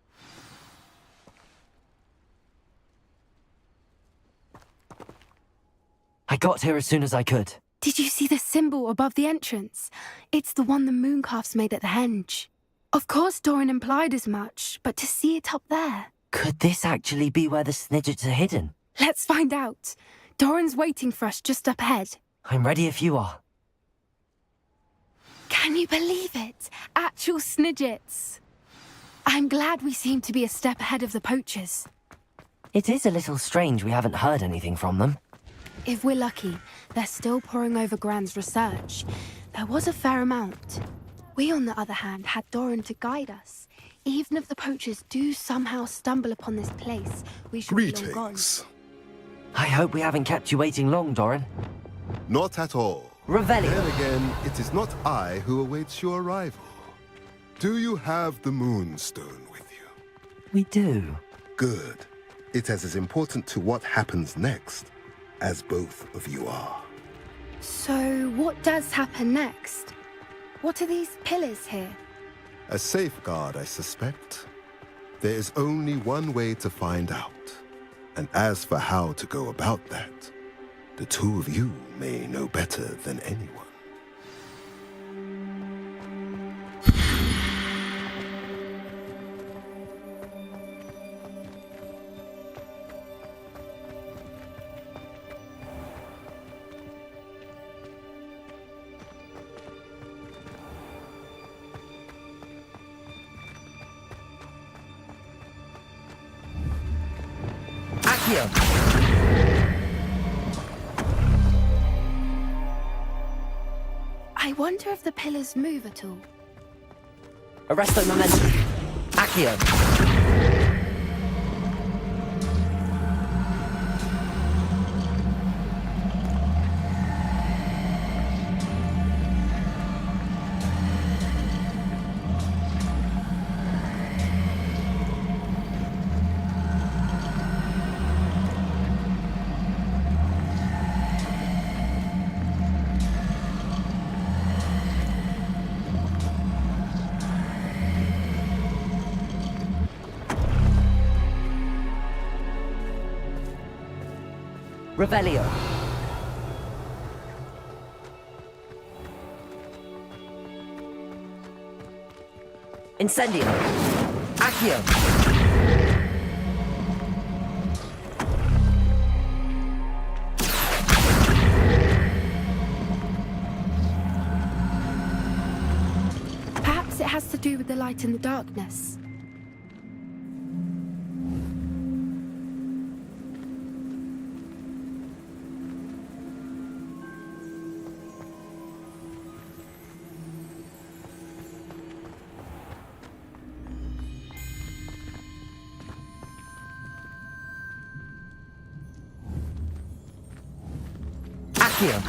I got here as soon as I could. Did you see the symbol above the entrance? It's the one the mooncalfs made at the henge. Of course Doran implied as much, but to see it up there... Could this actually be where the Snidgets are hidden? Let's find out. Doran's waiting for us just up ahead. I'm ready if you are. Can you believe it? Actual Snidgets. I'm glad we seem to be a step ahead of the poachers. It is a little strange we haven't heard anything from them. If we're lucky, they're still poring over Gran's research. There was a fair amount. We, on the other hand, had Doran to guide us. Even if the poachers do somehow stumble upon this place, we should be long gone. I hope we haven't kept you waiting long, Doran. Not at all. Revelio. Then again, it is not I who awaits your arrival. Do you have the Moonstone with you? We do. Good. It is as important to what happens next as both of you are. So, what does happen next? What are these pillars here? A safeguard, I suspect. There is only one way to find out. And as for how to go about that, The two of you may know better than anyone. I wonder if the pillars move at all. Arresto momentum. Accio. Revelio. Incendio. Accio. Perhaps it has to do with the light and the darkness. Accio.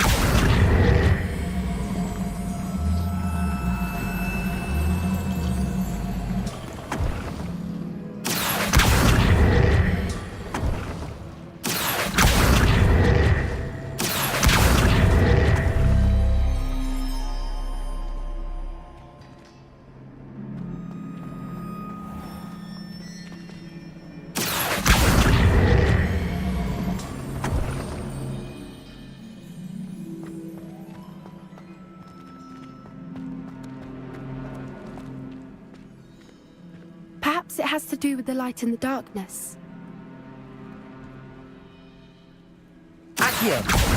Perhaps it has to do with the light and the darkness. Accio.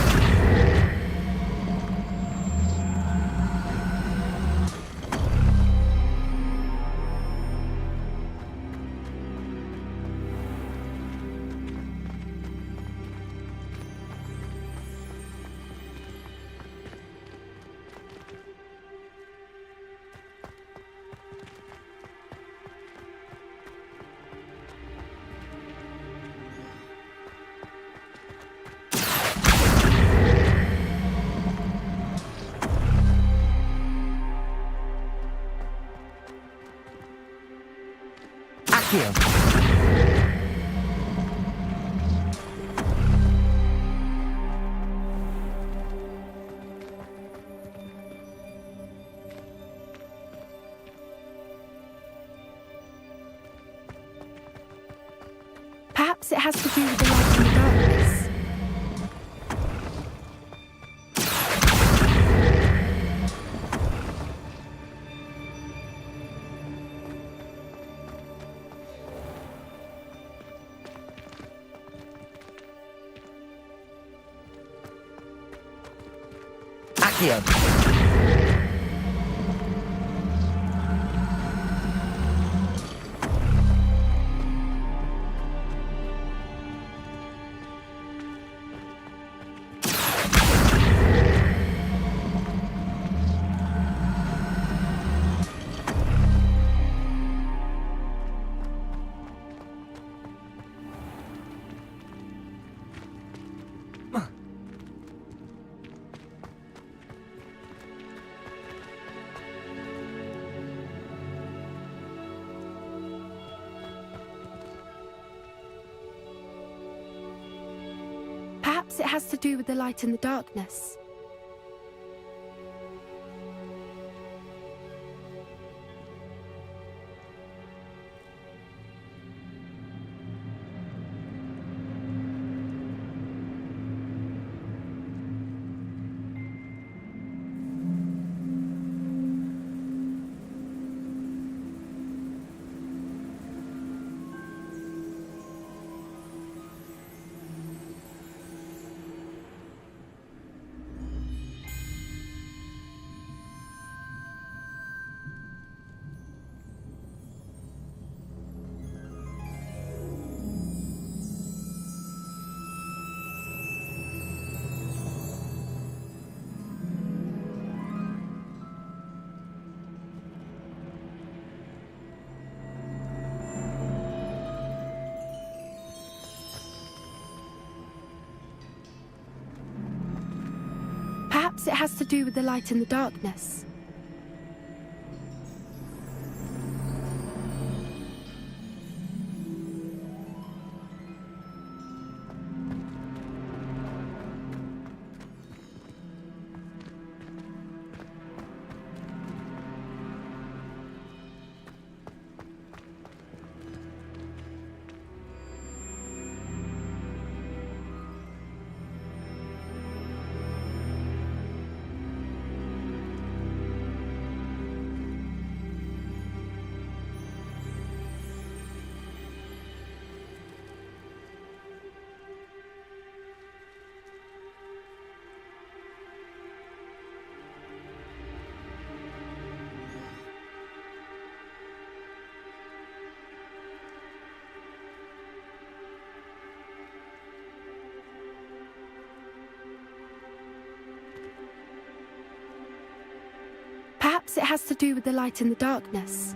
Accio. Perhaps it has to do with the light and the darkness. Accio. Perhaps it has to do with the light and the darkness. Perhaps it has to do with the light and the darkness. Perhaps it has to do with the light and the darkness.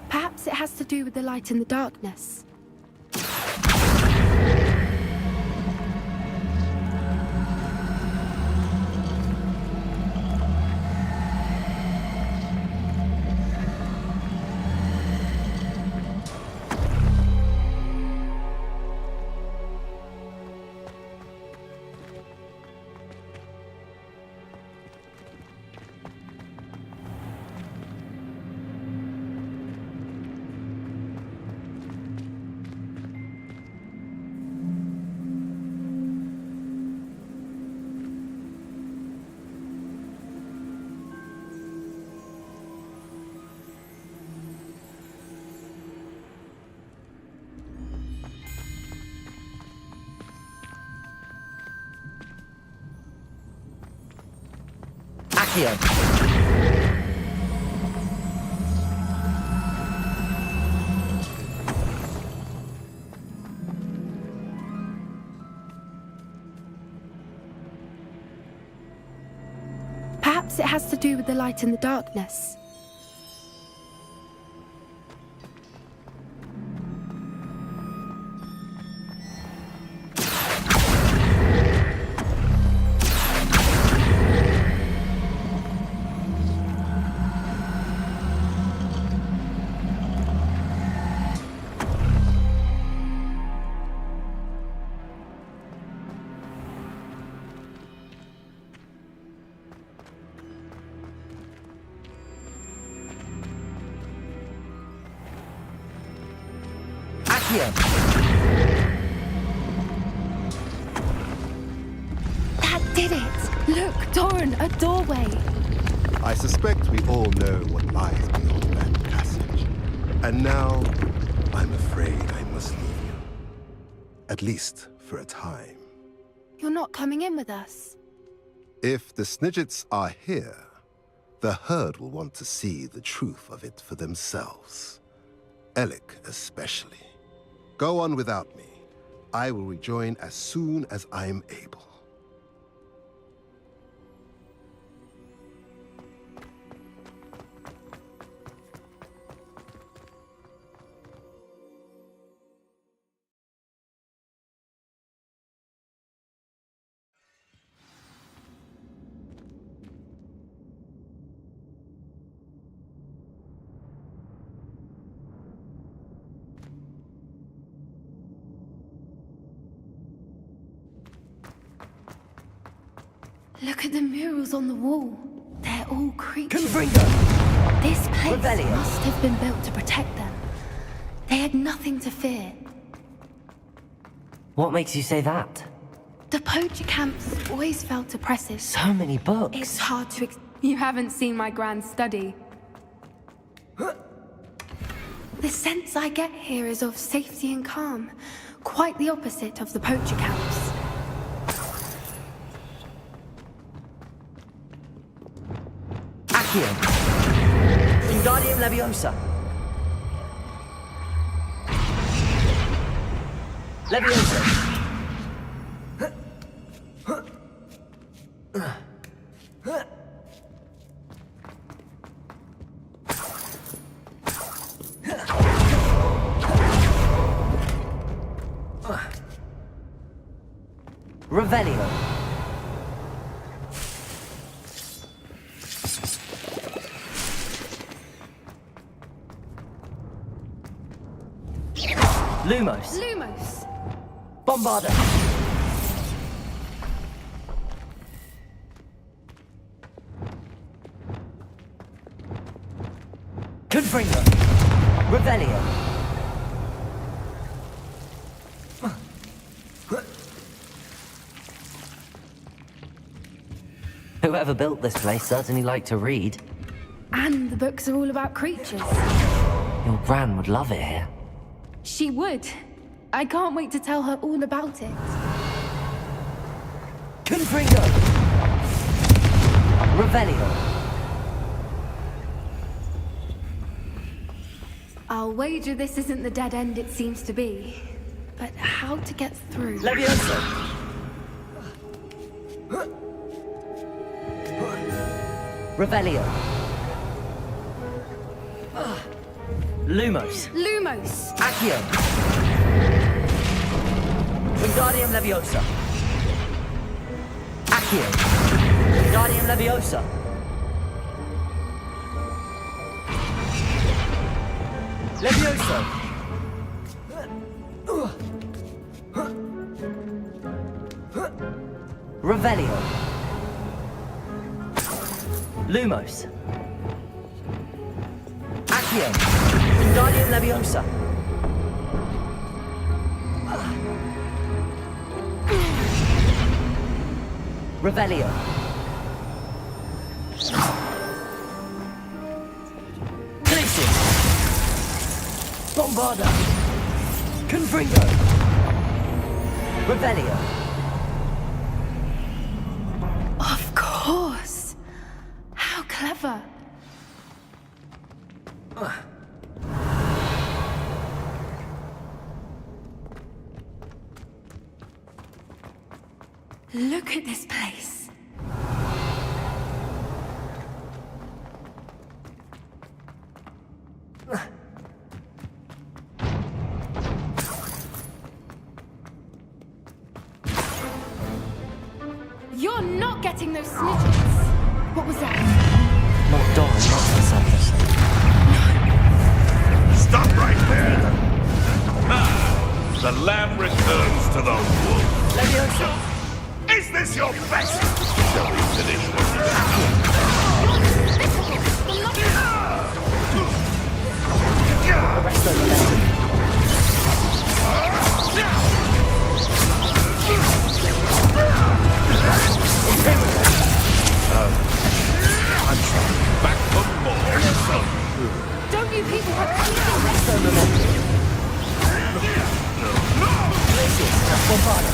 Perhaps it has to do with the light and the darkness. Accio. Perhaps it has to do with the light and the darkness. That did it! Look, Doran, a doorway! I suspect we all know what lies beyond that passage. And now, I'm afraid I must leave you. At least for a time. You're not coming in with us. If the Snidgets are here, the herd will want to see the truth of it for themselves. Alec especially. Go on without me. I will rejoin as soon as I'm able. Look at the murals on the wall. They're all creatures. Confringo! This place Revelio. must have been built to protect them. They had nothing to fear. What makes you say that? The poacher camps always felt oppressive. So many books. It's hard to You haven't seen my grand study. The sense I get here is of safety and calm. Quite the opposite of the poacher camps. Accio. Wingardium Leviosa. Leviosa. Revelio. Lumos. Lumos. Bombarda. Confringo. Revelio. Whoever built this place certainly liked to read. And the books are all about creatures. Your Gran would love it here. She would. I can't wait to tell her all about it. Confringo. Revelio. I'll wager this isn't the dead end it seems to be. But how to get through? Leviosa. Revelio. Lumos. Lumos. Accio. Wingardium Leviosa. Accio. Wingardium Leviosa. Leviosa. Revelio. Lumos. Accio. Wingardium Leviosa. Revelio. Glacius. Bombarda. Confringo. Revelio. Of course. How clever. Look at this place. You're not getting those snitches. What was that? Not Dawn, not the surface. Stop right there! Ah, the lamb returns to the wolf. Leviosa. Is this your best? Shall we finish what you start? Arrest the momentum. I'm sorry. Back for more. Don't you people have Arrest the momentum. Glacius. Bombarda.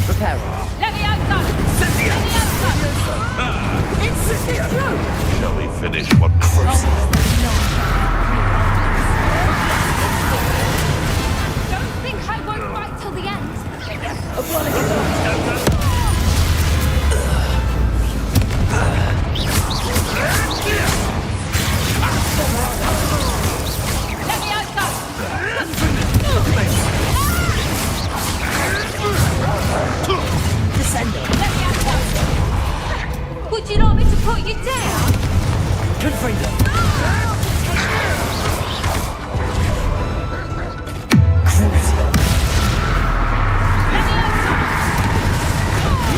Prepare. Leviosa! Shall we finish what first? Don't think I won't fight till the end. Would you like me to put you down? Good freedom.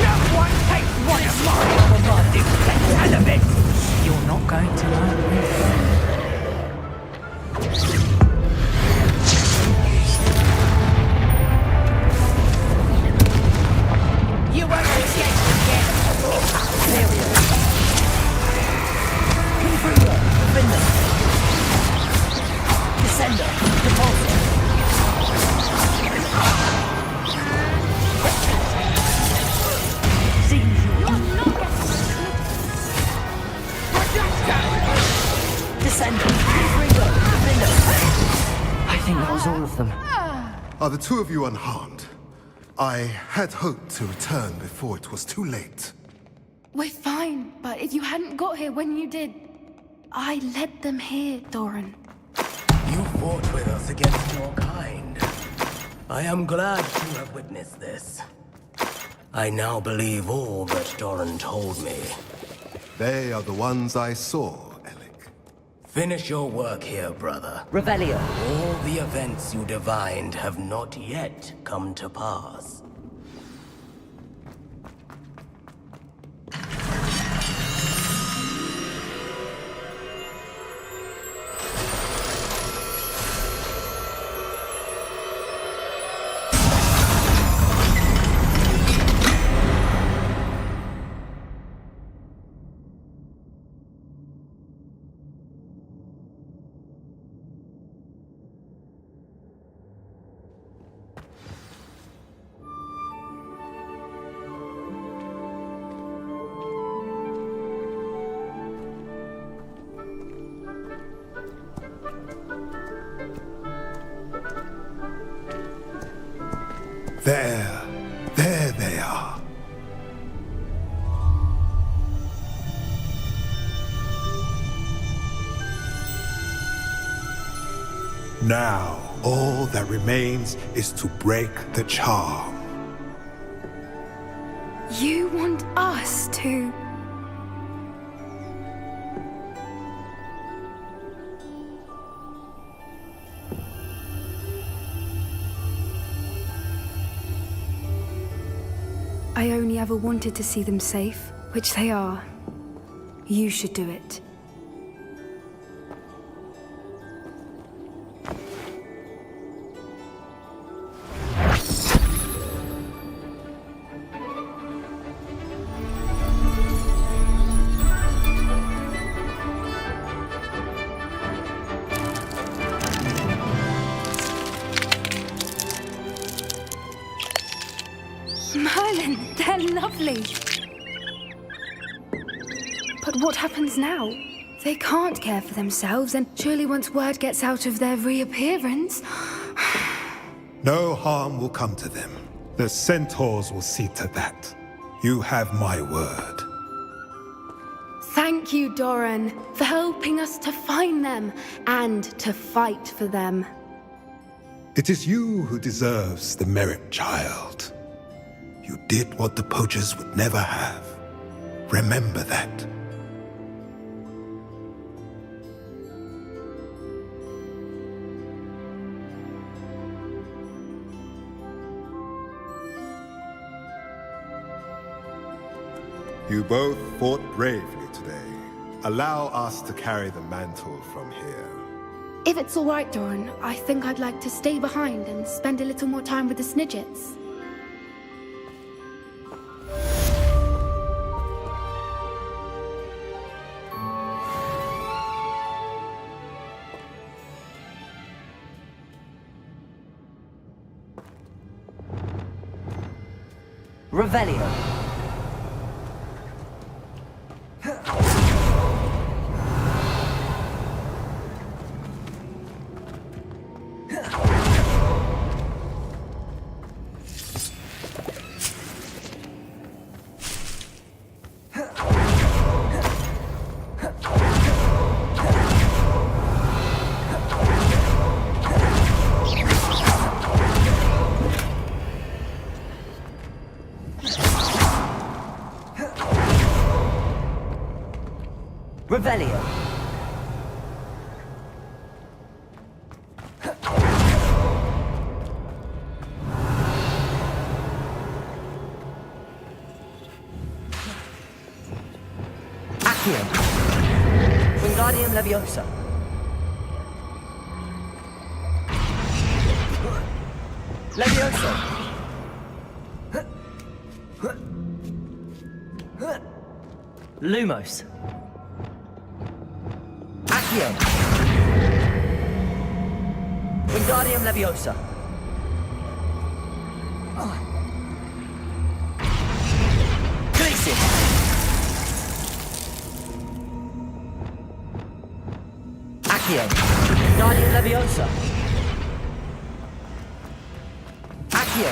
No one takes what is mine for my element. You're not going to like this. You won't escape again. Period. Confringo, Defender. Descender, Repulsor. Descender, Confringo, Defender. I think that was all of them. Are the two of you unharmed? I had hoped to return before it was too late. We're fine, but if you hadn't got here when you did, I led them here, Doran. You fought with us against your kind. I am glad to have witnessed this. I now believe all that Doran told me. They are the ones I saw. Finish your work here, brother. Revelio. All the events you divined have not yet come to pass. There they are. Now, all that remains is to break the charm. You want us to... I only ever wanted to see them safe, which they are. You should do it. Merlin, they're lovely. But what happens now? They can't care for themselves, and surely once word gets out of their reappearance... No harm will come to them. The centaurs will see to that. You have my word. Thank you, Doran, for helping us to find them and to fight for them. It is you who deserves the merit, child. You did what the poachers would never have. Remember that. You both fought bravely today. Allow us to carry the mantle from here. If it's all right, Doran, I think I'd like to stay behind and spend a little more time with the Snidgets. Revelio. Revelio. Accio. Wingardium Leviosa. Leviosa. Lumos. Accio. Wingardium Leviosa. Glacius. Accio. Wingardium Leviosa. Accio.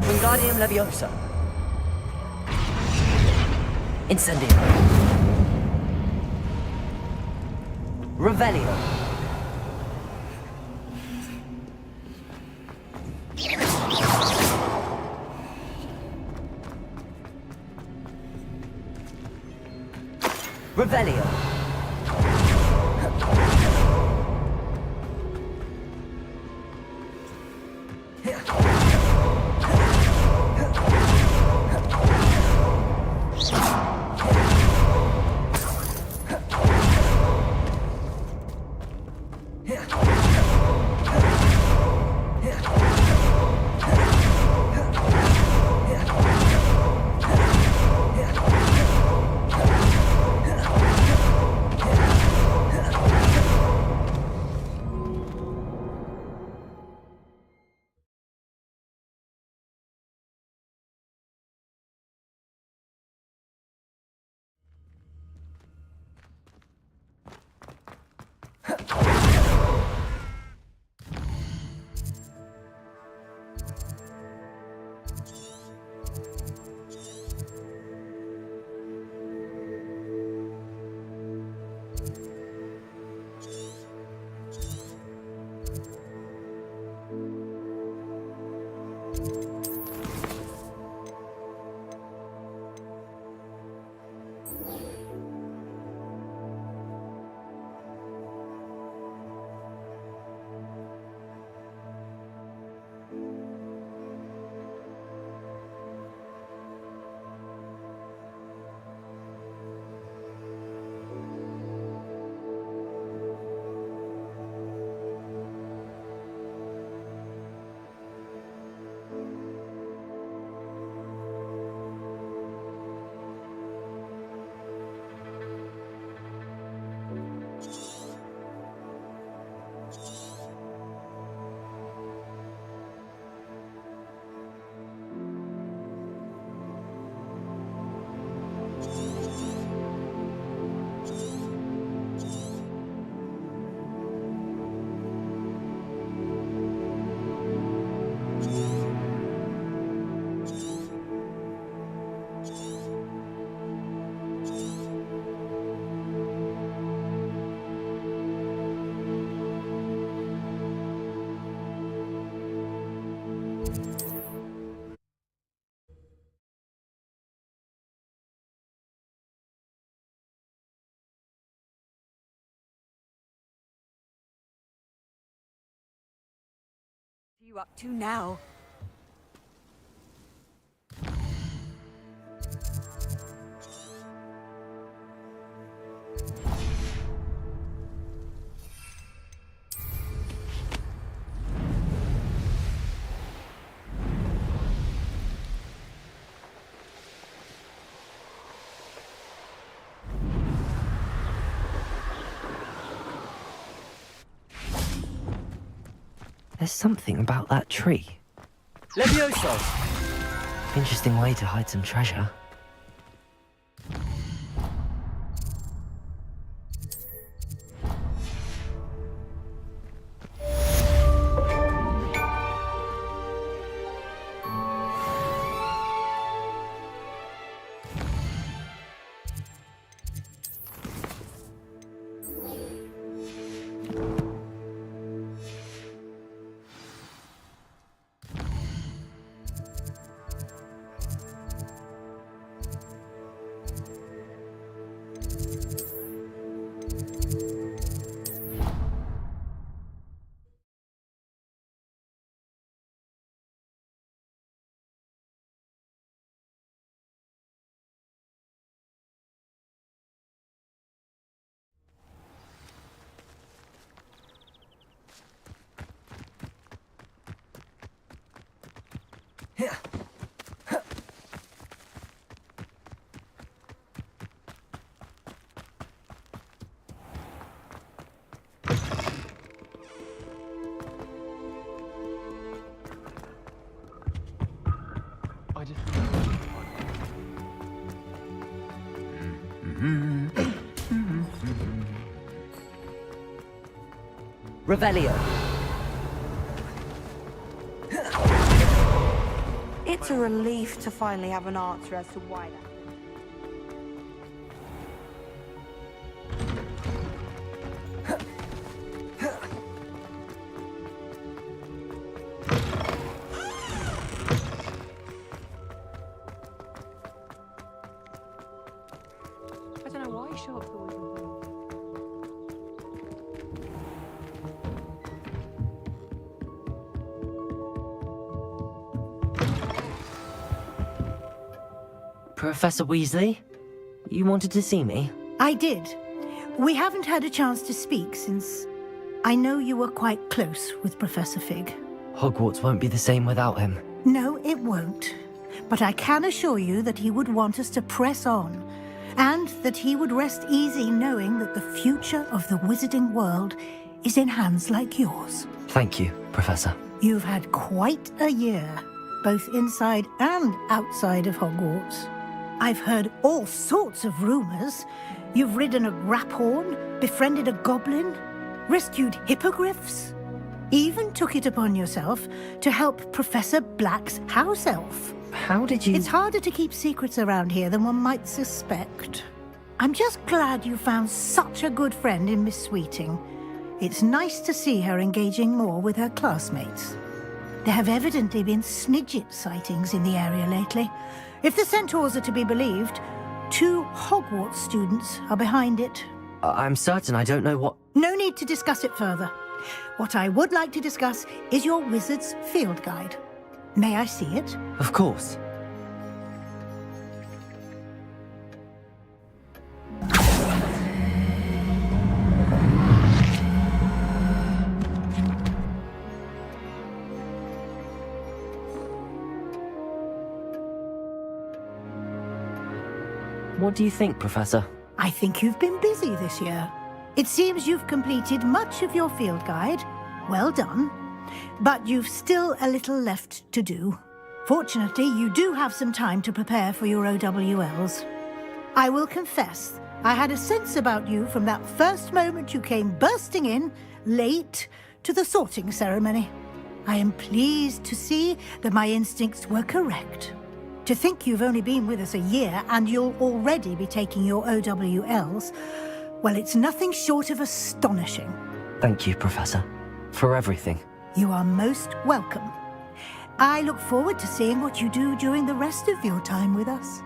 Wingardium Leviosa. Incendio. Revelio. Revelio. You up to now? There's something about that tree. Levioso! Interesting way to hide some treasure. Revelio. It's a relief to finally have an answer as to why that. I don't know why Sharp's always involved. Professor Weasley? You wanted to see me? I did. We haven't had a chance to speak since I know you were quite close with Professor Fig. Hogwarts won't be the same without him. No, it won't. But I can assure you that he would want us to press on, and that he would rest easy knowing that the future of the wizarding world is in hands like yours. Thank you, Professor. You've had quite a year, both inside and outside of Hogwarts. I've heard all sorts of rumors. You've ridden a graphorn, befriended a goblin, rescued hippogriffs, even took it upon yourself to help Professor Black's house elf. How did you... It's harder to keep secrets around here than one might suspect. I'm just glad you found such a good friend in Miss Sweeting. It's nice to see her engaging more with her classmates. There have evidently been Snidget sightings in the area lately. If the centaurs are to be believed, 2 Hogwarts students are behind it. I'm certain I don't know what... No need to discuss it further. What I would like to discuss is your wizard's field guide. May I see it? Of course. What do you think, Professor? I think you've been busy this year. It seems you've completed much of your field guide. Well done. But you've still a little left to do. Fortunately, you do have some time to prepare for your OWLs. I will confess, I had a sense about you from that first moment you came bursting in, late, to the sorting ceremony. I am pleased to see that my instincts were correct. To think you've only been with us a year and you'll already be taking your OWLs, well, it's nothing short of astonishing. Thank you, Professor, for everything. You are most welcome. I look forward to seeing what you do during the rest of your time with us.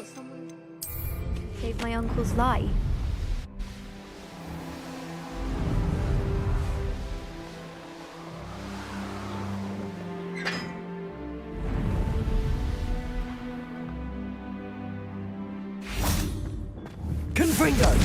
thought someone saved my uncle's life. Confringo!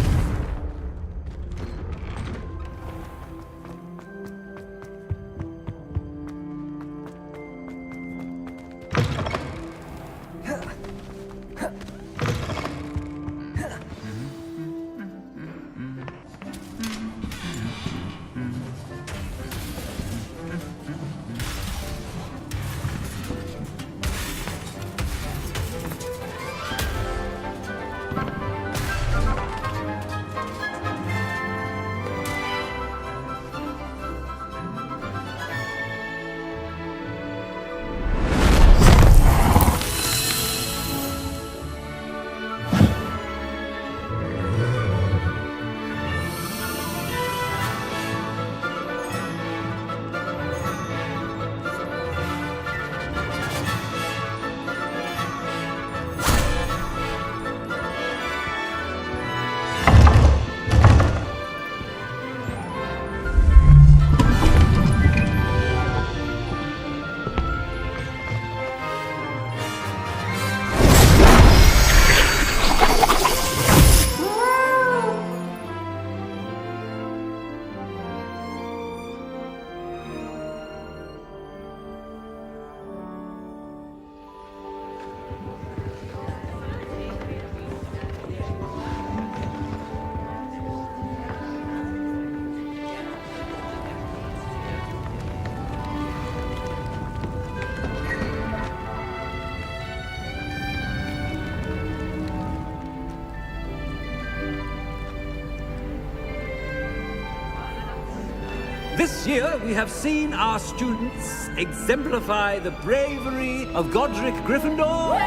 This year, we have seen our students exemplify the bravery of Godric Gryffindor.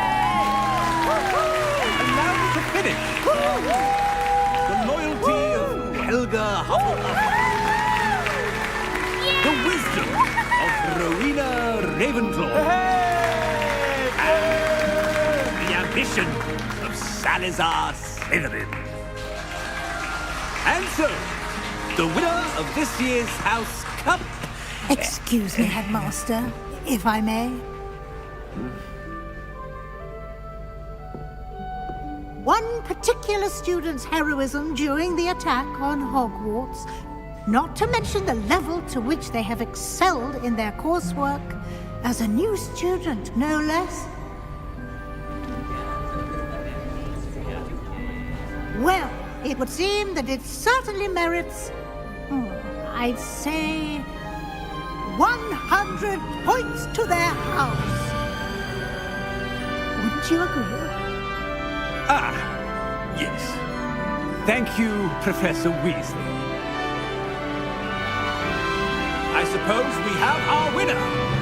And now to finish, the loyalty of Helga Hufflepuff. The wisdom of Rowena Ravenclaw. And the ambition of Salazar Slytherin. And so, the winner of this year's House Cup... Excuse me, Headmaster, if I may. One particular student's heroism during the attack on Hogwarts, not to mention the level to which they have excelled in their coursework, as a new student, no less. Well, it would seem that it certainly merits, I'd say, 100 points to their house. Wouldn't you agree? Ah, yes. Thank you, Professor Weasley. I suppose we have our winner.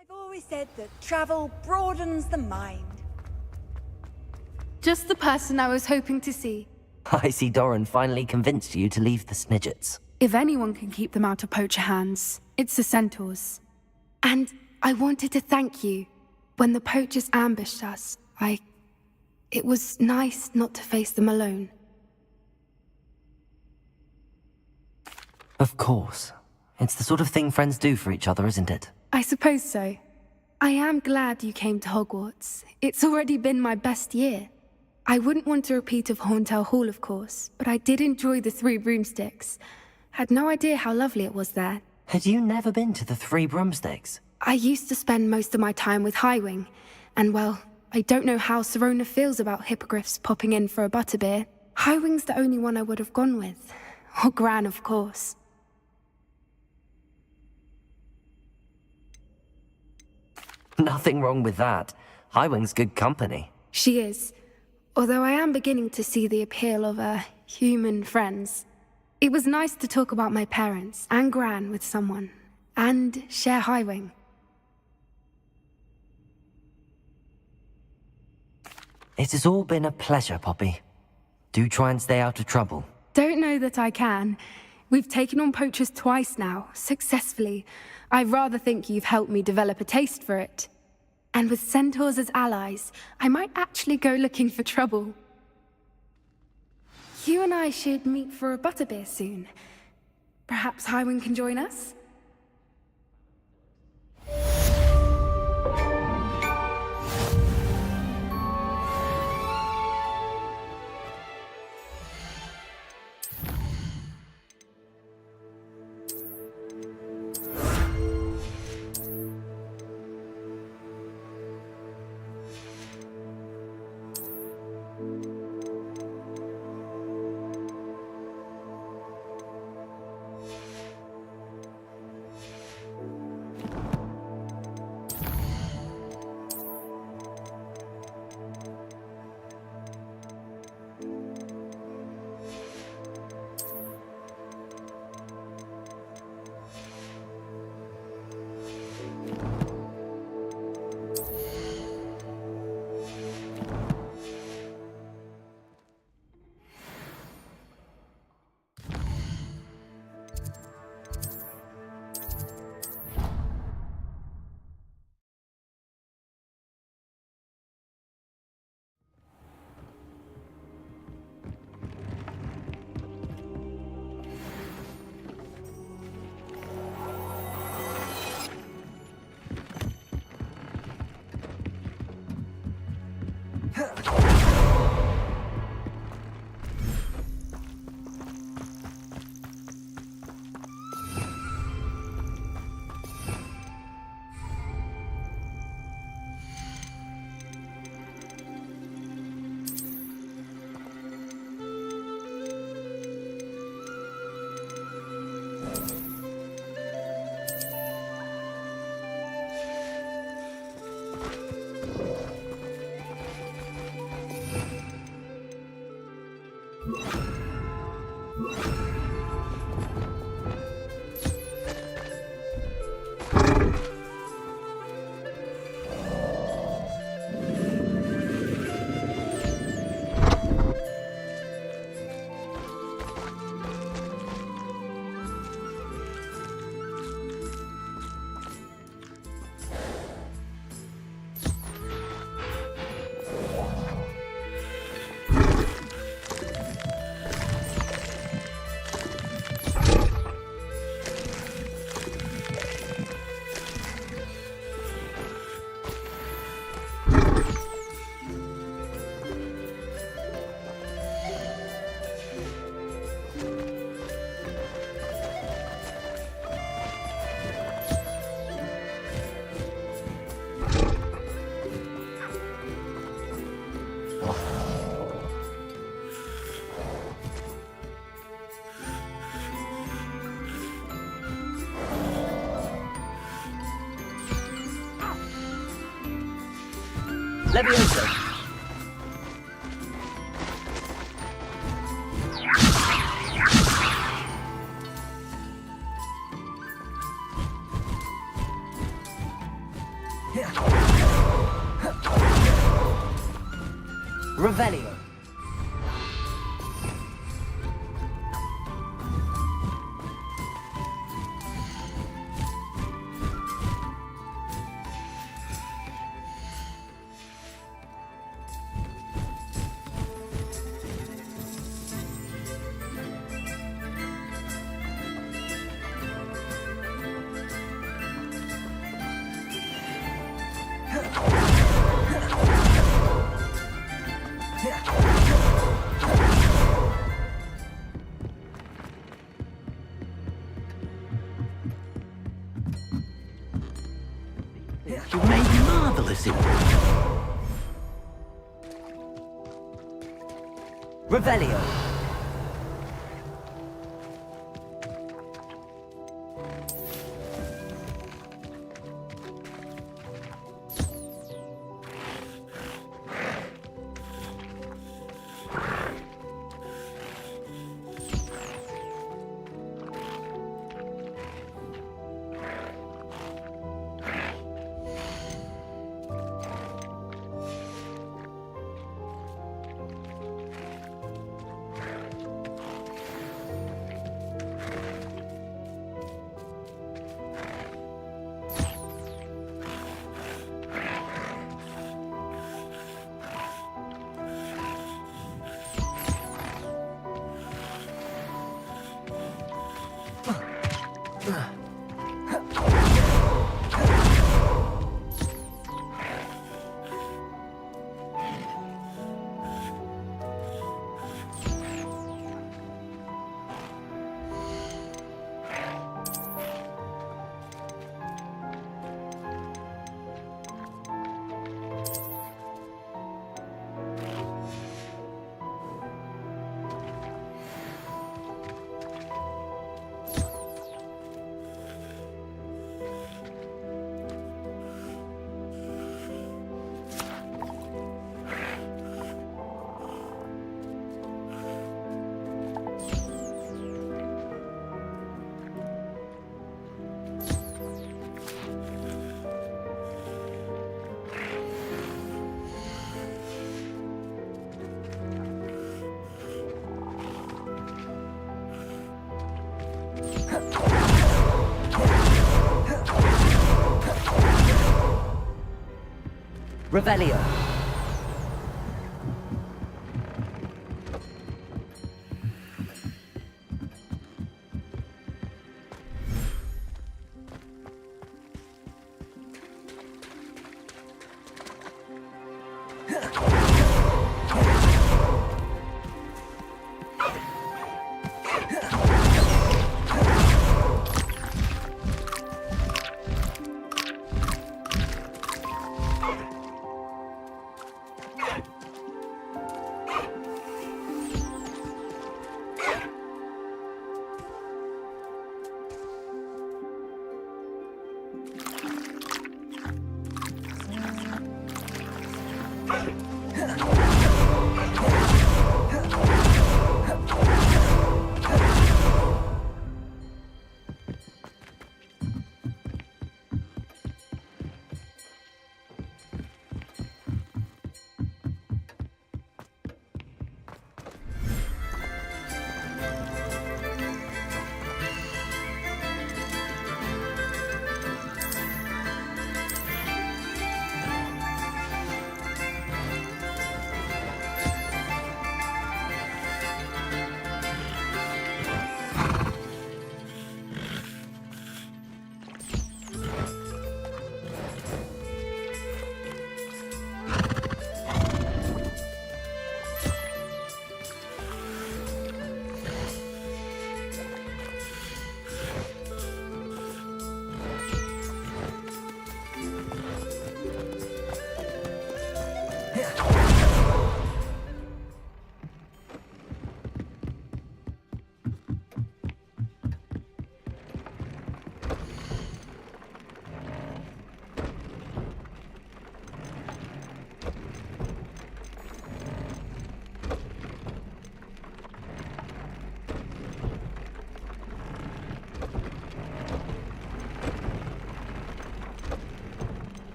I've always said that travel broadens the mind. Just the person I was hoping to see. I see Doran finally convinced you to leave the Snidgets. If anyone can keep them out of poacher hands, it's the centaurs. And I wanted to thank you. When the poachers ambushed us, it was nice not to face them alone. Of course. It's the sort of thing friends do for each other, isn't it? I suppose so. I am glad you came to Hogwarts. It's already been my best year. I wouldn't want a repeat of Horntail Hall, of course, but I did enjoy the Three Broomsticks. Had no idea how lovely it was there. Had you never been to the Three Broomsticks? I used to spend most of my time with Highwing, and well, I don't know how Serona feels about hippogriffs popping in for a butterbeer. Highwing's the only one I would have gone with. Or Gran, of course. Nothing wrong with that. Highwing's good company. She is. Although I am beginning to see the appeal of human friends. It was nice to talk about my parents and Gran with someone, and share Highwing. It has all been a pleasure, Poppy. Do try and stay out of trouble. Don't know that I can. We've taken on poachers twice now, successfully. I rather think you've helped me develop a taste for it. And with centaurs as allies, I might actually go looking for trouble. You and I should meet for a butterbeer soon. Perhaps Highwing can join us? Leviosa. Revelio. You made marvelous Revelio. Revelio.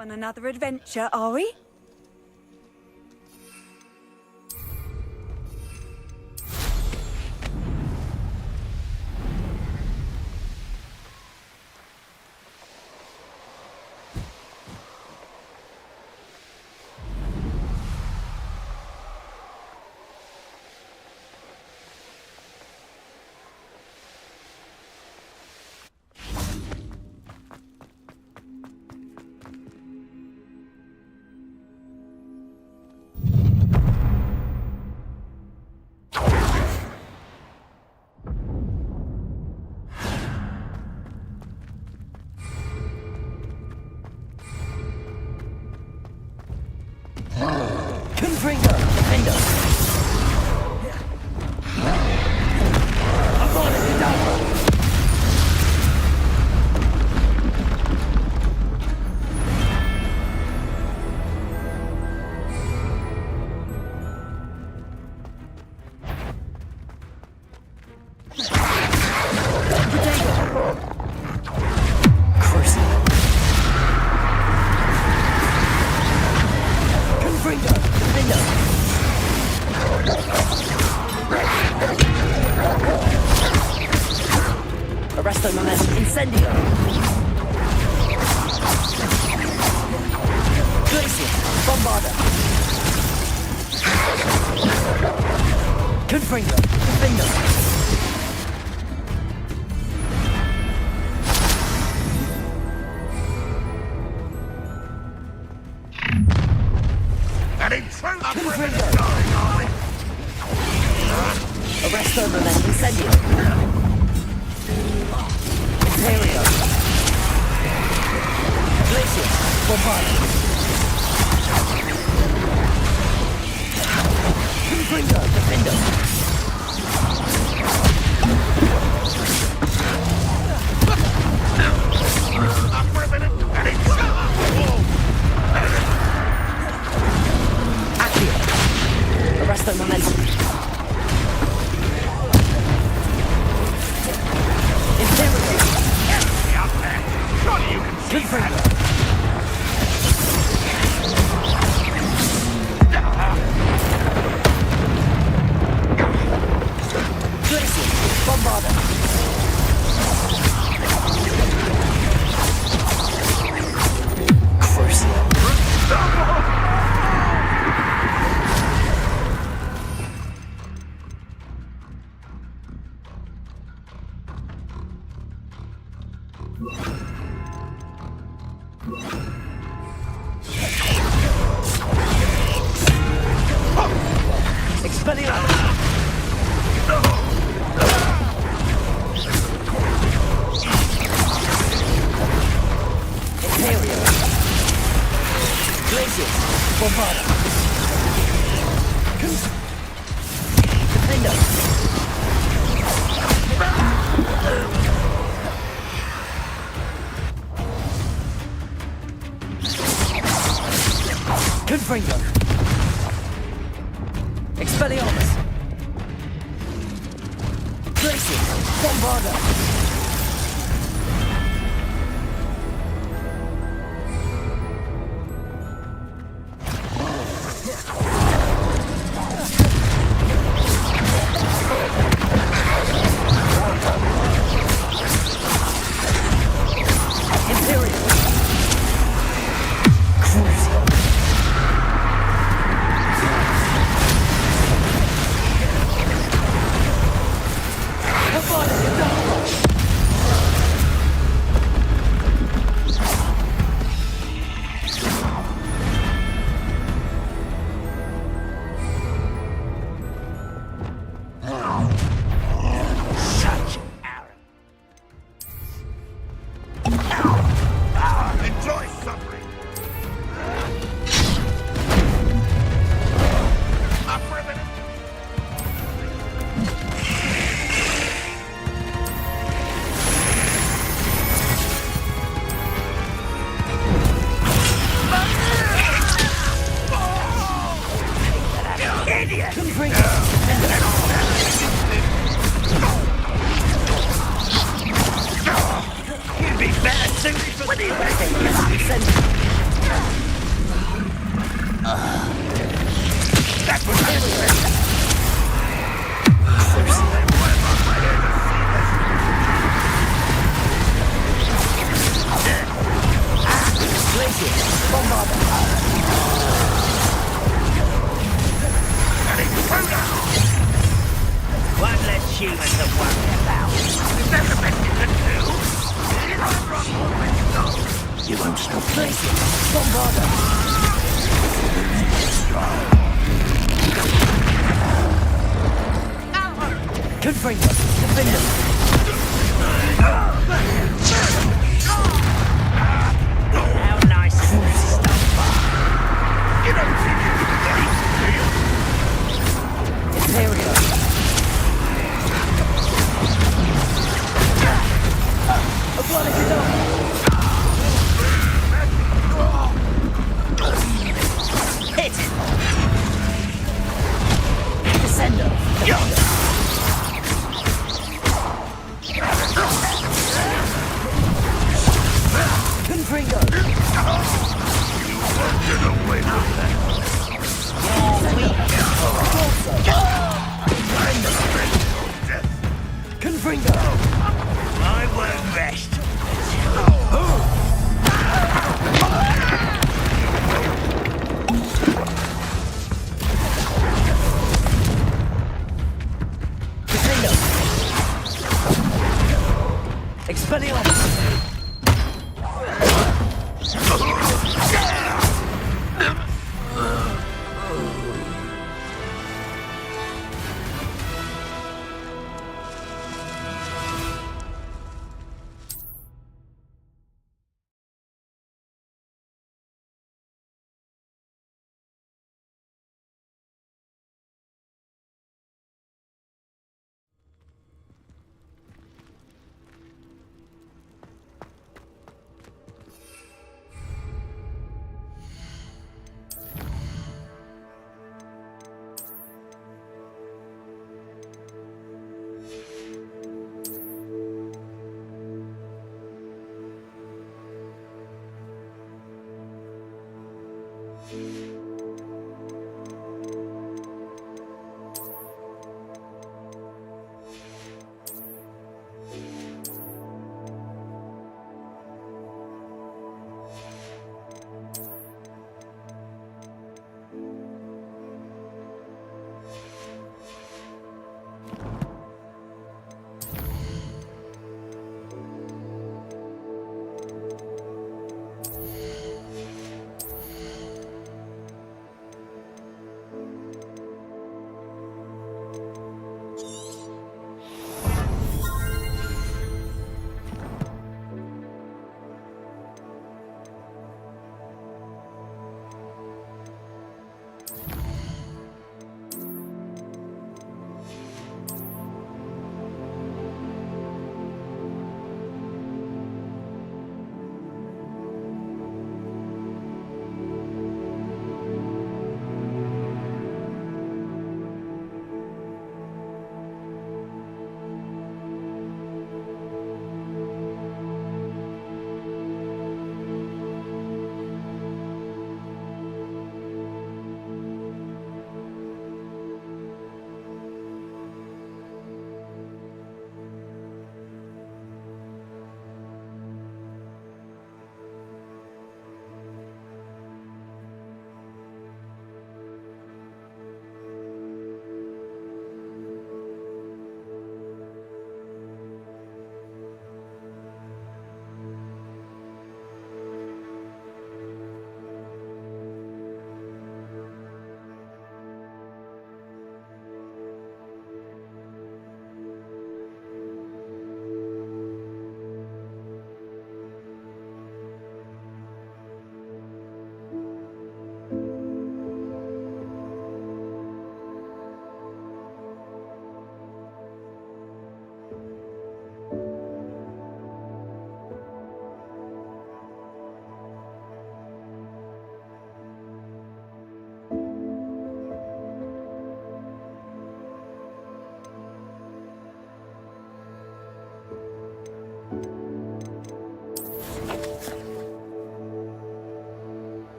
On another adventure, are we? Confringo! Defender! I'm on it, down! Arresto momentum incendio! Glacier! Bombarda! Confringo! Defender! An intruder! Arresto momentum incendio! Imperio! Glacier! Bombarda! Confringo! Defender! Accio! Arresto momentum! Imperio! Surely you can see that! Glacier! Bombarda! Crucial! Expelliarmus! Imperio! Glacier! Bombarda! Defender! Confringo! Expelliarmus! Glacier! Bombarda! Imperial! Crucial! Enjoy suffering! Up for a minute! Idiot! You'd be better suited for the most of Confringo! Confringo! How nice is this stuff? You don't think you can break the Imperial! What have you done? Hit! Descendo! Confringo! You won't get away with that. Confringo! I won't rest. Expelliarmus!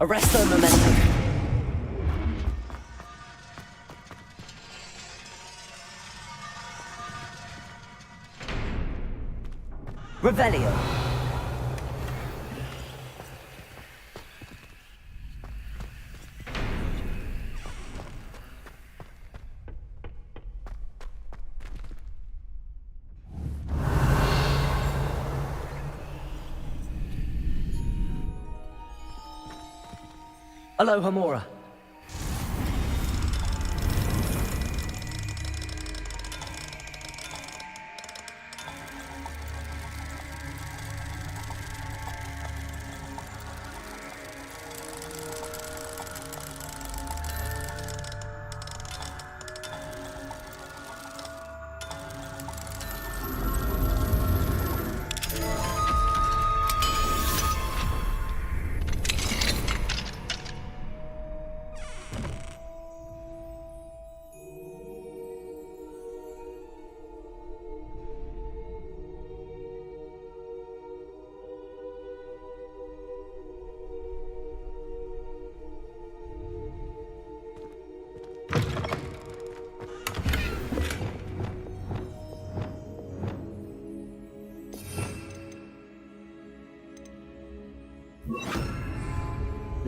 Arresto momentum. Revelio. Aloha Mora.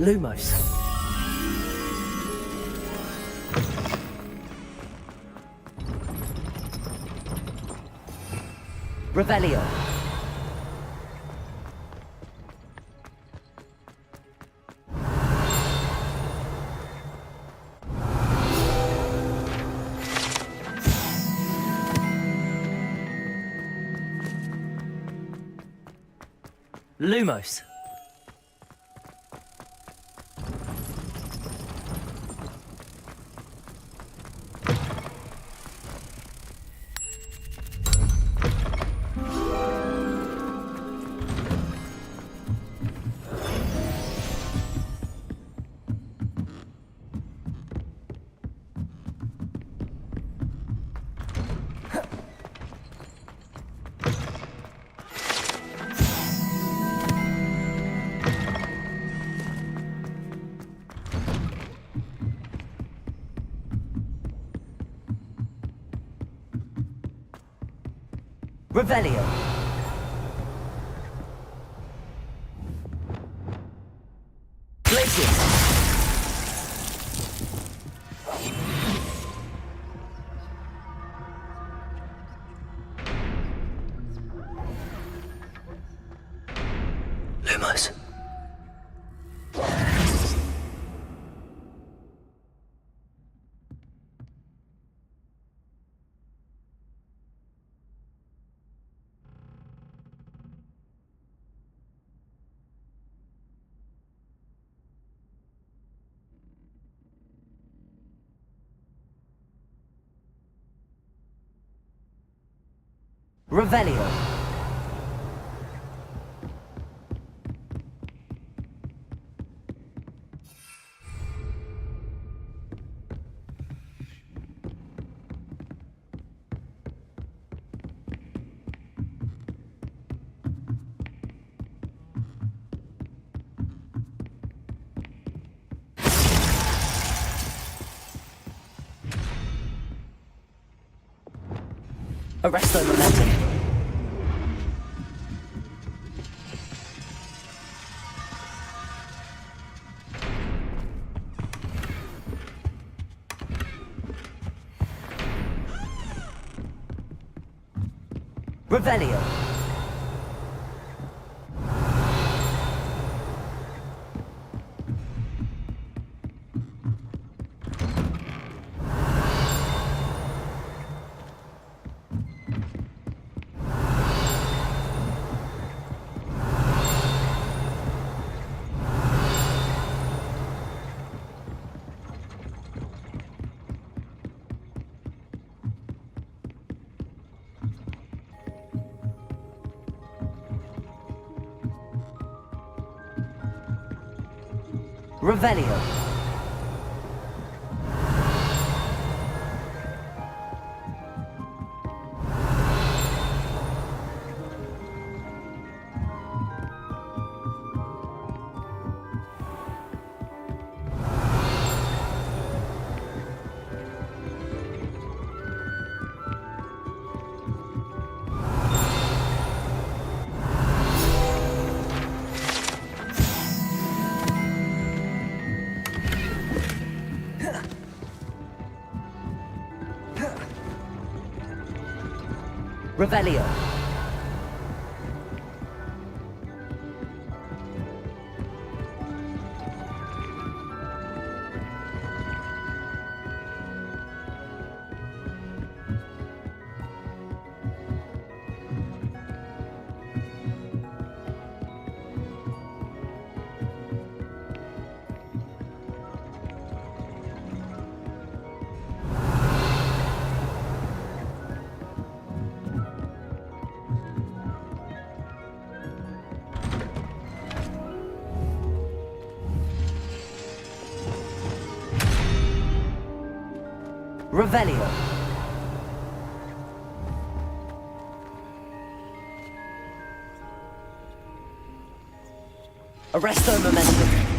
Lumos. Revelio. Lumos. Revelio. Glacius. Lumos. Revelio. Arresto momentum. Revelio. Revelio. Revelio. Revelio. Arresto momentum.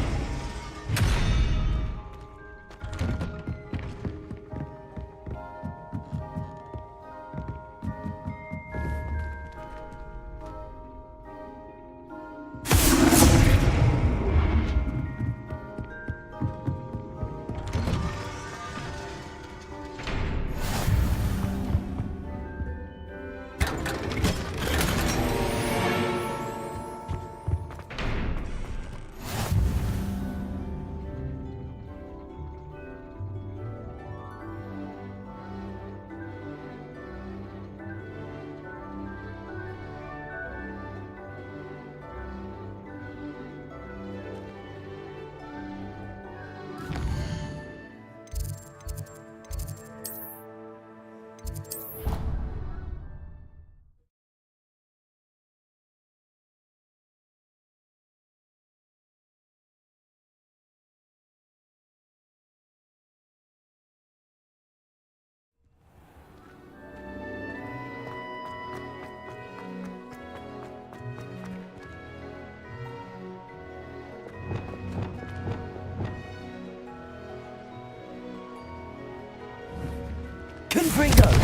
Confringo!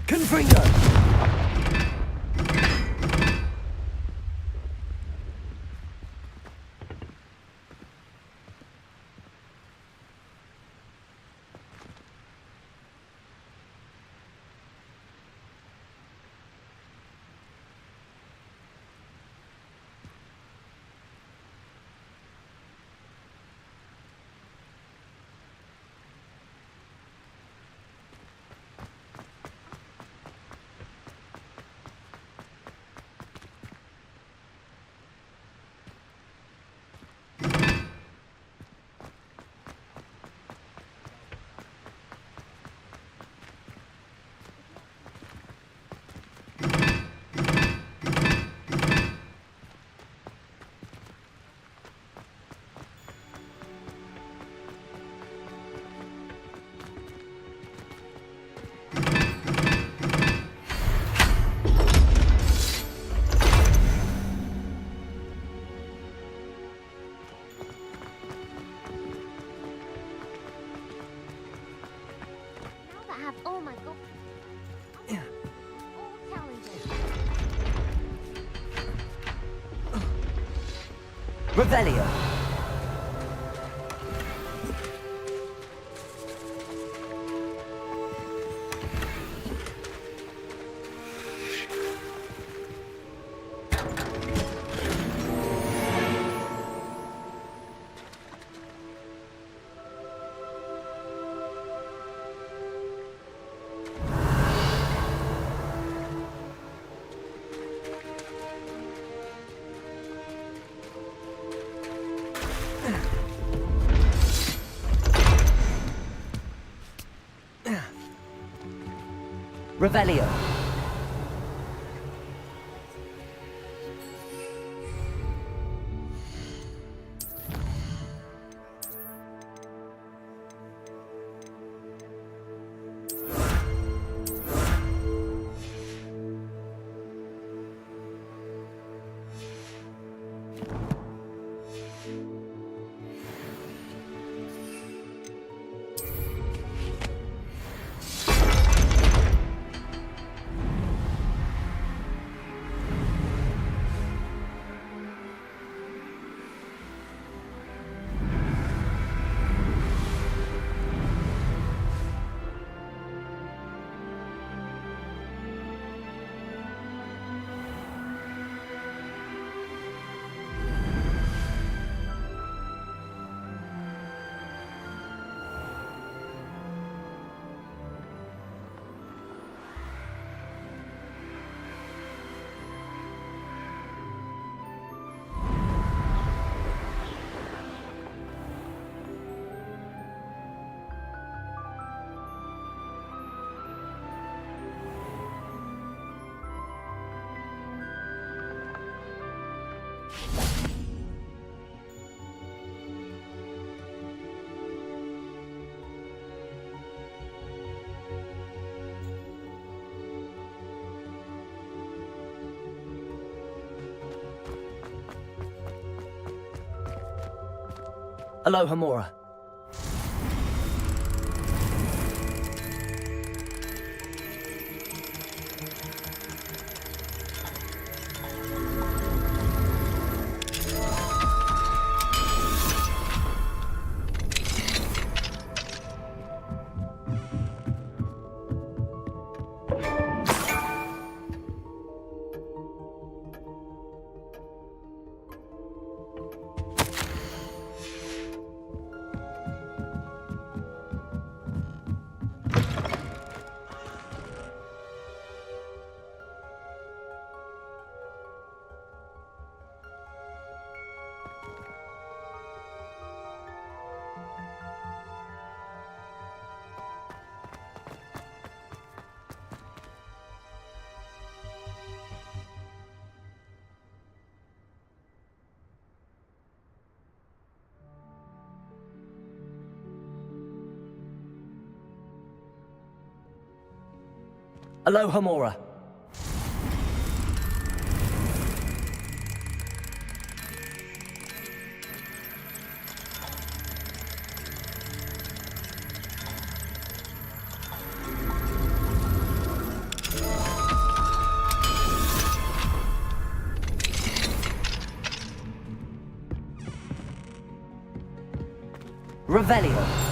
Confringo! Revelio. Revelio. Aloha Mora. Aloha Mora. Revelio.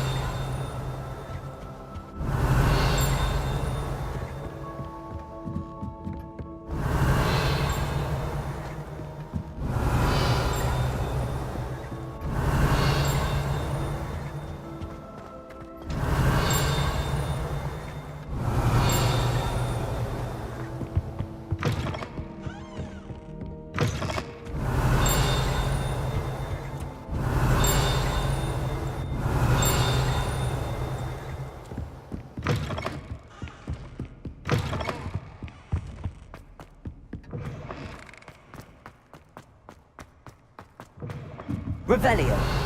Revelio.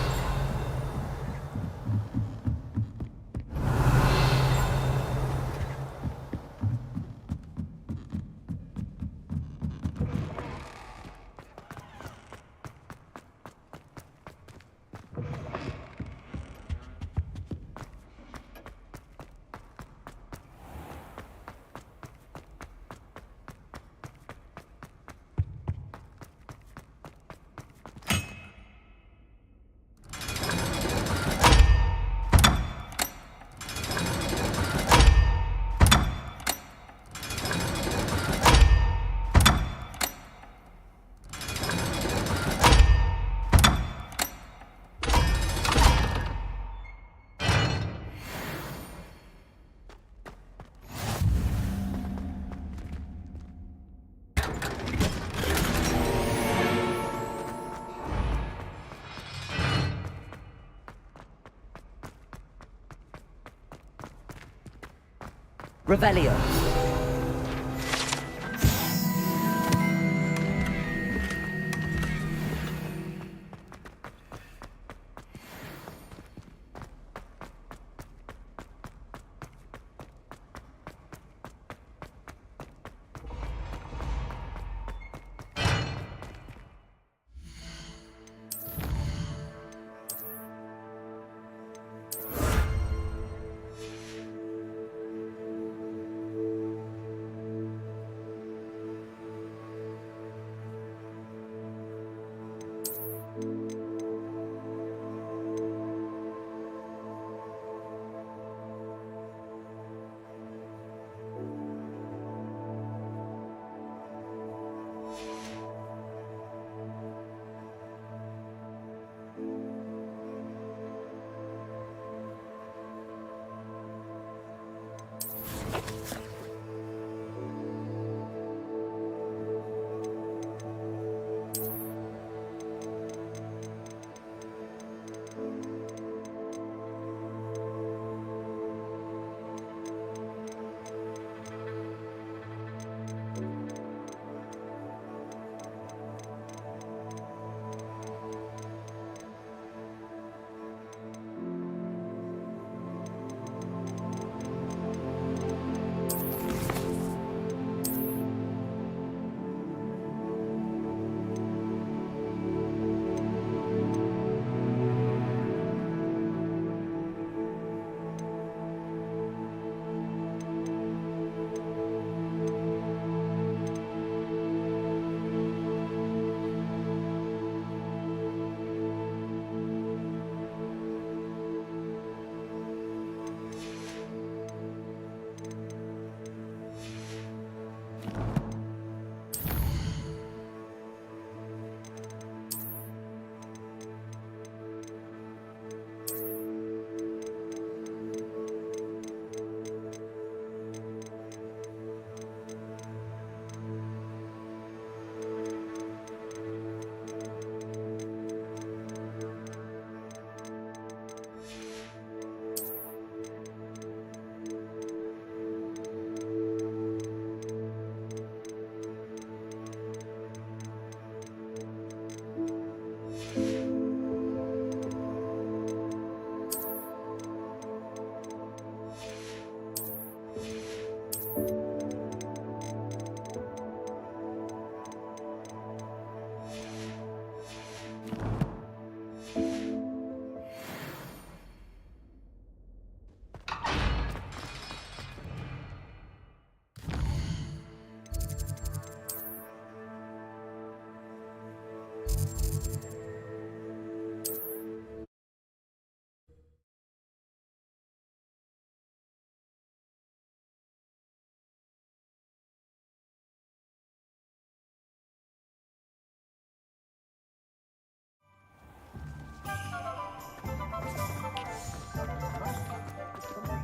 Revelio.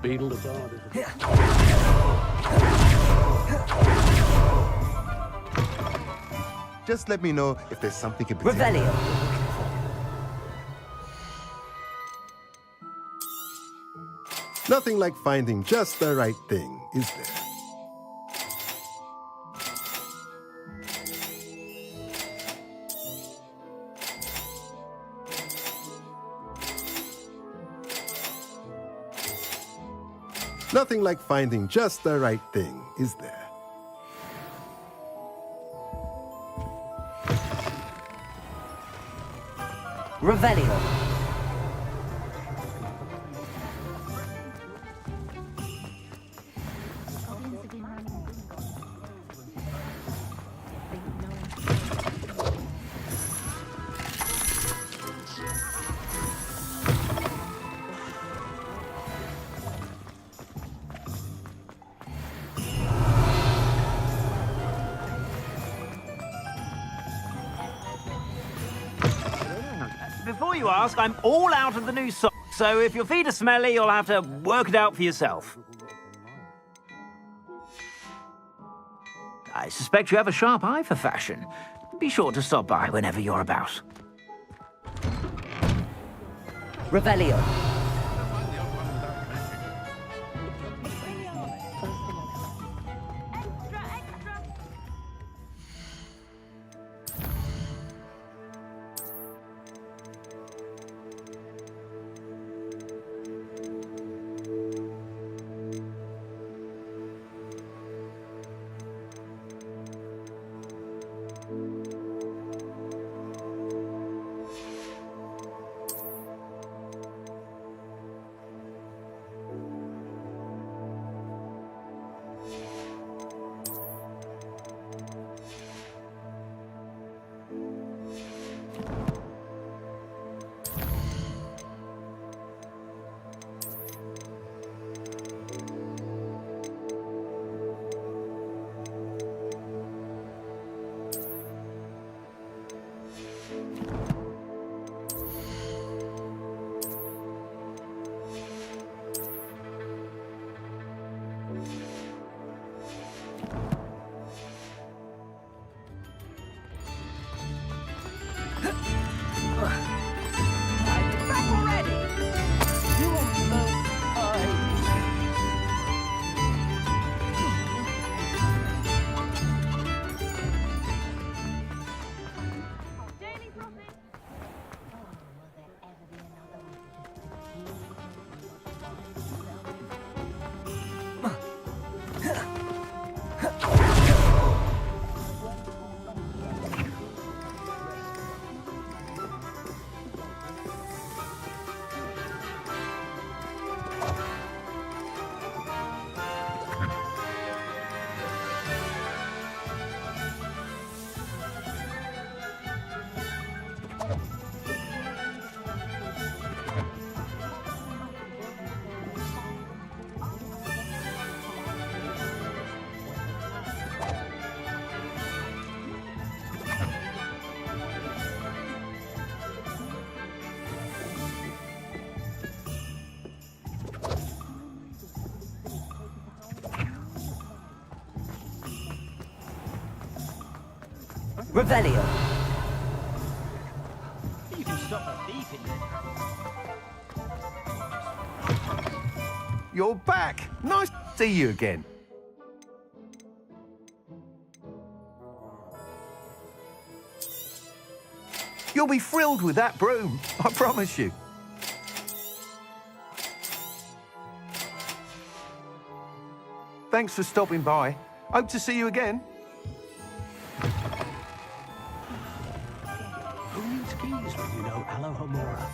Beetle the guard. Just let me know if there's something in particular. Revelio. Nothing like finding just the right thing, is there? Nothing like finding just the right thing, is there? Revelio. Before you ask, I'm all out of the new socks, so if your feet are smelly, you'll have to work it out for yourself. I suspect you have a sharp eye for fashion. Be sure to stop by whenever you're about. Revelio. Revelio. You can stop a thief in there. You're back. Nice to see you again. You'll be thrilled with that broom, I promise you. Thanks for stopping by. Hope to see you again. Who needs keys when you know Alohomora?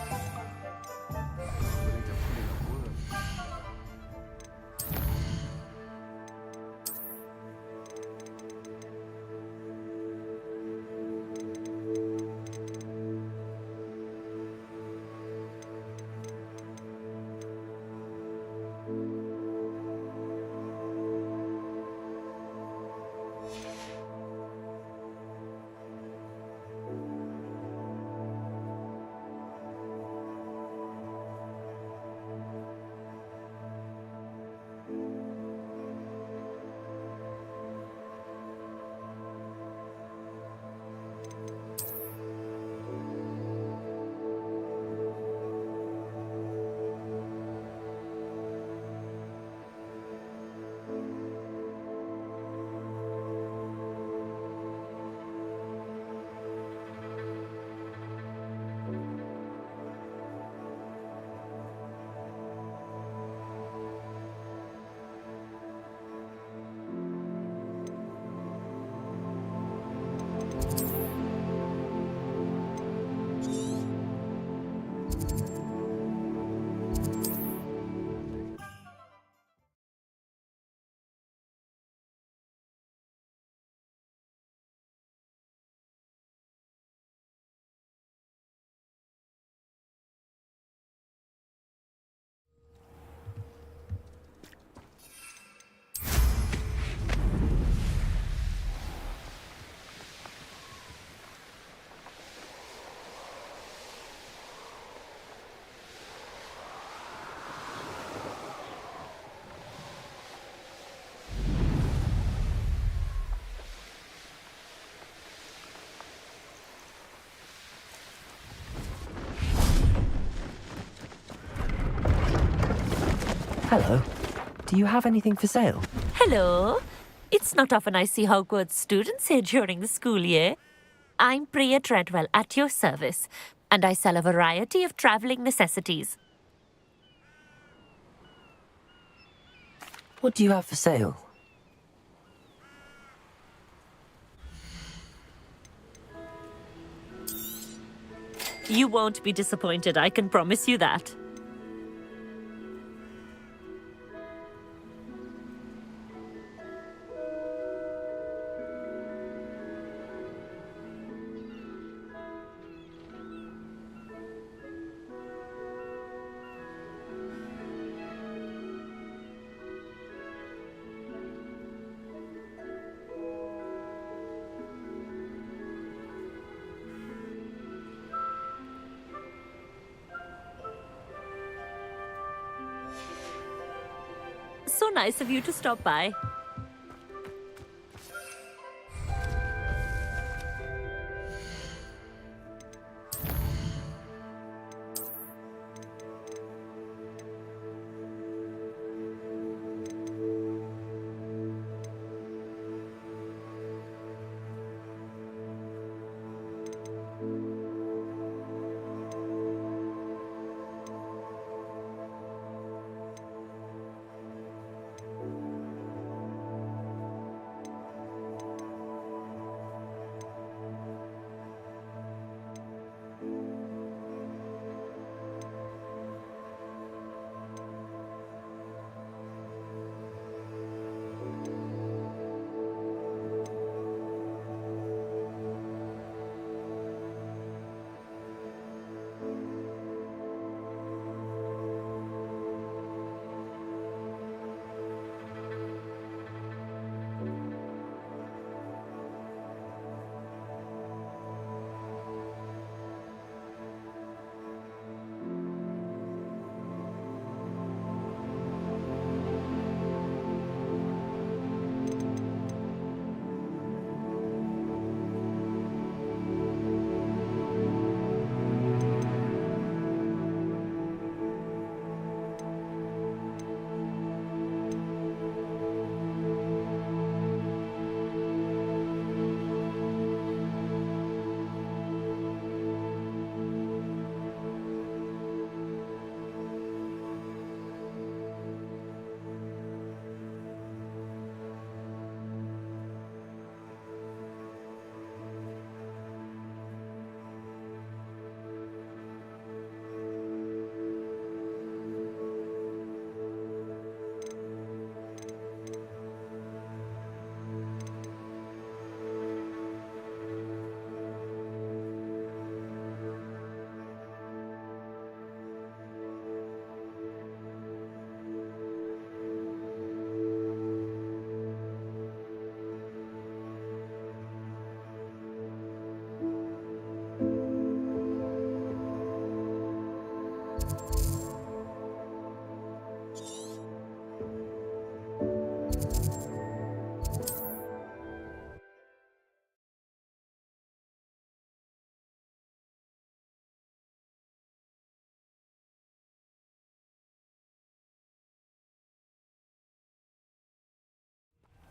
Hello. Do you have anything for sale? Hello. It's not often I see Hogwarts students here during the school year. I'm Priya Treadwell, at your service, and I sell a variety of travelling necessities. What do you have for sale? You won't be disappointed, I can promise you that. So nice of you to stop by.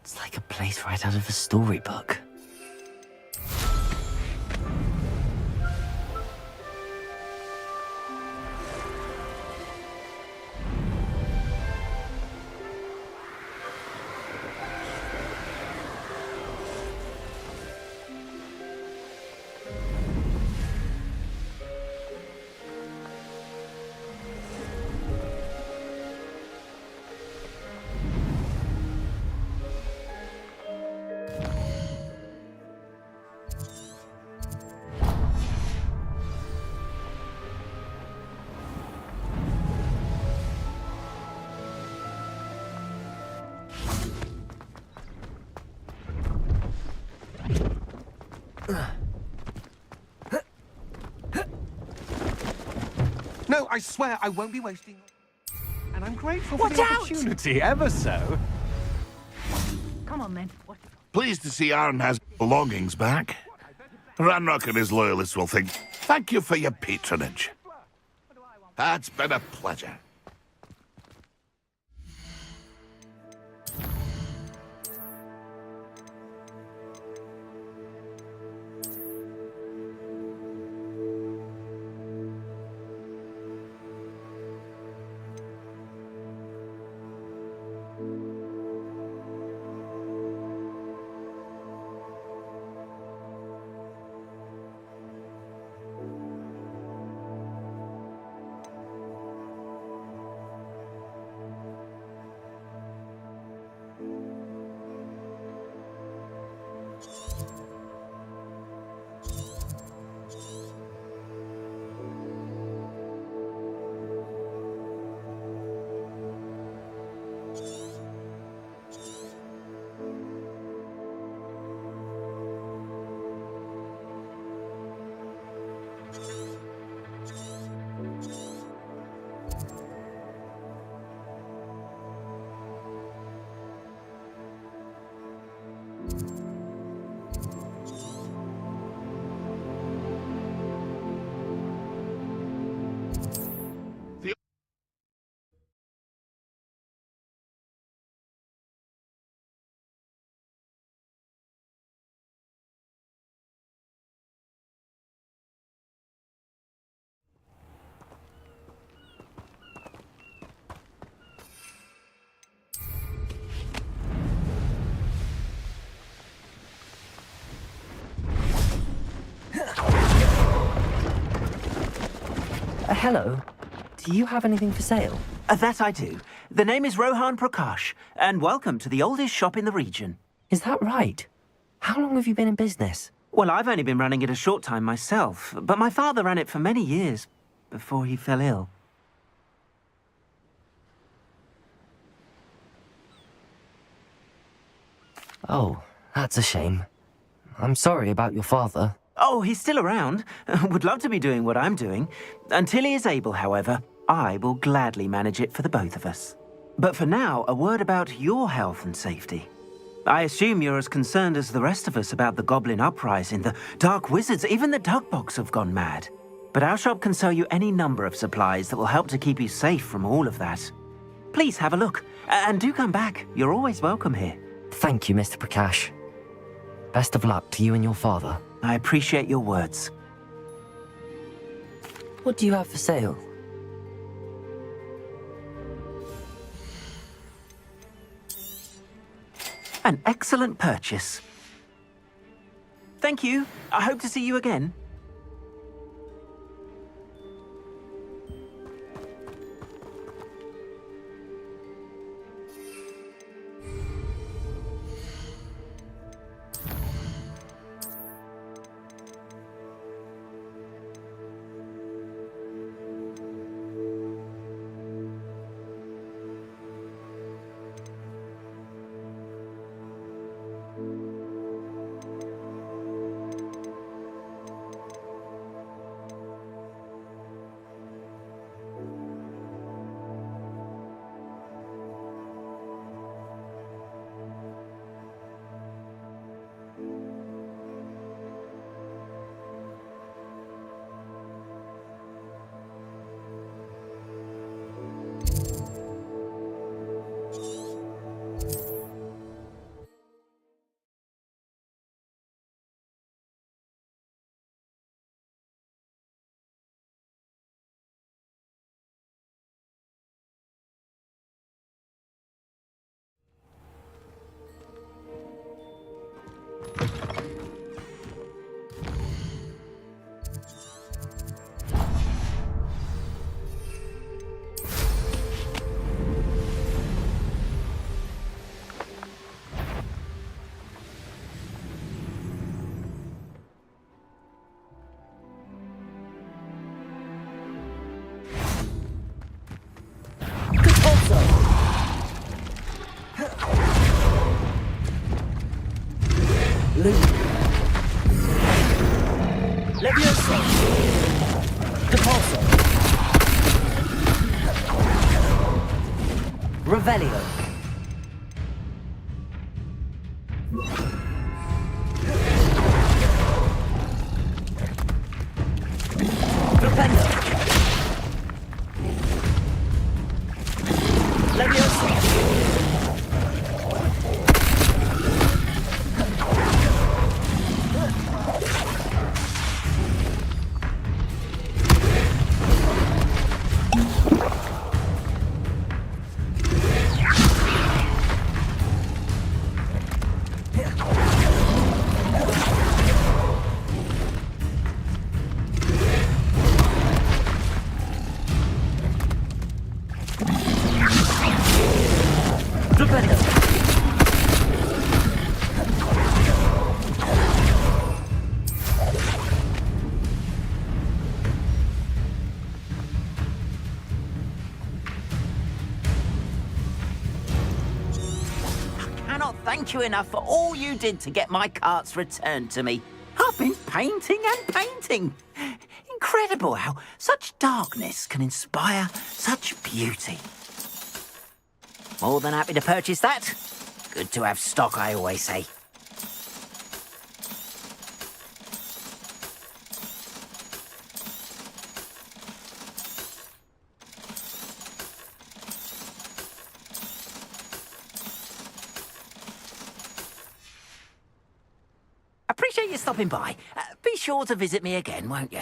It's like a place right out of a storybook. No, I swear I won't be wasting. And I'm grateful for Watch the out! opportunity, ever so. Come on, then. Pleased to see Aaron has belongings back. Ranrock and his loyalists will think, thank you for your patronage. It's been a pleasure. Hello. Do you have anything for sale? That I do. The name is Rohan Prakash, and welcome to the oldest shop in the region. Is that right? How long have you been in business? Well, I've only been running it a short time myself, but my father ran it for many years before he fell ill. Oh, that's a shame. I'm sorry about your father. Oh, he's still around. Would love to be doing what I'm doing. Until he is able, however, I will gladly manage it for the both of us. But for now, a word about your health and safety. I assume you're as concerned as the rest of us about the Goblin Uprising, the Dark Wizards, even the Dugbogs have gone mad. But our shop can sell you any number of supplies that will help to keep you safe from all of that. Please have a look, and do come back. You're always welcome here. Thank you, Mr. Prakash. Best of luck to you and your father. I appreciate your words. What do you have for sale? An excellent purchase. Thank you. I hope to see you again. Levioso! Depulso! Revelio! Propendo! Levioso! Thank you enough for all you did to get my carts returned to me. I've been painting and painting. Incredible how such darkness can inspire such beauty. More than happy to purchase that. Good to have stock, I always say. Appreciate you stopping by. Be sure to visit me again, won't you?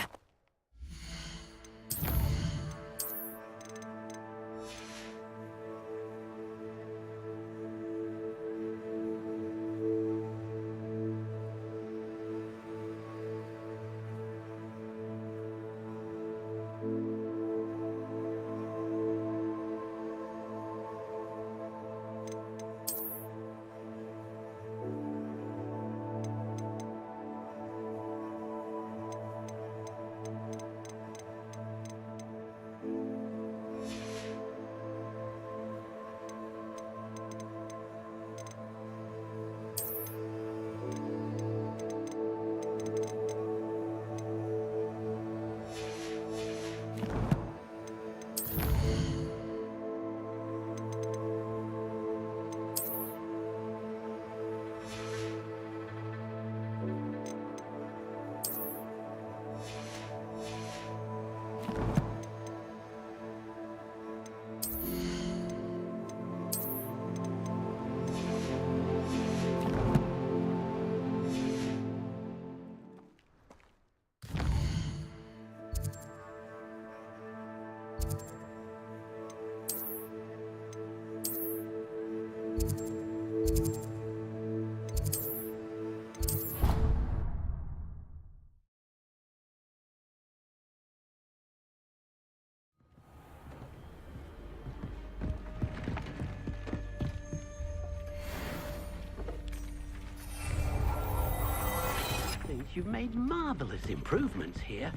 You've made marvelous improvements here.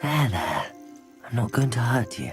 There. I'm not going to hurt you.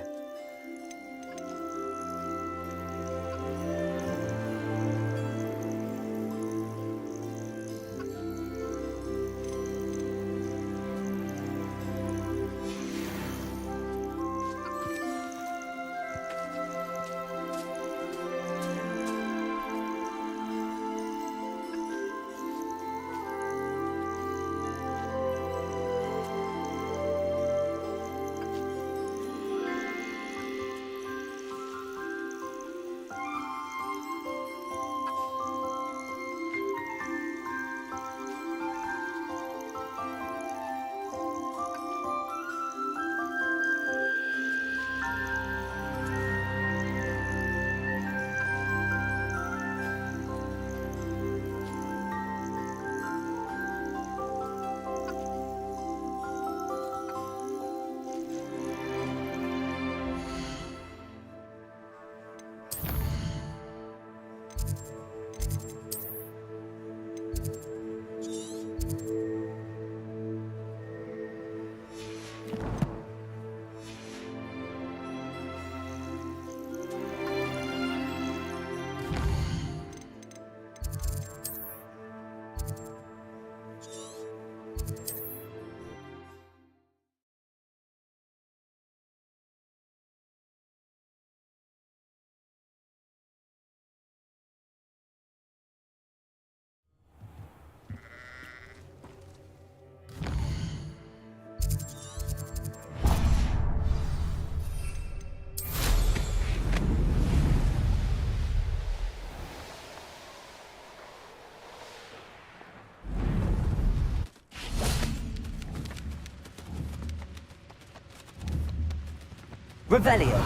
Revelio.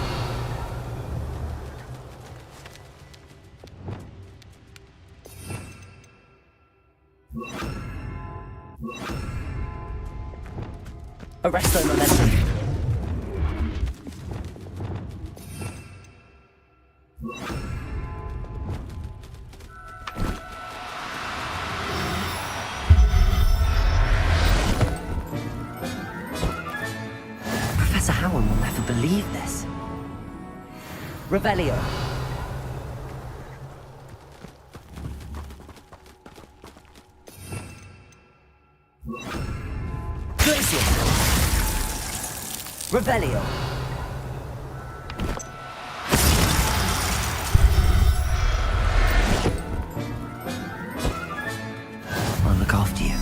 Arresto momentum. Professor Howard will never believe this. Revelio. Glacier. Revelio. I'll look after you.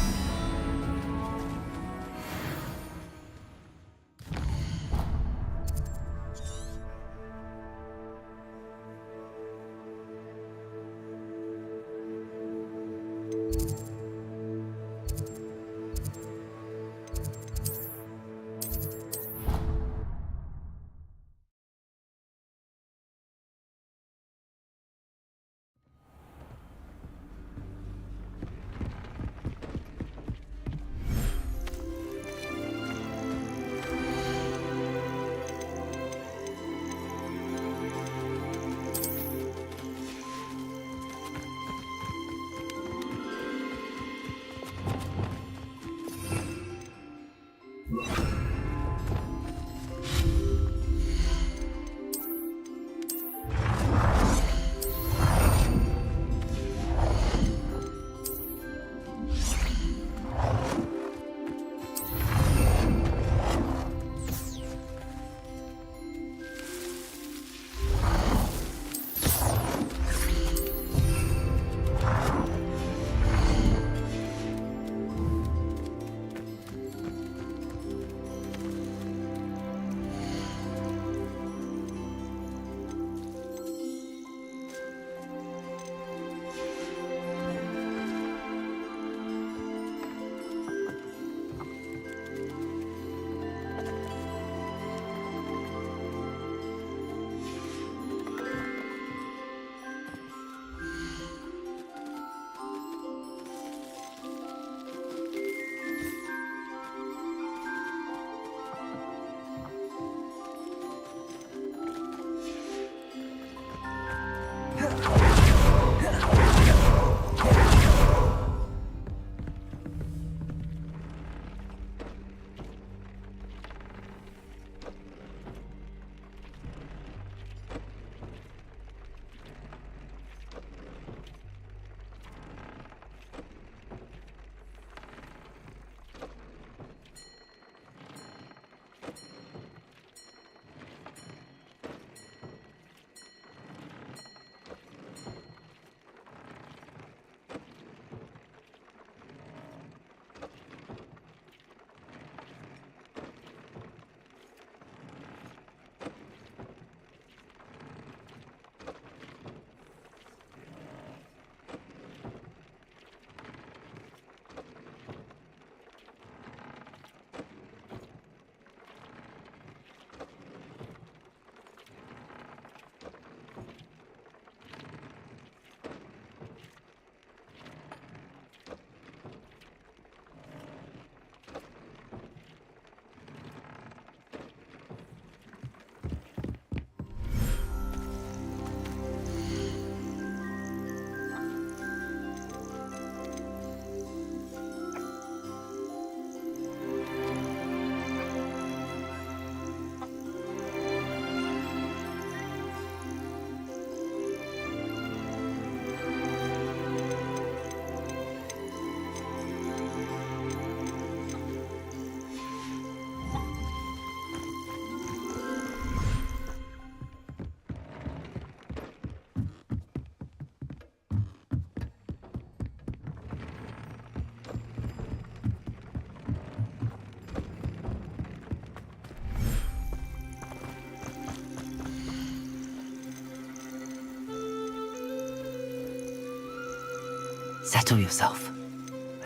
Settle yourself.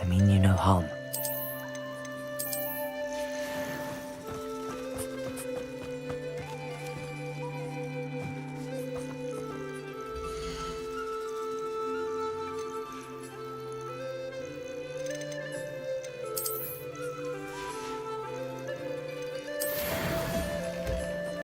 I mean you no harm.